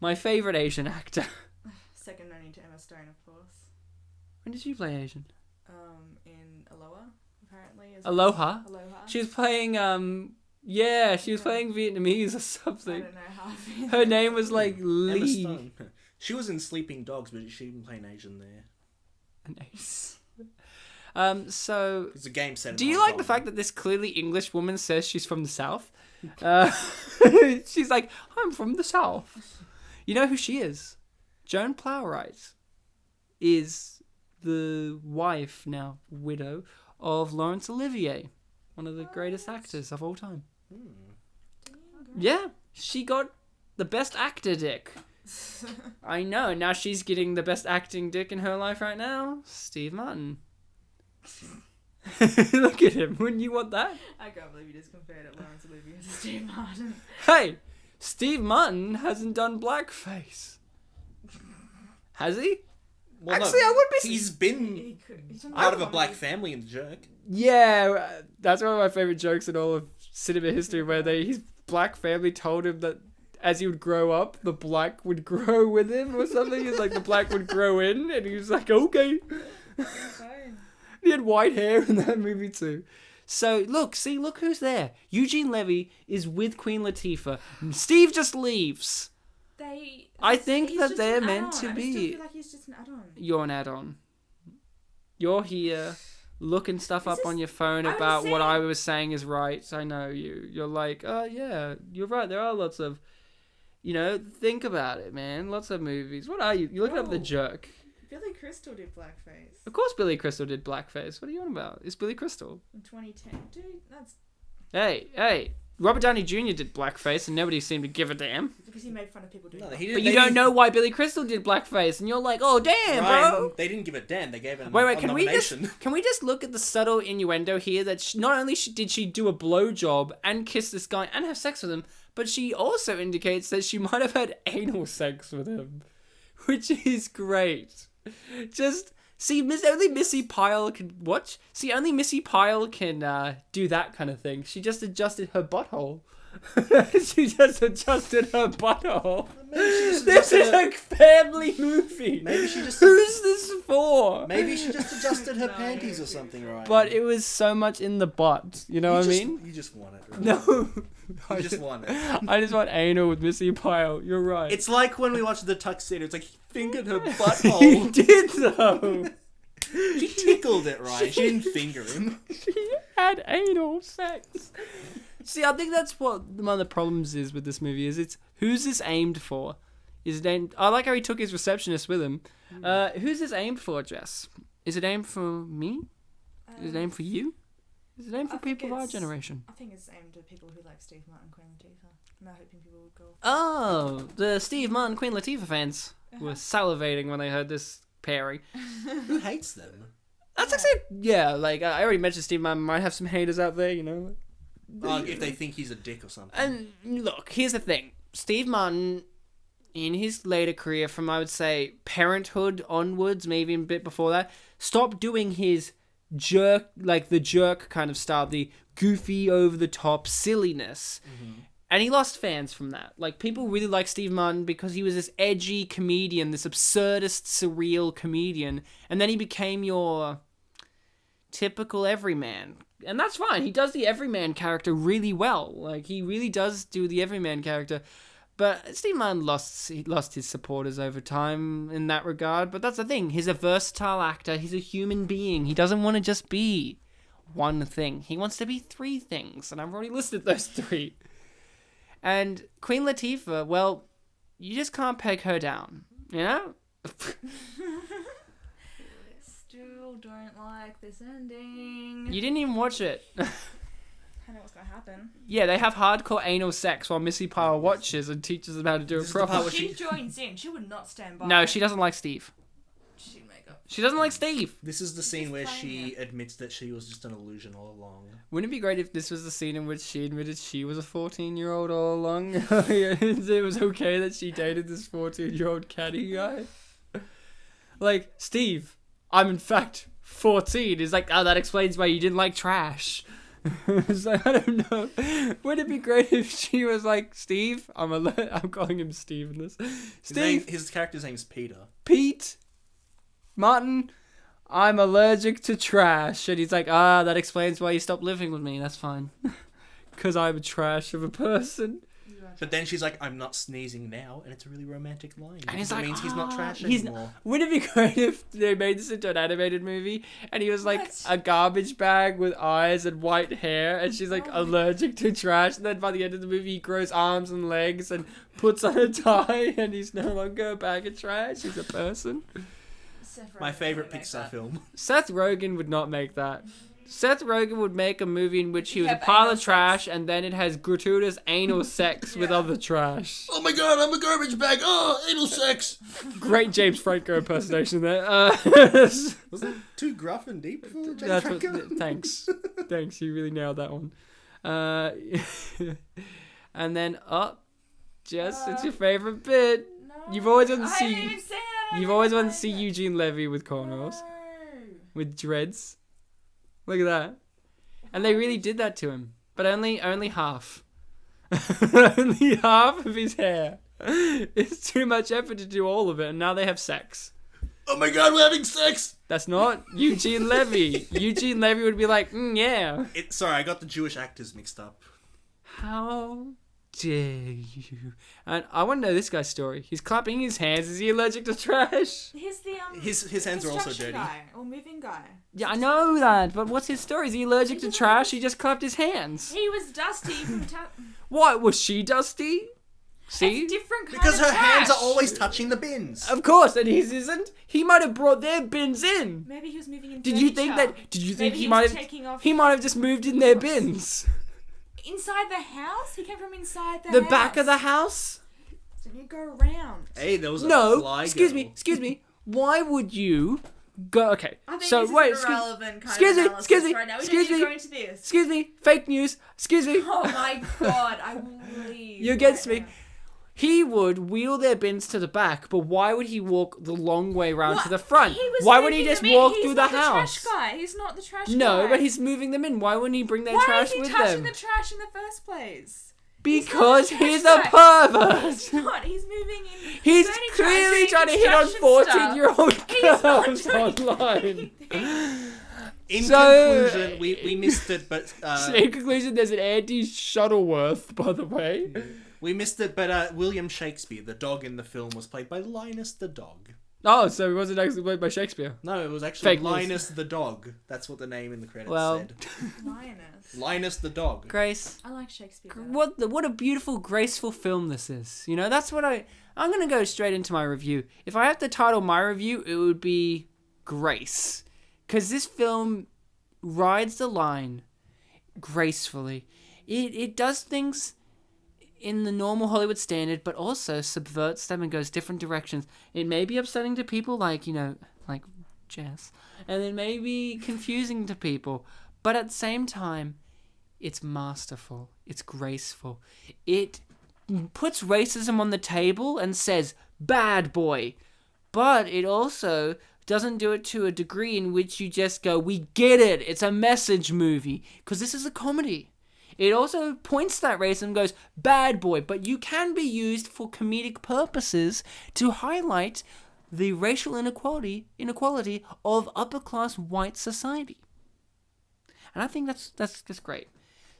My favorite Asian actor. Second only to Emma Stone, of course. When did she play Asian? In Aloha, apparently. Aloha. Aloha. She was playing, she was playing Vietnamese or I something. don't know how. Her name was like Emma Lee. Stone. She was in Sleeping Dogs, but she didn't play an Asian there. Nice. So, It's a game set in do you Hong like the Kong. fact that this clearly English woman says she's from the South? She's like, I'm from the South. You know who she is? Joan Plowright is the wife, now widow, of Laurence Olivier, one of the greatest actors of all time. Yeah, she got the best actor dick. I know. Now she's getting the best acting dick in her life right now. Steve Martin. Look at him. Wouldn't you want that? I can't believe you just compared it, Laurence Olivier to Steve Martin. Hey, Steve Martin hasn't done blackface. Has he? Well, Actually, no, I would be... He's been He's out of a black family in The Jerk. Yeah, that's one of my favorite jokes in all of cinema history, where his black family told him that as he would grow up, the black would grow with him or something. It's like the black would grow in, and he was like, okay. He had white hair in that movie too. So, look who's there. Eugene Levy is with Queen Latifah. Steve just leaves. I think that they're meant to be. I still feel like he's just an add-on. You're an add-on. You're here looking stuff up on your phone about what I was saying is right. I know you. You're like, oh yeah, you're right. There are lots of, think about it, man. Lots of movies. What are you? You're looking up The Jerk. Billy Crystal did blackface. Of course Billy Crystal did blackface. What are you on about? It's Billy Crystal. In 2010. Dude, that's... Hey. Robert Downey Jr. did blackface and nobody seemed to give a damn. Because he made fun of people doing that. But you don't know why Billy Crystal did blackface and you're like, oh damn, Ryan, bro. They didn't give a damn. They gave him a can nomination. Can we just look at the subtle innuendo here that not only did she do a blowjob and kiss this guy and have sex with him, but she also indicates that she might have had anal sex with him. Which is great. Just... See, only Missi Pyle can watch. See, only Missi Pyle can do that kind of thing. She just adjusted her butthole. This is a family movie. Maybe she just. Who's this for? Maybe she just adjusted her panties or something, right? But it was so much in the butt. You know what I mean? You just want it. Right? No. You just want it. I just want anal with Missi Pyle. You're right. It's like when we watched The Tuxedo. It's like he fingered her butthole. He did though. She tickled it, right? She didn't finger him. She had anal sex. See, I think that's what one of the problems is with this movie. Is who's this aimed for? Is it aimed? I like how he took his receptionist with him. Who's this aimed for, Jess? Is it aimed for me? Is it aimed for you? Is it aimed for people of our generation? I think it's aimed at people who like Steve Martin, Queen Latifah. I'm not hoping people would go. Oh, the Steve Martin, Queen Latifah fans were salivating when they heard this pairing. Who hates them? That's actually, yeah, like, I already mentioned Steve Martin might have some haters out there, If they think he's a dick or something. And look, here's the thing. Steve Martin, in his later career, from I would say Parenthood onwards, maybe a bit before that, stopped doing his jerk, like the jerk kind of style, the goofy, over-the-top silliness. Mm-hmm. And he lost fans from that. Like, people really like Steve Martin because he was this edgy comedian, this absurdist, surreal comedian. And then he became your typical everyman. And that's fine. He does the everyman character really well. Like, he really does do the everyman character. But Steve Martin lost his supporters over time in that regard. But that's the thing. He's a versatile actor. He's a human being. He doesn't want to just be one thing. He wants to be three things. And I've already listed those three. And Queen Latifah, well, you just can't peg her down, you know? Still don't like this ending. You didn't even watch it. I know what's gonna happen. Yeah, they have hardcore anal sex while Missi Pyle watches and teaches them how to do it properly. She joins in. She would not stand by. No, she doesn't like Steve. She'd make up. She doesn't like Steve. This is the scene where she admits that she was just an illusion all along. Wouldn't it be great if this was the scene in which she admitted she was a 14-year-old all along? It was okay that she dated this 14-year-old catty guy? Like, Steve, I'm in fact 14. He's like, oh, that explains why you didn't like trash. It's like, I don't know. Wouldn't it be great if she was like, Steve, I'm calling him Steve in this. Steve, His character's name's Peter. Pete Martin, I'm allergic to trash. And he's like, that explains why you stopped living with me. That's fine. Because I'm a trash of a person. But then she's like, I'm not sneezing now. And it's a really romantic line. And he's it like, means he's not trash anymore. Wouldn't it be great if they made this into an animated movie and he was like a garbage bag with eyes and white hair and she's like allergic to trash, and then by the end of the movie he grows arms and legs and puts on a tie and he's no longer a bag of trash, he's a person. My favourite Pixar film. Seth Rogen would not make that. Seth Rogen would make a movie in which he was a Have pile anal of trash and then it has gratuitous anal sex with Yeah. other trash. Oh my god, I'm a garbage bag. Oh, anal sex. Great James Franco impersonation there. Was that too gruff and deep for James That's what, Franco? thanks, you really nailed that one. And then, Jess, it's your favourite bit. No, You've always wanted to I haven't see. even seen it. You've always wanted to see Eugene Levy with cornrows, with dreads. Look at that. And they really did that to him, but only half. Only half of his hair. It's too much effort to do all of it, and now they have sex. Oh my god, we're having sex. That's not Eugene Levy. Eugene Levy would be like, yeah. Sorry, I got the Jewish actors mixed up. How dare you? And I want to know this guy's story. He's clapping his hands. Is he allergic to trash? He's the His hands are also construction dirty. guy or moving guy. Yeah, I know that, but what's his story? Is he allergic to trash? He just clapped his hands. He was dusty from What, was she dusty? See? It's different kind Because of her hands trash. are always touching the bins. Of course, and his isn't. He might have brought their bins in. Maybe he was moving in. Did you think Maybe he was might have taking off he might have just moved in their bins? inside the house? He came from inside the The house. back of the house? Didn't you go around? Hey, there was a No, fly excuse girl. me. Why would you go? Okay, I think so this wait, is irrelevant excuse me, right now. We excuse don't need me. to go into this. excuse me, fake news. Excuse me, Oh my god, I will leave. you're against right me. now. He would wheel their bins to the back, but why would he walk the long way round What? to the front? He was Why would he moving just them in. walk He's through the not house? Trash guy. He's not the trash guy. No, but he's moving them in. Why wouldn't he bring their Why trash is he with touching them? the trash in the first place? Because He's he's not a a trash pervert. He's not. He's moving in. He's dirty trash, clearly doing trying to hit on construction 14-year-old stuff. He's not girls doing online. anything. In So- conclusion, we missed it, but In conclusion, there's an Andy Shuttleworth, by the way. William Shakespeare, the dog in the film, was played by Linus the dog. Oh, so he wasn't actually played by Shakespeare. No, it was actually Fake news. Linus the dog. That's what the name in the credits Well- said. Linus. Linus the dog. Grace, I like Shakespeare. better. what a beautiful, graceful film this is. You know, that's what I'm going to go straight into my review. If I have to title my review, it would be Grace. Because this film rides the line gracefully. It does things in the normal Hollywood standard, but also subverts them and goes different directions. It may be upsetting to people like Jess, and it may be confusing to people, but at the same time, it's masterful. It's graceful. It puts racism on the table and says, bad boy. But it also doesn't do it to a degree in which you just go, we get it. It's a message movie. Because this is a comedy. It also points that racism and goes, bad boy. But you can be used for comedic purposes to highlight the racial inequality of upper-class white society. And I think that's great.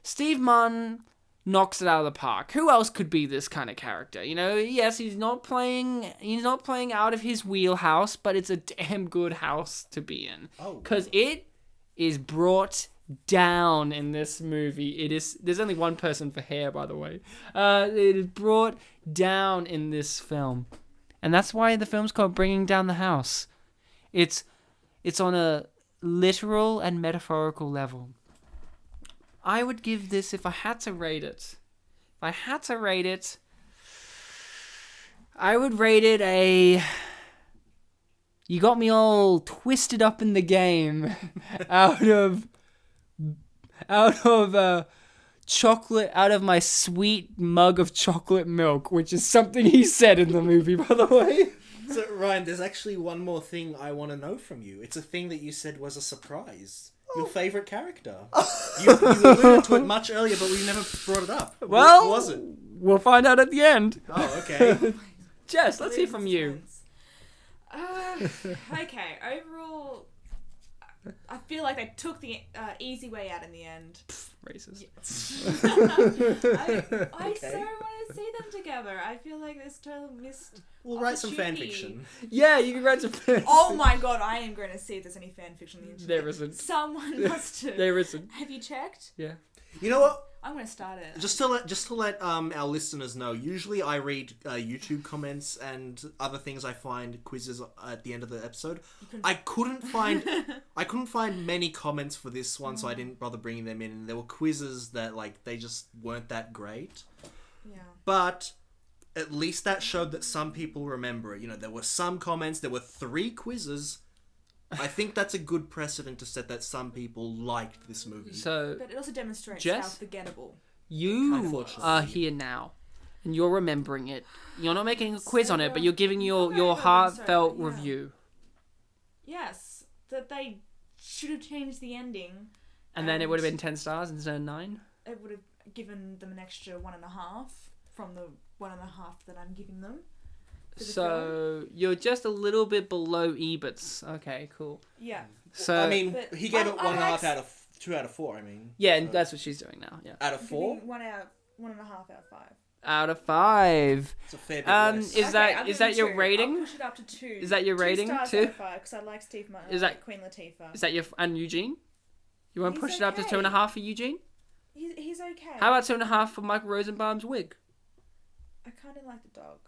Steve Martin knocks it out of the park. Who else could be this kind of character? You know, yes, he's not playing out of his wheelhouse, but it's a damn good house to be in. Oh. Because it is brought down in this movie. There's only one person for hair, by the way. It is brought down in this film. And that's why the film's called Bringing Down the House. It's on a literal and metaphorical level. I would give this, if I had to rate it, I would rate it a... You got me all twisted up in the game out of chocolate, out of my sweet mug of chocolate milk, which is something he said in the movie, by the way. So, Ryan, there's actually one more thing I want to know from you. It's a thing that you said was a surprise. Your favourite character. You alluded to it much earlier, but we never brought it up. Well, what was it? We'll find out at the end. Oh, okay. Jess, let's hear from you. Okay, overall, I feel like they took the easy way out in the end. Racist. I so want to see them together. I feel like this total missed. We'll write some fan opportunity. fiction. Yeah, you can write some. Oh my god, I am going to see if there's any fan fiction on the internet. There isn't. Someone must have. There isn't. Have you checked? Yeah. You know what? I'm gonna start it. Just to let our listeners know, usually I read YouTube comments and other things I find quizzes at the end of the episode. I couldn't find many comments for this one, so I didn't bother bringing them in. And there were quizzes that they just weren't that great. Yeah. But at least that showed that some people remember it. You know, there were some comments. There were 3 quizzes. I think that's a good precedent to set that some people liked this movie. So, But it also demonstrates Jess? how forgettable. you Unfortunately. are here now, and you're remembering it. You're not making a quiz on it, but Sarah- you're giving your No, heartfelt sorry, yeah. review. Yes, that they should have changed the ending. And then it would have been 10 stars instead of 9. It would have given them an extra 1.5 from the 1.5 that I'm giving them. for the film. So, you're just a little bit below Ebert's. Okay, cool. Yeah. So, I mean, But he gave it I 1.5 like- out of 2 out of 4. I mean, yeah, and that's what she's doing now. Yeah. out of 4, Giving 1.5 out of 5. Out of 5. it's a fair bit Is less. Okay, that I'm is that giving your 2. rating? I'll push it up to 2. Is that your rating? 2 stars 2? out of 5 because I like Steve Martin. Is I that- like Queen Latifah. Is that your and Eugene? You want to He's push it up to okay. 2.5 for Eugene? He's okay. How about 2.5 for Michael Rosenbaum's wig? I kind of like the dog.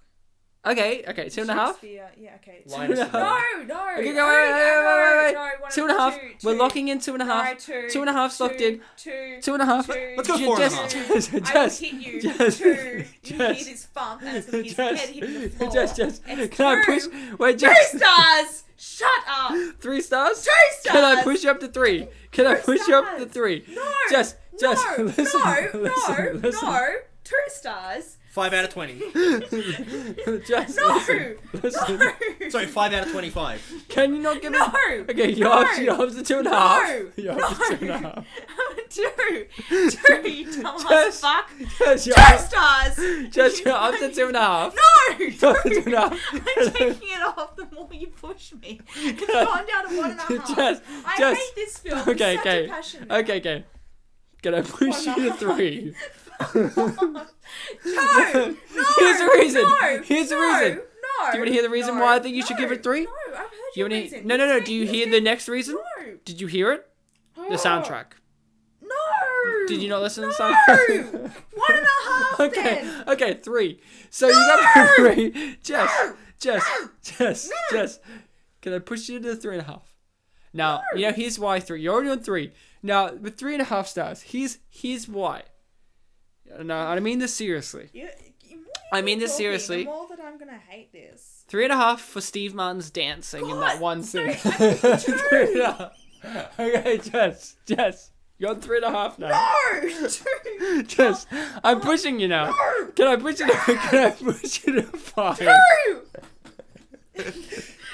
Okay, 2.5. Shakespeare, yeah, okay. Linus No, the dog. No. Okay, go wait. No, 2.5. We're locking in 2.5. No, 2. 2.5 locked in. 2. 2.5. Let's go 4.5. I will hit you. 2. You hear this bump as if his head hitting the floor. Just. It's Can I 2. push? Wait, 2 just. stars! Shut up! 3 stars? 2 stars! Can I push you up to 3? Can I 2 push you up to stars. 3? No! Just. No! Listen. No! 2 stars! 5 out of 20. Just. No! Listen. No! Sorry, 5 out of Okay, Can you not give No! me? Okay, you're No! up to 2.5. No! You're No! up to 2.5. 2! 2, you dumbass Just- fuck! Just, 2 you're up, stars! just you're up to 2.5. No! You're up to 2.5. I'm taking it off the more you push me. It's gone down to 1.5. Just- I just- hate this film. Okay, I'm such okay. a passion. Okay. Can I push you to 3? No! Here's the reason. No! Here's the no, reason. No! Do you want to hear the reason no, why I think you should give it 3? No, I've heard Do you your want to? reason. No. Do you hear the next reason? No! Did you hear it? The soundtrack. No! Did you not listen to the No! soundtrack? 1.5 Okay. then! Okay. 3. So you got 3. Jess. Can I push you to 3.5? Now you know here's why 3. You're already on 3. Now with 3.5 stars, here's why. No, I mean this seriously. I mean this seriously. The more that I'm gonna hate this. 3.5 for Steve Martin's dancing in that one scene. No, I think 2. 3.5. Okay, Jess. You're on 3.5 now. No! 2! Jess, I'm pushing you now. No! Can I push you to 5? 2!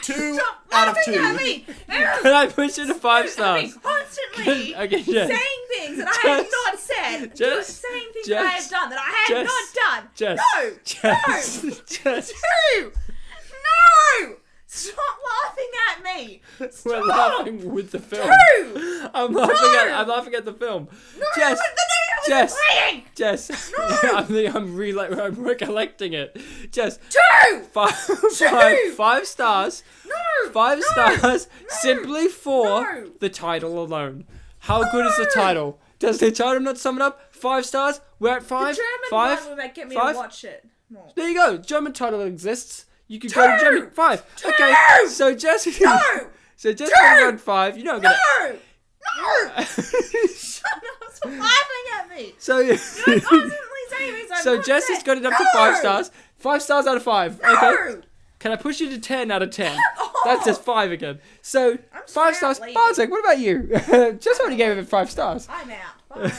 2 Stop out of laughing 2. at me! Can I push you to 5 stars? Constantly Okay, Jess. saying things that I have Jess. not said. Jess. Saying things that I have Jess. done that I have Jess. not done. Jess. No! Jess. No! Jess. 2! No! Stop laughing at me! We're Stop! laughing with the film. 2! I'm laughing at the film. No! Jess. The Jess. playing! Jess. No! I'm recollecting it. Jess. 2! 5 stars. No! 5 No! stars No! simply for No! the title alone. How good is the title? Does the title not sum it up? 5 stars? We're at 5? The German 5? one will get me 5? to watch it more. There you go. German title exists. You can go to 2! German. 5. Okay. 2! So Jess. No! So Jess 2! got 5. You don't get No! No! Shut up! Stop laughing at me! So You're constantly saying things I'm so not Jess saying. has got it up to No! 5 stars. 5 stars out of 5. No! Okay. Can I push you to 10 out of 10? That's just 5 again. So I'm 5 straight stars. up leaving. Bartek, what about you? Just only gave it 5 stars. I'm out. Bye.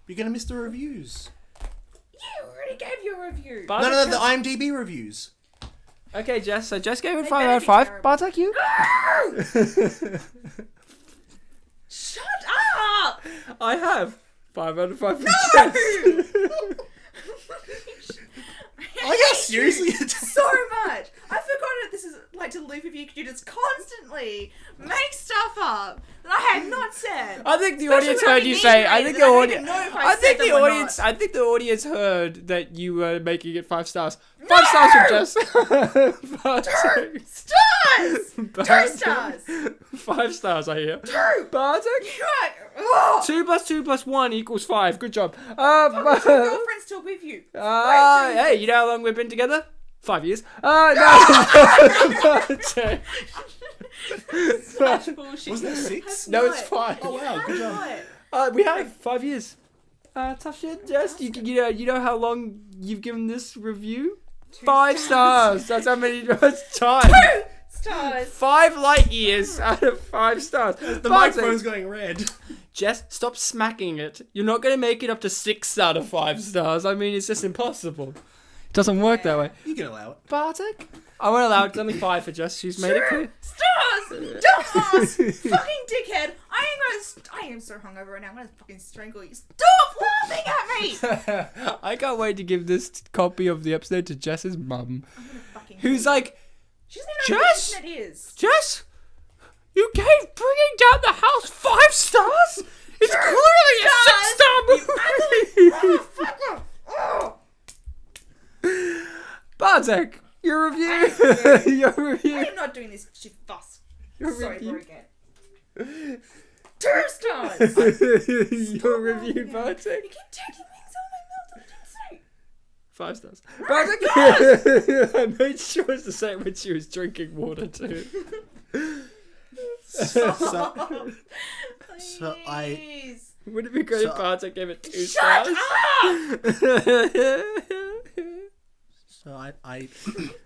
You're gonna miss the reviews. You already gave your review. Bartek, No, the IMDb reviews. Okay, Jess. So Jess gave it They 5 better out of be 5. terrible. Bartek, you? Shut up! I have 5 out of 5 for No! Jess. Oh yeah, seriously? So much. I forgot that this is like to live with you. You just constantly make stuff up that I have not said. I think the Especially audience when I heard you need say. to I read think it, the I don't audience. even know if I I think said the them or audience. not. I think the audience heard that you were making it 5 stars. 5 stars for Jess. 5 stars. Stop! Two stars. 5 stars, I hear. 2. Bartek? Oh. 2 plus 2 plus 1 equals 5. Good job. Your girlfriend's still with you. Hey, you know how long we've been together? 5 years. No. Bartek. Such bullshit. Wasn't it 6? No, it's 5. Oh wow, good job. We have 5 years. Tough shit, Jess. You know how long you've given this review? 5 stars. That's how many times. 2 stars. 5 light years out of 5 stars. The microphone's going red. Jess, stop smacking it. You're not going to make it up to 6 out of 5 stars. I mean, it's just impossible. It doesn't work that way. You can allow it. Bartek? I won't allow it. It's only 5 for Jess. She's made it clear. Stars. Dumbass. Fucking dickhead. I am so hungover right now. I'm gonna fucking strangle you. Stop laughing at me. I can't wait to give this copy of the episode to Jess's mum. I'm gonna fucking. Who's like, She doesn't even know Jess? what the internet is. Jess? You gave Bringing Down the House 5 stars? It's clearly a 6-star movie! Oh. Bartek, your review. Your I review. am not doing this shit fuss. Your Sorry, review. again. 2 stars. Your review, Bartek. You keep taking things out of my mouth. I didn't say. 5 stars. Bartek. I made sure to say when she was drinking water too. So I Please. Would it be great if Bartek gave it 2 Shut stars? So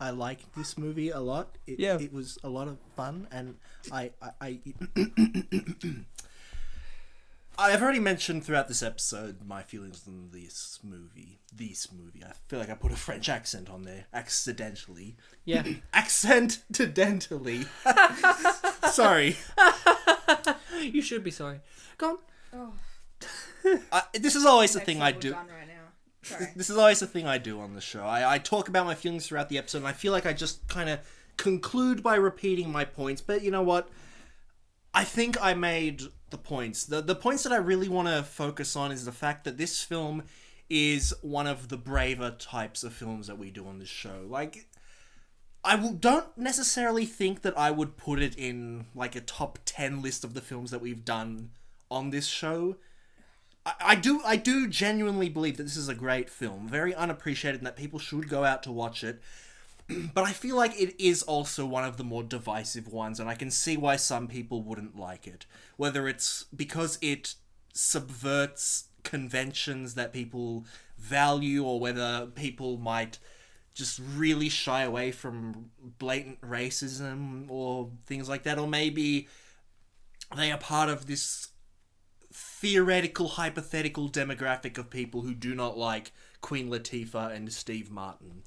I like this movie a lot. It was a lot of fun, and I've already mentioned throughout this episode my feelings on this movie. I feel like I put a French accent on there accidentally. Yeah. Accidentally. Sorry. You should be sorry. Go on. Oh, This is always the thing I sexual do. done right now. Sorry. This is always the thing I do on the show. I talk about my feelings throughout the episode, and I feel like I just kind of conclude by repeating my points. But you know what? I think I made the points. The points that I really want to focus on is the fact that this film is one of the braver types of films that we do on this show. Like, don't necessarily think that I would put it in like a top 10 list of the films that we've done on this show. I do genuinely believe that this is a great film, very unappreciated, and that people should go out to watch it. But I feel like it is also one of the more divisive ones, and I can see why some people wouldn't like it. Whether it's because it subverts conventions that people value, or whether people might just really shy away from blatant racism or things like that, or maybe they are part of this theoretical, hypothetical demographic of people who do not like Queen Latifah and Steve Martin.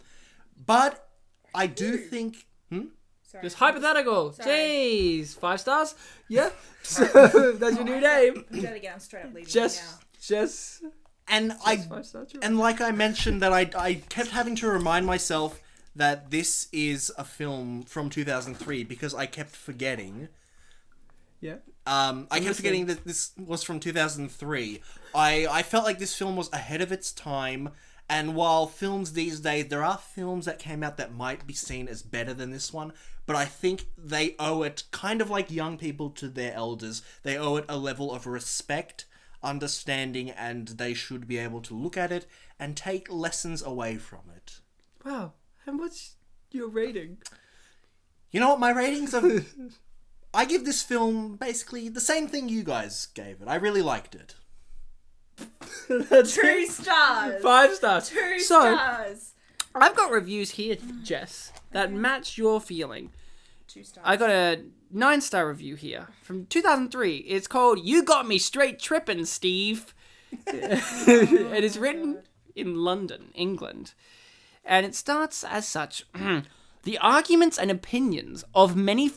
But I do think... Sorry. Just hypothetical. Sorry. Jeez. 5 stars? Yeah. So that's your new name. Do that again. I'm straight up leaving Just. And 5 stars. and like I mentioned, that I kept having to remind myself that this is a film from 2003 because I kept forgetting. Yeah. I kept forgetting that this was from 2003. I felt like this film was ahead of its time, and while films these days, there are films that came out that might be seen as better than this one, but I think they owe it, kind of like young people to their elders, they owe it a level of respect, understanding, and they should be able to look at it and take lessons away from it. Wow. And what's your rating? You know what, my ratings are... I give this film basically the same thing you guys gave it. I really liked it. That's 2 stars. 5 stars. 2 So, stars. I've got reviews here, Jess, that match your feeling. 2 stars. I got a 9-star review here from 2003. It's called "You Got Me Straight Trippin', Steve." It is written in London, England, and it starts as such: the arguments and opinions of many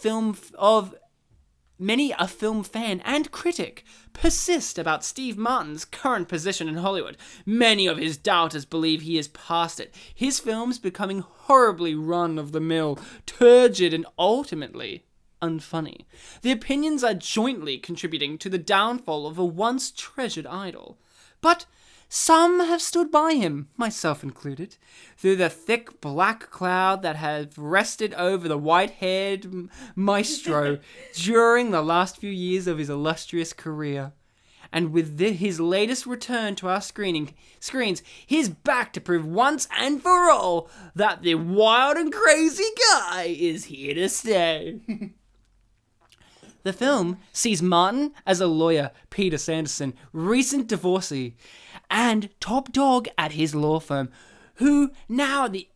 a film fan and critic persist about Steve Martin's current position in Hollywood. Many of his doubters believe he is past it, his films becoming horribly run-of-the-mill, turgid, and ultimately unfunny. The opinions are jointly contributing to the downfall of a once treasured idol. But Some have stood by him, myself included, through the thick black cloud that has rested over the white-haired maestro during the last few years of his illustrious career. And with his latest return to our screens, he's back to prove once and for all that the wild and crazy guy is here to stay. The film sees Martin as a lawyer, Peter Sanderson, recent divorcee, and top dog at his law firm, who now at the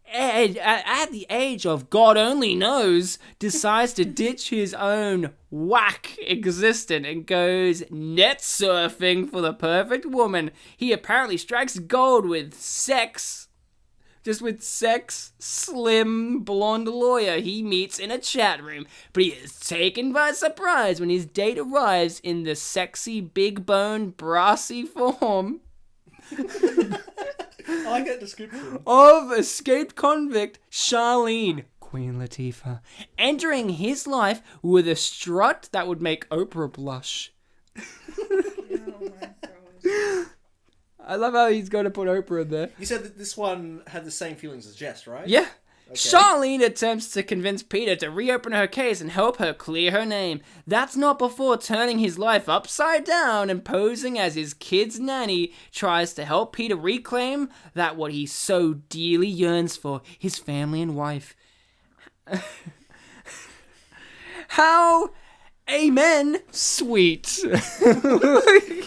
age of God only knows, decides to ditch his own whack existence and goes net surfing for the perfect woman. He apparently strikes gold with sex. Just with sex, slim, blonde lawyer he meets in a chat room, but he is taken by surprise when his date arrives in the sexy, big-boned, brassy form I like that description. of escaped convict Charlene, Quuen Latifah, entering his life with a strut that would make Oprah blush. Oh my gosh. I love how he's going to put Oprah in there. You said that this one had the same feelings as Jess, right? Yeah. Okay. Charlene attempts to convince Peter to reopen her case and help her clear her name. That's not before turning his life upside down and posing as his kid's nanny tries to help Peter reclaim that what he so dearly yearns for, his family and wife. How amen sweet.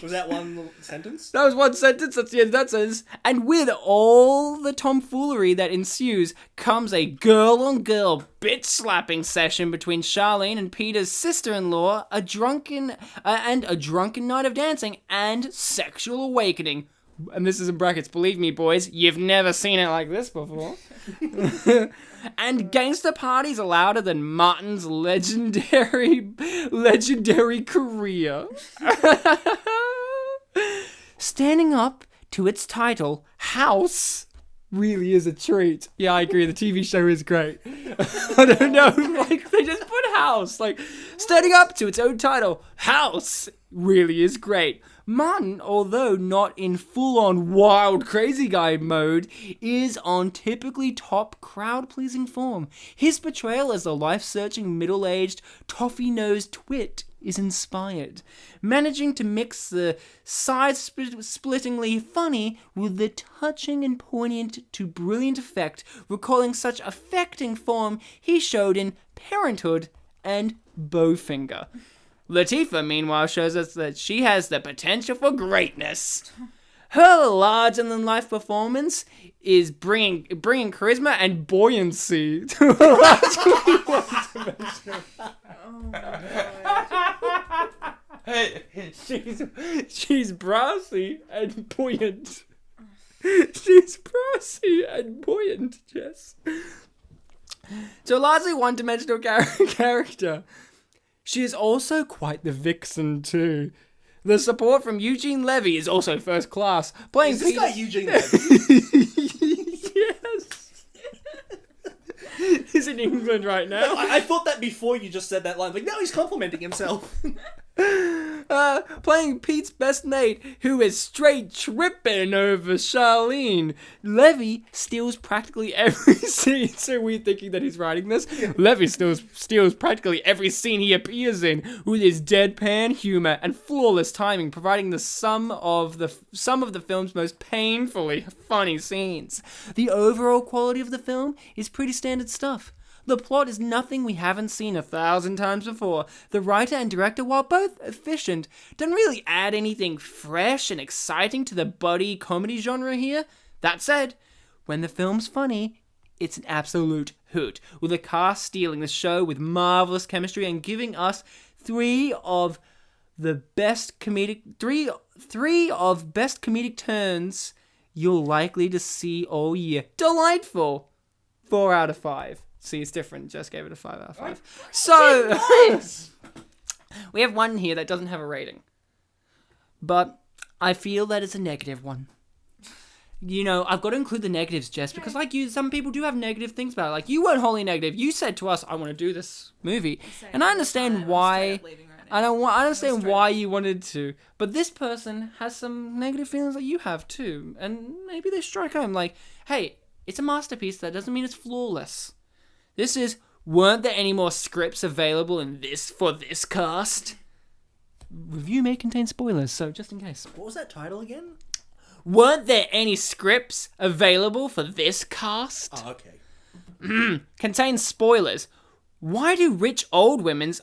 Was that one sentence? That was one sentence, that's the end of that sentence. And with all the tomfoolery that ensues, comes a girl-on-girl bitch-slapping session between Charlene and Peter's sister-in-law, a drunken night of dancing and sexual awakening. And this is in brackets, believe me, boys, you've never seen it like this before. And gangster parties are louder than Martin's legendary career. Standing up to its title, House, really is a treat. Yeah, I agree, the TV show is great. I don't know, like, they just put House, like, standing up to its own title, House, really is great. Martin, although not in full-on wild crazy guy mode, is on typically top crowd-pleasing form. His portrayal as a life-searching, middle-aged, toffee-nosed twit is inspired, managing to mix the side-splittingly funny with the touching and poignant to brilliant effect, recalling such affecting form he showed in Parenthood and Bowfinger. Latifah, meanwhile, shows us that she has the potential for greatness. Her larger-than-life performance is bringing charisma and buoyancy to a largely one-dimensional. Oh my god. She's brassy and buoyant. She's brassy and buoyant, Jess. So, largely one-dimensional character. She is also quite the vixen, too. The support from Eugene Levy is also first class. Playing Is this guy Eugene Levy? Yes. He's in England right now. I thought that before you just said that line. Like, no, he's complimenting himself. Playing Pete's best mate, who is straight tripping over Charlene. Levy steals practically every scene. So weird thinking that he's writing this. Levy steals practically every scene he appears in with his deadpan humor and flawless timing, providing the some of the film's most painfully funny scenes. The overall quality of the film is pretty standard stuff. The plot is nothing we haven't seen 1,000 times before. The writer and director, while both efficient, don't really add anything fresh and exciting to the buddy comedy genre here. That said, when the film's funny, it's an absolute hoot, with the cast stealing the show with marvelous chemistry and giving us three of best comedic turns you'll likely to see all year. Delightful. 4 out of 5. See, it's different. Jess gave it a 5 out of 5. So, we have one here that doesn't have a rating. But I feel that it's a negative one. You know, I've got to include the negatives, Jess, because like you, some people do have negative things about it. Like, you weren't wholly negative. You said to us, I want to do this movie. And I understand why... I understand why you wanted to, but this person has some negative feelings that you have too, and maybe they strike home like, hey, it's a masterpiece, that doesn't mean it's flawless. This is, weren't there any more scripts available for this cast? Review may contain spoilers, so just in case. What was that title again? Weren't there any scripts available for this cast? Oh, okay. Contains spoilers. Why do rich old women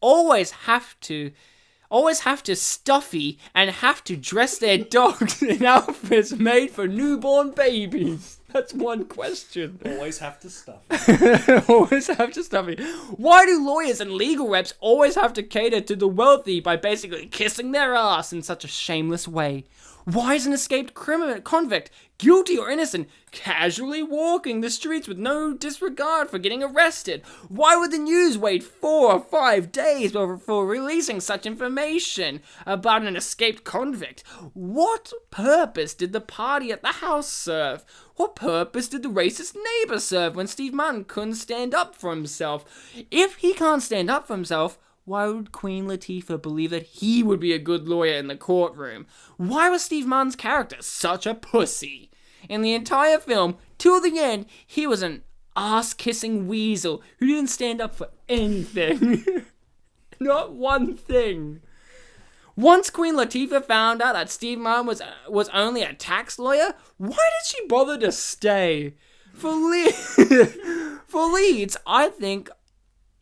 always have to stuffy and have to dress their dogs in outfits made for newborn babies? That's one question. Always have to stuff. Always have to stuffy. Why do lawyers and legal reps always have to cater to the wealthy by basically kissing their ass in such a shameless way? Why is an escaped convict, guilty or innocent, casually walking the streets with no disregard for getting arrested? Why would the news wait 4 or 5 days before releasing such information about an escaped convict? What purpose did the party at the house serve? What purpose did the racist neighbor serve when Steve Martin couldn't stand up for himself? If he can't stand up for himself, why would Queen Latifah believe that he would be a good lawyer in the courtroom? Why was Steve Martin's character such a pussy? In the entire film, till the end, he was an ass-kissing weasel who didn't stand up for anything. Not one thing. Once Queen Latifah found out that Steve Martin was only a tax lawyer, why did she bother to stay? For leads, I think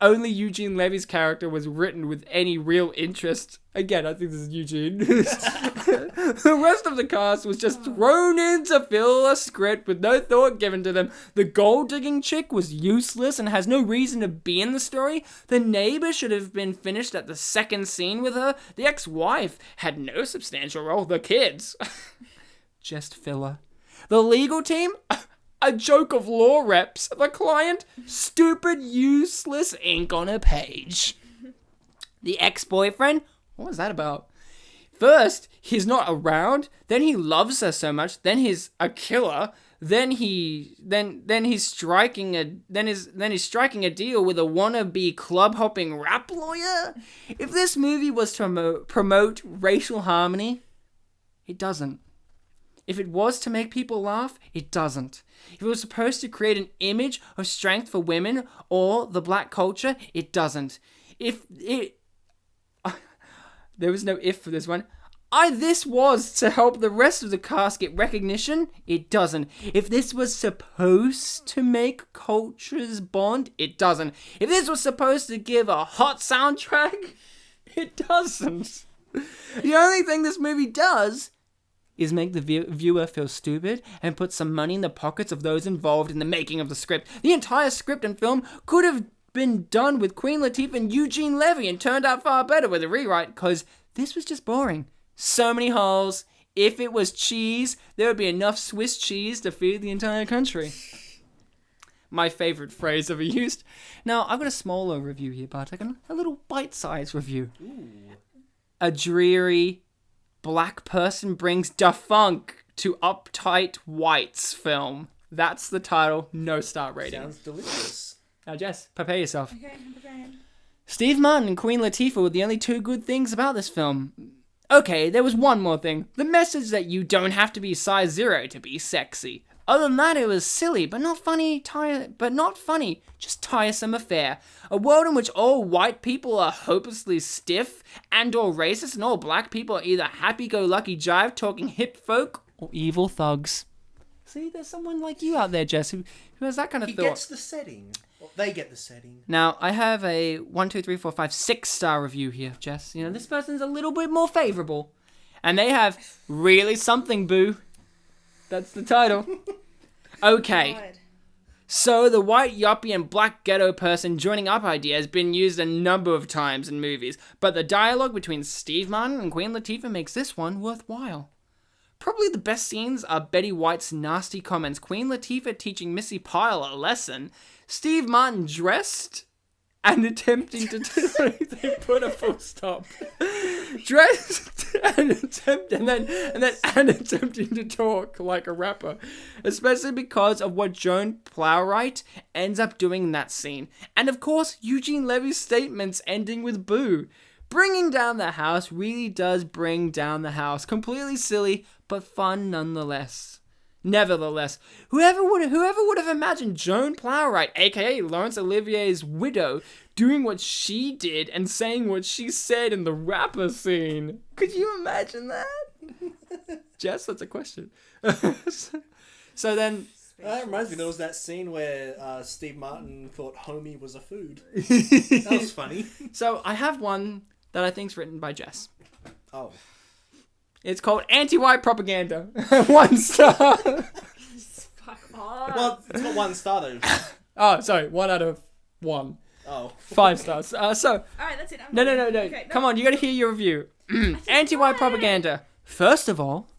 only Eugene Levy's character was written with any real interest. Again, I think this is Eugene. The rest of the cast was just thrown in to fill a script with no thought given to them. The gold-digging chick was useless and has no reason to be in the story. The neighbor should have been finished at the second scene with her. The ex-wife had no substantial role. The kids, just filler. The legal team, a joke of law reps. The client, stupid, useless ink on a page. The ex-boyfriend, what was that about? First, he's not around, then he loves her so much, then he's a killer, then he's striking a deal with a wannabe club-hopping rap lawyer. If this movie was to promote racial harmony, it doesn't. If it was to make people laugh, it doesn't. If it was supposed to create an image of strength for women or the black culture, it doesn't. There was no if for this one. This was to help the rest of the cast get recognition, it doesn't. If this was supposed to make cultures bond, it doesn't. If this was supposed to give a hot soundtrack, it doesn't. The only thing this movie does is make the viewer feel stupid and put some money in the pockets of those involved in the making of the script. The entire script and film could have been done with Queen Latifah and Eugene Levy and turned out far better with a rewrite, because this was just boring. So many holes. If it was cheese, there would be enough Swiss cheese to feed the entire country. My favorite phrase ever used. Now, I've got a smaller review here, Bartek, a little bite-sized review. Ooh. A dreary black person brings da funk to uptight whites film. That's the title. No star rating. Sounds delicious. Now, Jess, prepare yourself. Okay, I'm preparing. Steve Martin and Queen Latifah were the only two good things about this film. Okay, there was one more thing. The message that you don't have to be size 0 to be sexy. Other than that, it was silly, but not funny, just tiresome affair. A world in which all white people are hopelessly stiff and or racist, and all black people are either happy-go-lucky jive-talking hip folk or evil thugs. See, there's someone like you out there, Jess, who has that kind of thought. He gets the setting. Well, they get the setting. Now, I have a 1, 2, 3, 4, 5, 6-star review here, Jess. You know, this person's a little bit more favourable. And they have really something, boo. That's the title. Okay. God. So the white yuppie and black ghetto person joining up idea has been used a number of times in movies, but the dialogue between Steve Martin and Queen Latifah makes this one worthwhile. Probably the best scenes are Betty White's nasty comments, Queen Latifah teaching Missi Pyle a lesson, Steve Martin dressed and attempting to they put a full stop. Dressed and attempting to talk like a rapper, especially because of what Joan Plowright ends up doing in that scene, and of course Eugene Levy's statements ending with "boo." Bringing down the house really does bring down the house. Completely silly, but fun nonetheless. Nevertheless, whoever would have imagined Joan Plowright, aka Laurence Olivier's widow, doing what she did and saying what she said in the rapper scene? Could you imagine that? Jess, that's a question. So then... That reminds me, there was that scene where Steve Martin thought homie was a food. That was funny. So I have one that I think's written by Jess. Oh. It's called Anti-White Propaganda. 1 star. Fuck off. Well, it's got 1 star though. Oh, sorry. 1 out of 1. Oh. 5 stars. So... Alright, that's it. No. Okay, Come on, you gotta hear your review. Anti-White Propaganda. First of all,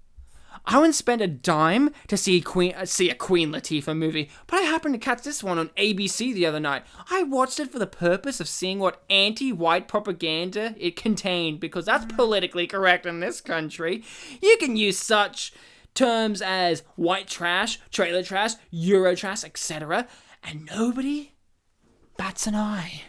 I wouldn't spend a dime to see a Quuen Latifah movie, but I happened to catch this one on ABC the other night. I watched it for the purpose of seeing what anti-white propaganda it contained, because that's politically correct in this country. You can use such terms as white trash, trailer trash, Euro trash, etc., and nobody bats an eye.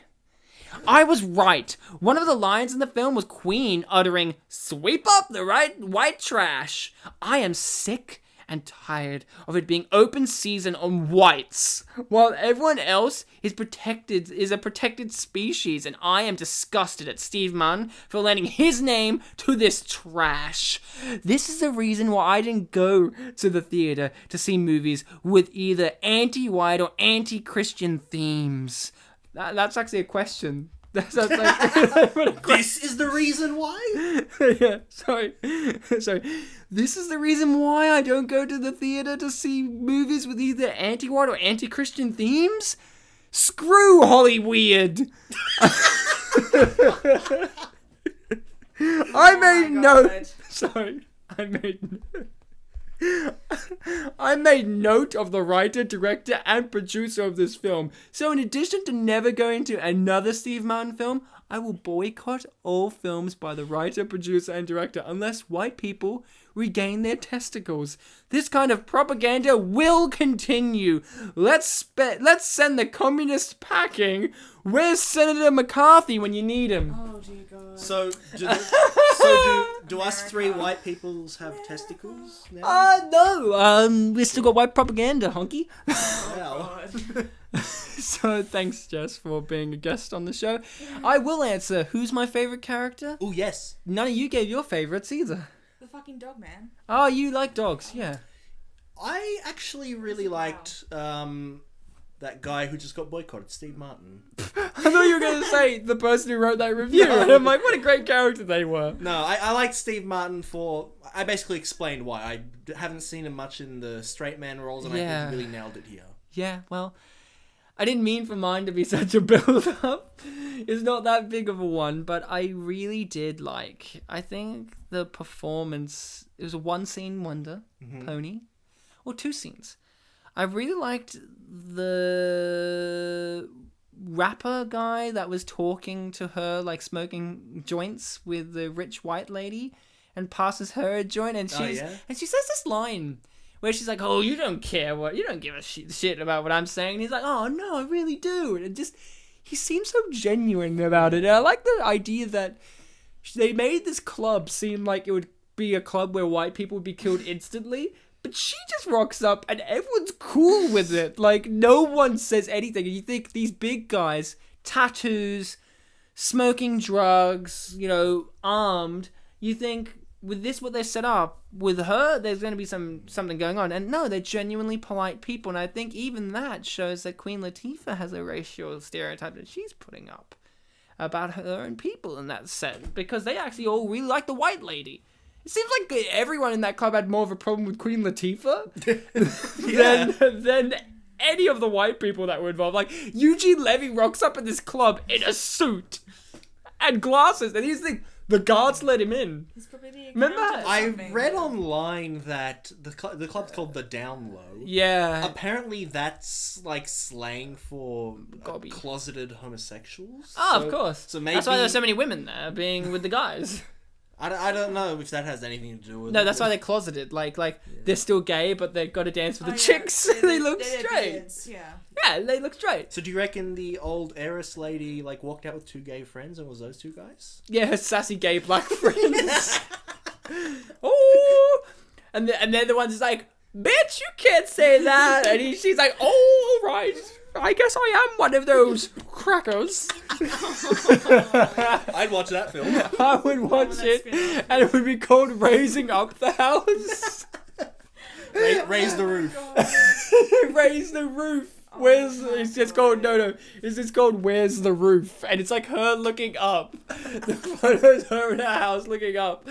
I was right. One of the lines in the film was Queen uttering, "Sweep up the white trash." I am sick and tired of it being open season on whites, while everyone else is a protected species, and I am disgusted at Steve Martin for lending his name to this trash. This is the reason why I didn't go to the theater to see movies with either anti-white or anti-Christian themes. That's actually a question. That's like, This is the reason why? yeah, sorry. This is the reason why I don't go to the theater to see movies with either anti-white or anti-Christian themes? Screw Hollyweird! I made note of the writer, director, and producer of this film. So in addition to never going to another Steve Martin film, I will boycott all films by the writer, producer, and director unless white people regain their testicles. This kind of propaganda will continue. Let's send the communists packing. Where's Senator McCarthy when you need him? Oh dear God. So do us 3 white peoples have testicles now? No. We still got white propaganda, honky. Wow. So thanks, Jess, for being a guest on the show. I will answer. Who's my favorite character? Oh yes. None of you gave your favorites either. The fucking dog man. Oh, you like dogs, yeah. I actually really liked that guy who just got boycotted, Steve Martin. I thought you were going to say the person who wrote that review. No. And I'm like, what a great character they were. No, I liked Steve Martin for... I basically explained why. I haven't seen him much in the straight man roles, and I think he really nailed it here. Yeah, well, I didn't mean for mine to be such a build-up. It's not that big of a one, but I really did like... I think the performance... It was a one-scene wonder, Pony. Or 2 scenes. I really liked the rapper guy that was talking to her, like smoking joints with the rich white lady, and passes her a joint, and she says this line where she's like, "Oh, you don't give a shit about what I'm saying." And he's like, "Oh no, I really do." And he seems so genuine about it. And I like the idea that they made this club seem like it would be a club where white people would be killed instantly. But she just rocks up and everyone's cool with it. Like, no one says anything. And you think these big guys, tattoos, smoking drugs, armed, you think with this, what they set up, with her, there's going to be something going on. And no, they're genuinely polite people. And I think even that shows that Queen Latifah has a racial stereotype that she's putting up about her own people in that set. Because they actually all really like the white lady. It seems like everyone in that club had more of a problem with Queen Latifah than any of the white people that were involved. Like, Eugene Levy rocks up in this club in a suit and glasses, and he's like, The guards let him in. He's probably the Remember? accountant or I something. read online that the club's called the Down Low. Yeah. Apparently, that's like slang for Gobby. closeted homosexuals. Oh, So- of course. So maybe That's why there's so many women there being with the guys. I don't know if that has anything to do with No, it. that's why they're closeted. Like they're still gay, but they've got to dance with Oh, the yeah. chicks. They look They're straight. beards, yeah. Yeah, they look straight. So do you reckon the old heiress lady like walked out with two gay friends and was those two guys? Yeah, her sassy gay black friends. Oh, and they're the ones who's like, bitch, you can't say that. And she's like, oh, all right. I guess I am one of those crackers. I'd watch that film. I would watch that's it, spin-off. and it would be called Raising Up the House. Raise the roof. Raise the roof. Where's it's just called it's just called Where's the Roof, and it's like her looking up. The photo's her in her house looking up,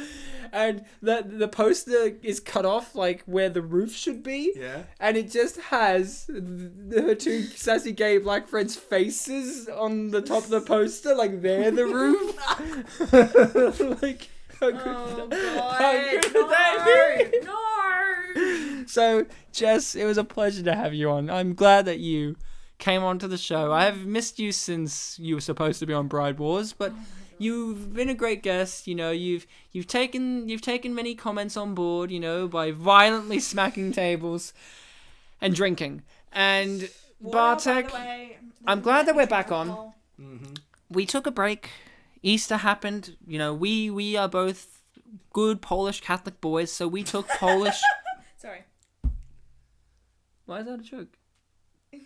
and the poster is cut off like where the roof should be. Yeah. And it just has her two sassy gay black friends' faces on the top of the poster, like they're the roof. Like, how good, Oh, how good would that be? No! So, Jess, it was a pleasure to have you on. I'm glad that you came onto the show. I have missed you since you were supposed to be on Bride Wars, but you've been a great guest. You know, you've taken many comments on board. You know, by violently smacking tables and drinking. And Bartek, I'm glad that we're back on. We took a break. Easter happened. You know, we are both good Polish Catholic boys, so we took Polish. Sorry. Why is that a joke? You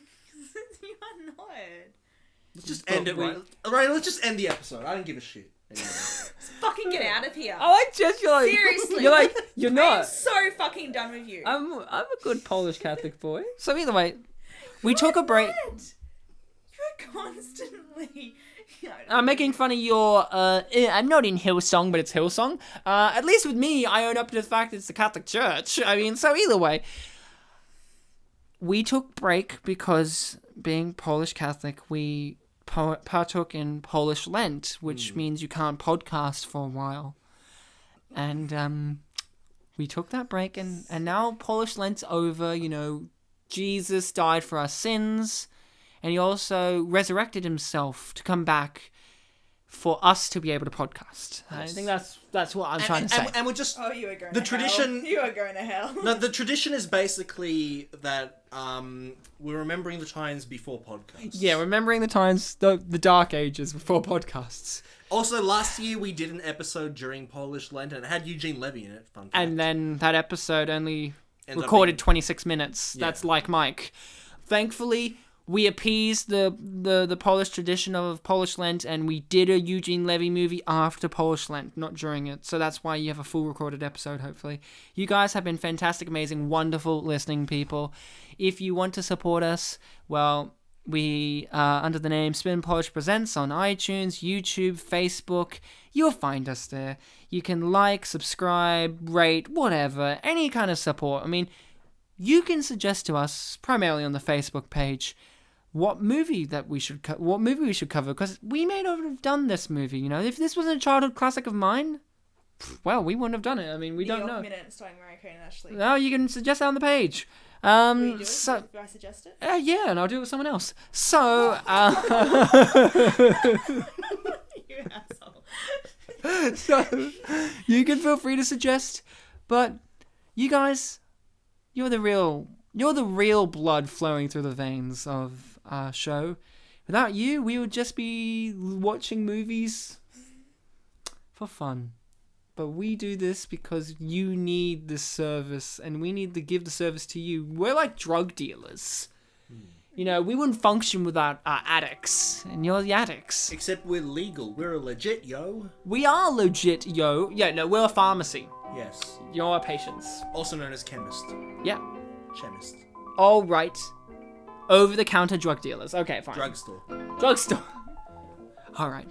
are not. Let's just end it right. Right, let's just end the episode. I don't give a shit. Anyway. Fucking get out of here. I like Jess. You're like Seriously. you're I'm not. so fucking done with you. I'm a good Polish Catholic boy. So either way, we took a break. You're constantly. I'm making fun of your. I'm not in Hillsong, but it's Hillsong. At least with me, I own up to the fact it's the Catholic Church. I mean, so either way, we took break because being Polish Catholic, we partook in Polish Lent, which means you can't podcast for a while. And we took that break, and now Polish Lent's over. You know, Jesus died for our sins, and he also resurrected himself to come back for us to be able to podcast. I think that's what I'm trying to say. And we're just Oh, you are going the to tradition. hell. You are going to hell. No, the tradition is basically that we're remembering the times before podcasts. Yeah, remembering the times, the dark ages before podcasts. Also, last year we did an episode during Polish Lent, and it had Eugene Levy in it. Fun fact. And then that episode only Ended up recorded being- 26 minutes. Yeah. That's like Mike. Thankfully, we appeased the Polish tradition of Polish Lent, and we did a Eugene Levy movie after Polish Lent, not during it. So that's why you have a full recorded episode, hopefully. You guys have been fantastic, amazing, wonderful listening people. If you want to support us, well, we are under the name Spin Polish Presents on iTunes, YouTube, Facebook. You'll find us there. You can like, subscribe, rate, whatever, any kind of support. I mean, you can suggest to us, primarily on the Facebook page, what movie we should cover, because we may not have done this movie. You know, if this wasn't a childhood classic of mine, well, we wouldn't have done it. I mean, we don't know. Minute starring Mariah and Ashley. No, you can suggest that on the page. Will you do it? So Do I suggest it? yeah, and I'll do it with someone else. So You asshole. so you can feel free to suggest, but you guys, you're the real blood flowing through the veins of our show. Without you, we would just be watching movies for fun. But we do this because you need this service, and we need to give the service to you. We're like drug dealers. You know, we wouldn't function without our addicts, and you're the addicts. Except we're legal. We're legit, yo. We are legit, yo. Yeah, no, we're a pharmacy. Yes. You're our patients. Also known as chemist. Yeah. Chemist. All right. Over-the-counter drug dealers. Okay, fine. Drugstore. Drugstore. All right.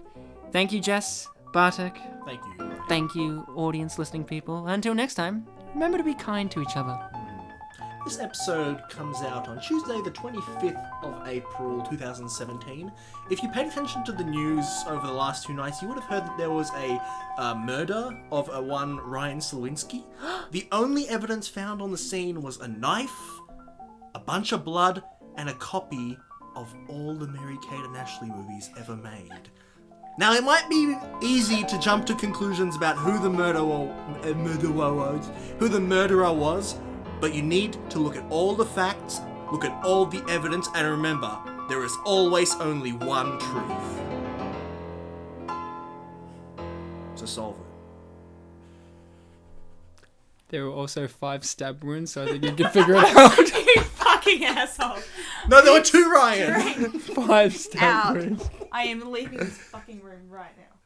Thank you, Jess, Bartek. Thank you. Thank you, audience listening people. Until next time, remember to be kind to each other. This episode comes out on Tuesday, the 25th of April, 2017. If you paid attention to the news over the last 2 nights, you would have heard that there was a murder of one Ryan Sliwinski. The only evidence found on the scene was a knife, a bunch of blood, and a copy of all the Mary-Kate and Ashley movies ever made. Now, it might be easy to jump to conclusions about who the murderer was, but you need to look at all the facts, look at all the evidence, and remember, there is always only one truth. So solve it. There were also 5 stab wounds, so I think you can figure it out. You fucking asshole. No, there were 2 Ryans! 5 stab Out. wounds. I am leaving this fucking room right now.